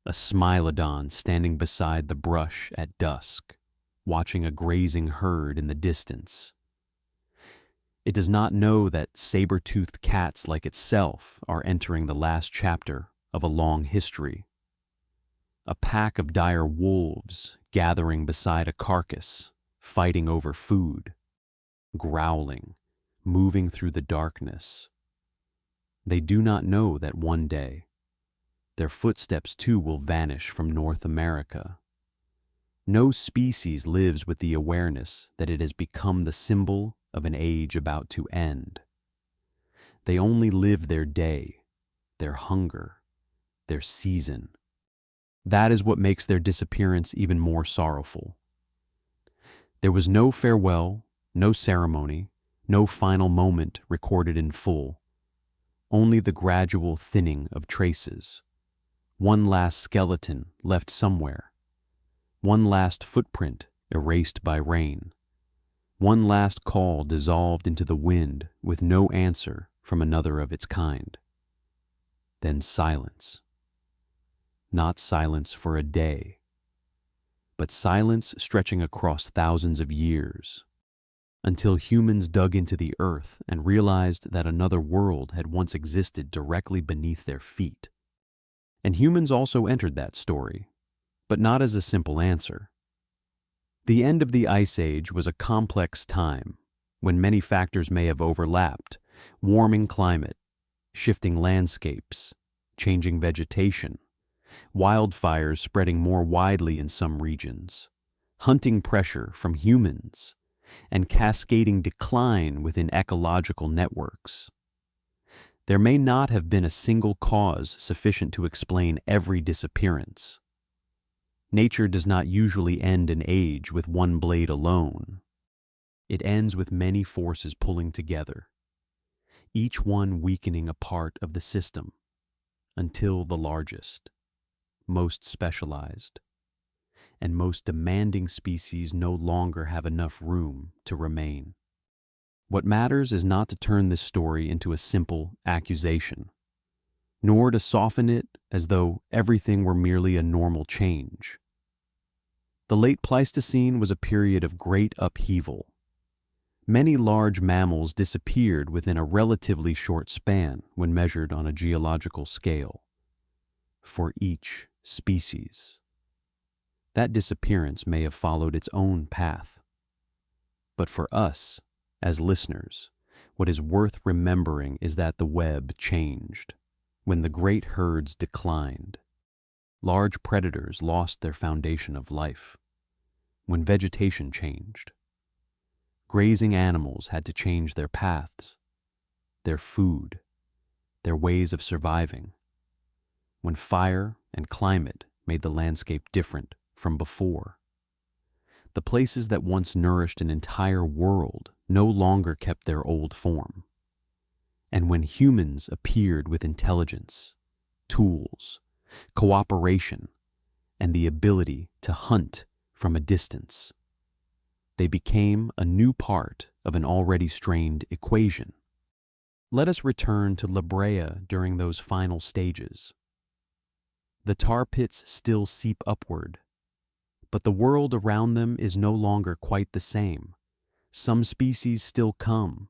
A Smilodon standing beside the brush at dusk, watching a grazing herd in the distance. It does not know that saber-toothed cats like itself are entering the last chapter of a long history. A pack of dire wolves gathering beside a carcass, fighting over food, growling, moving through the darkness. They do not know that one day, their footsteps too will vanish from North America. No species lives with the awareness that it has become the symbol of an age about to end. They only live their day, their hunger, their season. That is what makes their disappearance even more sorrowful. There was no farewell, no ceremony, no final moment recorded in full. Only the gradual thinning of traces. One last skeleton left somewhere. One last footprint erased by rain. One last call dissolved into the wind with no answer from another of its kind. Then silence. Not silence for a day, but silence stretching across thousands of years, until humans dug into the earth and realized that another world had once existed directly beneath their feet. And humans also entered that story, but not as a simple answer. The end of the Ice Age was a complex time, when many factors may have overlapped: warming climate, shifting landscapes, changing vegetation, wildfires spreading more widely in some regions, hunting pressure from humans, and cascading decline within ecological networks. There may not have been a single cause sufficient to explain every disappearance. Nature does not usually end an age with one blade alone. It ends with many forces pulling together, each one weakening a part of the system, until the largest, most specialized, and most demanding species no longer have enough room to remain. What matters is not to turn this story into a simple accusation, nor to soften it as though everything were merely a normal change. The late Pleistocene was a period of great upheaval. Many large mammals disappeared within a relatively short span when measured on a geological scale. For each species, that disappearance may have followed its own path. But for us, as listeners, what is worth remembering is that the web changed. When the great herds declined, large predators lost their foundation of life. When vegetation changed, grazing animals had to change their paths, their food, their ways of surviving. When fire and climate made the landscape different from before, the places that once nourished an entire world no longer kept their old form. And when humans appeared with intelligence, tools, cooperation, and the ability to hunt from a distance, they became a new part of an already strained equation. Let us return to Brea during those final stages. The tar pits still seep upward, but the world around them is no longer quite the same. Some species still come.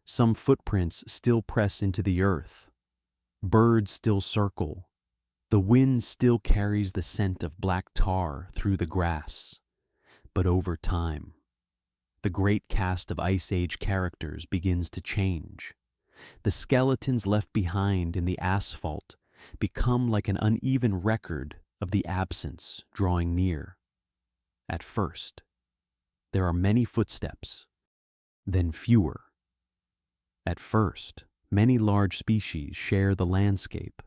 Some footprints still press into the earth. Birds still circle. The wind still carries the scent of black tar through the grass. But over time, the great cast of Ice Age characters begins to change. The skeletons left behind in the asphalt become like an uneven record of the absence drawing near. At first, there are many footsteps, then fewer. At first, many large species share the landscape.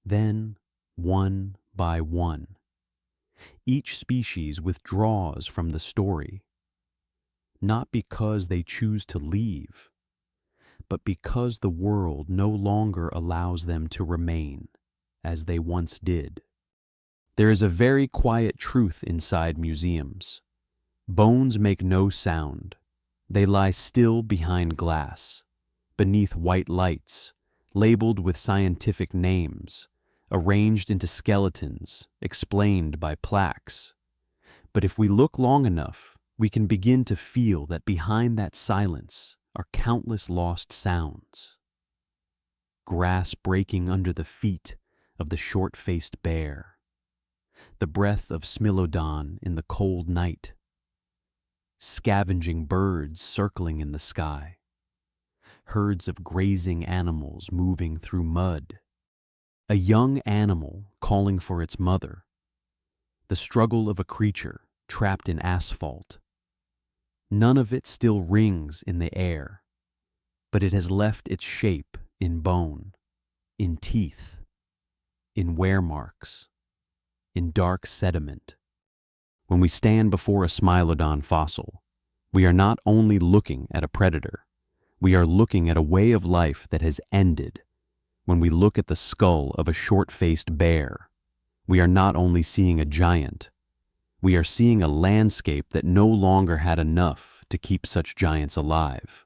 Then, one by one, each species withdraws from the story, not because they choose to leave, but because the world no longer allows them to remain as they once did. There is a very quiet truth inside museums. Bones make no sound. They lie still behind glass, beneath white lights, labeled with scientific names, arranged into skeletons, explained by plaques. But if we look long enough, we can begin to feel that behind that silence are countless lost sounds. Grass breaking under the feet of the short-faced bear, the breath of Smilodon in the cold night, scavenging birds circling in the sky, herds of grazing animals moving through mud, a young animal calling for its mother, the struggle of a creature trapped in asphalt. None of it still rings in the air, but it has left its shape in bone, in teeth, in wear marks, in dark sediment. When we stand before a Smilodon fossil, we are not only looking at a predator, we are looking at a way of life that has ended. When we look at the skull of a short-faced bear, we are not only seeing a giant, we are seeing a landscape that no longer had enough to keep such giants alive.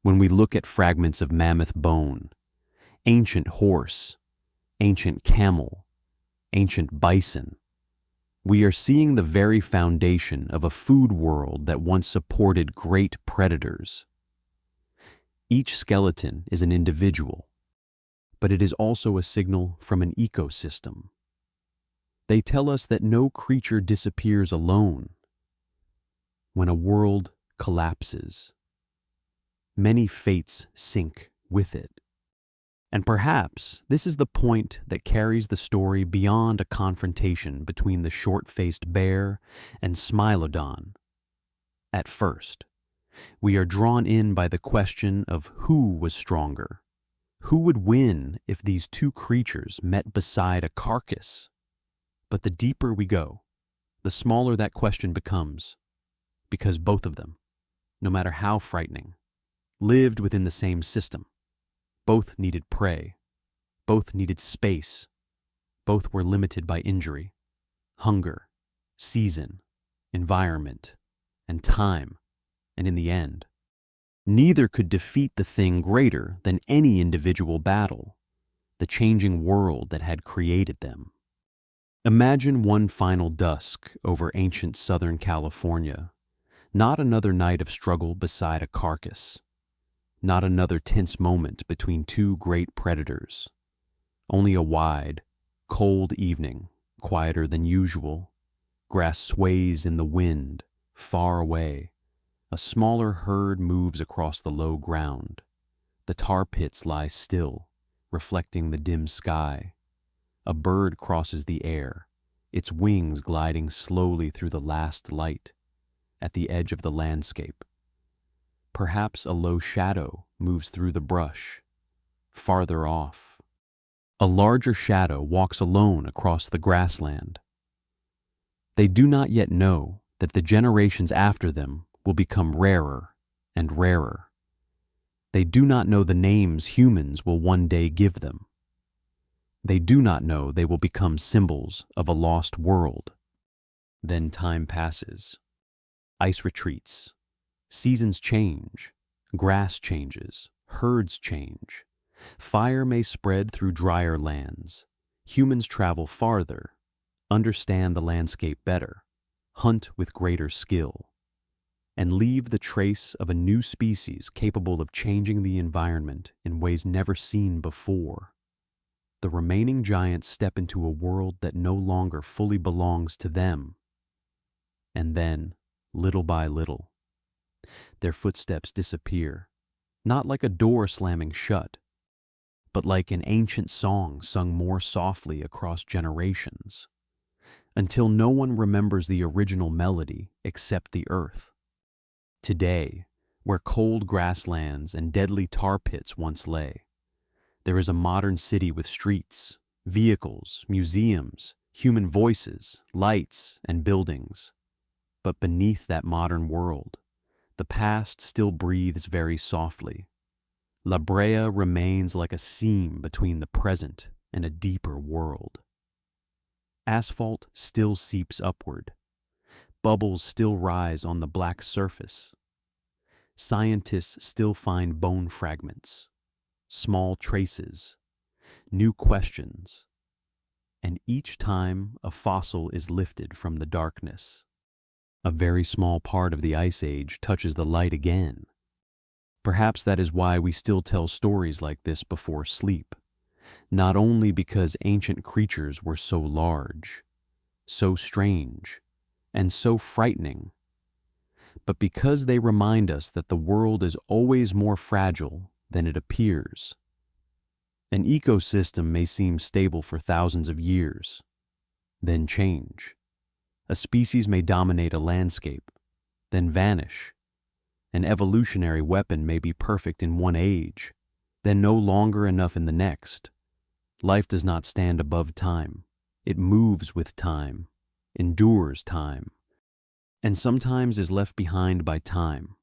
When we look at fragments of mammoth bone, ancient horse, ancient camel, ancient bison, we are seeing the very foundation of a food world that once supported great predators. Each skeleton is an individual, but it is also a signal from an ecosystem. They tell us that no creature disappears alone. When a world collapses, many fates sink with it. And perhaps this is the point that carries the story beyond a confrontation between the short-faced bear and Smilodon. At first, we are drawn in by the question of who was stronger. Who would win if these two creatures met beside a carcass? But the deeper we go, the smaller that question becomes, because both of them, no matter how frightening, lived within the same system. Both needed prey. Both needed space. Both were limited by injury, hunger, season, environment, and time. And in the end, neither could defeat the thing greater than any individual battle, the changing world that had created them. Imagine one final dusk over ancient Southern California, not another night of struggle beside a carcass, not another tense moment between two great predators, only a wide, cold evening, quieter than usual. Grass sways in the wind, far away. A smaller herd moves across the low ground. The tar pits lie still, reflecting the dim sky. A bird crosses the air, its wings gliding slowly through the last light. At the edge of the landscape, perhaps a low shadow moves through the brush. Farther off, a larger shadow walks alone across the grassland. They do not yet know that the generations after them will become rarer and rarer. They do not know the names humans will one day give them. They do not know they will become symbols of a lost world. Then time passes. Ice retreats. Seasons change. Grass changes. Herds change. Fire may spread through drier lands. Humans travel farther, understand the landscape better, hunt with greater skill, and leave the trace of a new species capable of changing the environment in ways never seen before. The remaining giants step into a world that no longer fully belongs to them. And then, little by little, their footsteps disappear, not like a door slamming shut, but like an ancient song sung more softly across generations, until no one remembers the original melody except the earth. Today, where cold grasslands and deadly tar pits once lay, there is a modern city with streets, vehicles, museums, human voices, lights, and buildings. But beneath that modern world, the past still breathes very softly. La Brea remains like a seam between the present and a deeper world. Asphalt still seeps upward. Bubbles still rise on the black surface. Scientists still find bone fragments, small traces, new questions, and each time a fossil is lifted from the darkness, a very small part of the Ice Age touches the light again. Perhaps that is why we still tell stories like this before sleep, not only because ancient creatures were so large, so strange, and so frightening, but because they remind us that the world is always more fragile than it appears. An ecosystem may seem stable for thousands of years, then change. A species may dominate a landscape, then vanish. An evolutionary weapon may be perfect in one age, then no longer enough in the next. Life does not stand above time. It moves with time, endures time, and sometimes is left behind by time.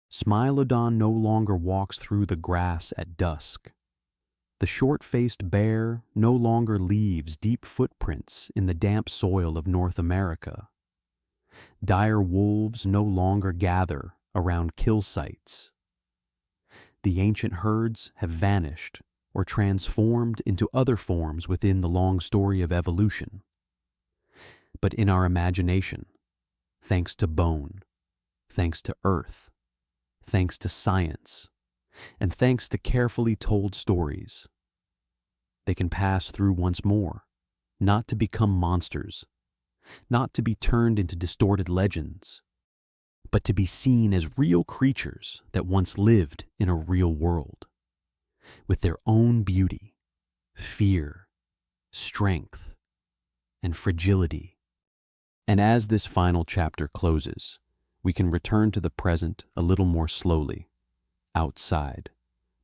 Smilodon no longer walks through the grass at dusk. The short-faced bear no longer leaves deep footprints in the damp soil of North America. Dire wolves no longer gather around kill sites. The ancient herds have vanished or transformed into other forms within the long story of evolution. But in our imagination, thanks to bone, thanks to earth, thanks to science, and thanks to carefully told stories, they can pass through once more, not to become monsters, not to be turned into distorted legends, but to be seen as real creatures that once lived in a real world, with their own beauty, fear, strength, and fragility. And as this final chapter closes, we can return to the present a little more slowly. Outside,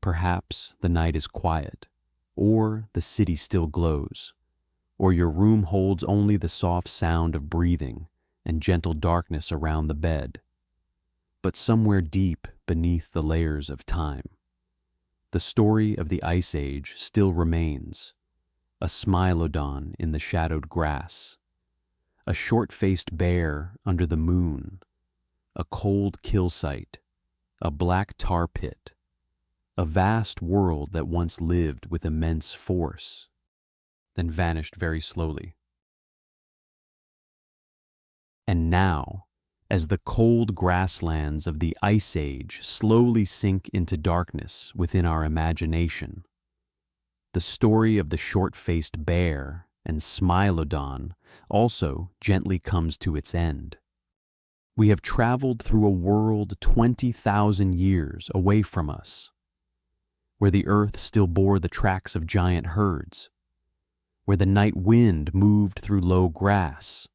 perhaps the night is quiet, or the city still glows, or your room holds only the soft sound of breathing and gentle darkness around the bed. But somewhere deep beneath the layers of time, the story of the Ice Age still remains, a Smilodon in the shadowed grass, a short-faced bear under the moon, a cold kill site, a black tar pit, a vast world that once lived with immense force, then vanished very slowly. And now, as the cold grasslands of the Ice Age slowly sink into darkness within our imagination, the story of the short-faced bear and Smilodon also gently comes to its end. We have traveled through a world 20,000 years away from us, where the earth still bore the tracks of giant herds, where the night wind moved through low grass,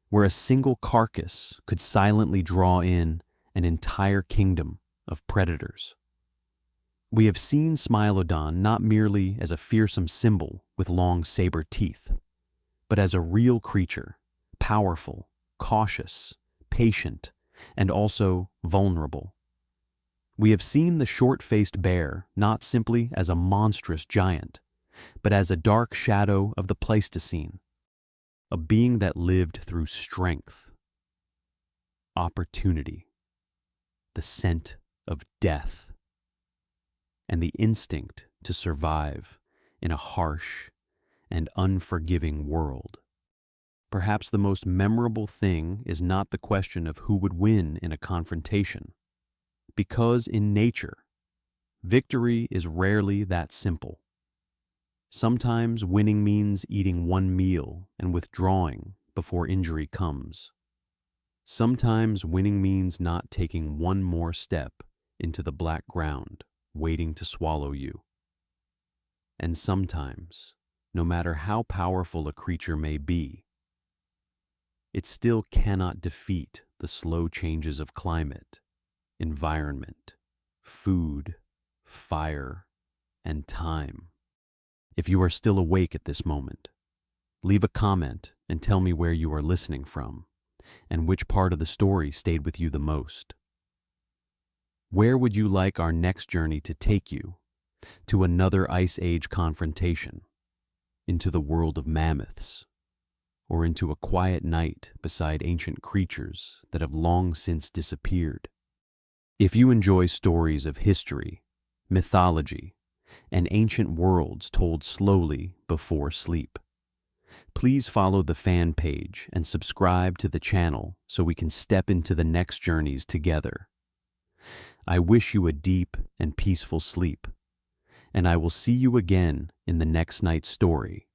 where a single carcass could silently draw in an entire kingdom of predators. We have seen Smilodon not merely as a fearsome symbol with long saber teeth, but as a real creature, powerful, cautious, patient, and also vulnerable. We have seen the short-faced bear not simply as a monstrous giant, but as a dark shadow of the Pleistocene, a being that lived through strength, opportunity, the scent of death, and the instinct to survive in a harsh and unforgiving world. Perhaps the most memorable thing is not the question of who would win in a confrontation, because in nature, victory is rarely that simple. Sometimes winning means eating one meal and withdrawing before injury comes. Sometimes winning means not taking one more step into the black ground, waiting to swallow you. And sometimes, no matter how powerful a creature may be, it still cannot defeat the slow changes of climate, environment, food, fire, and time. If you are still awake at this moment, leave a comment and tell me where you are listening from. and which part of the story stayed with you the most? Where would you like our next journey to take you? To another Ice Age confrontation? Into the world of mammoths? Or into a quiet night beside ancient creatures that have long since disappeared? If you enjoy stories of history, mythology, and ancient worlds told slowly before sleep, please follow the fan page and subscribe to the channel so we can step into the next journeys together. I wish you a deep and peaceful sleep, and I will see you again in the next night's story.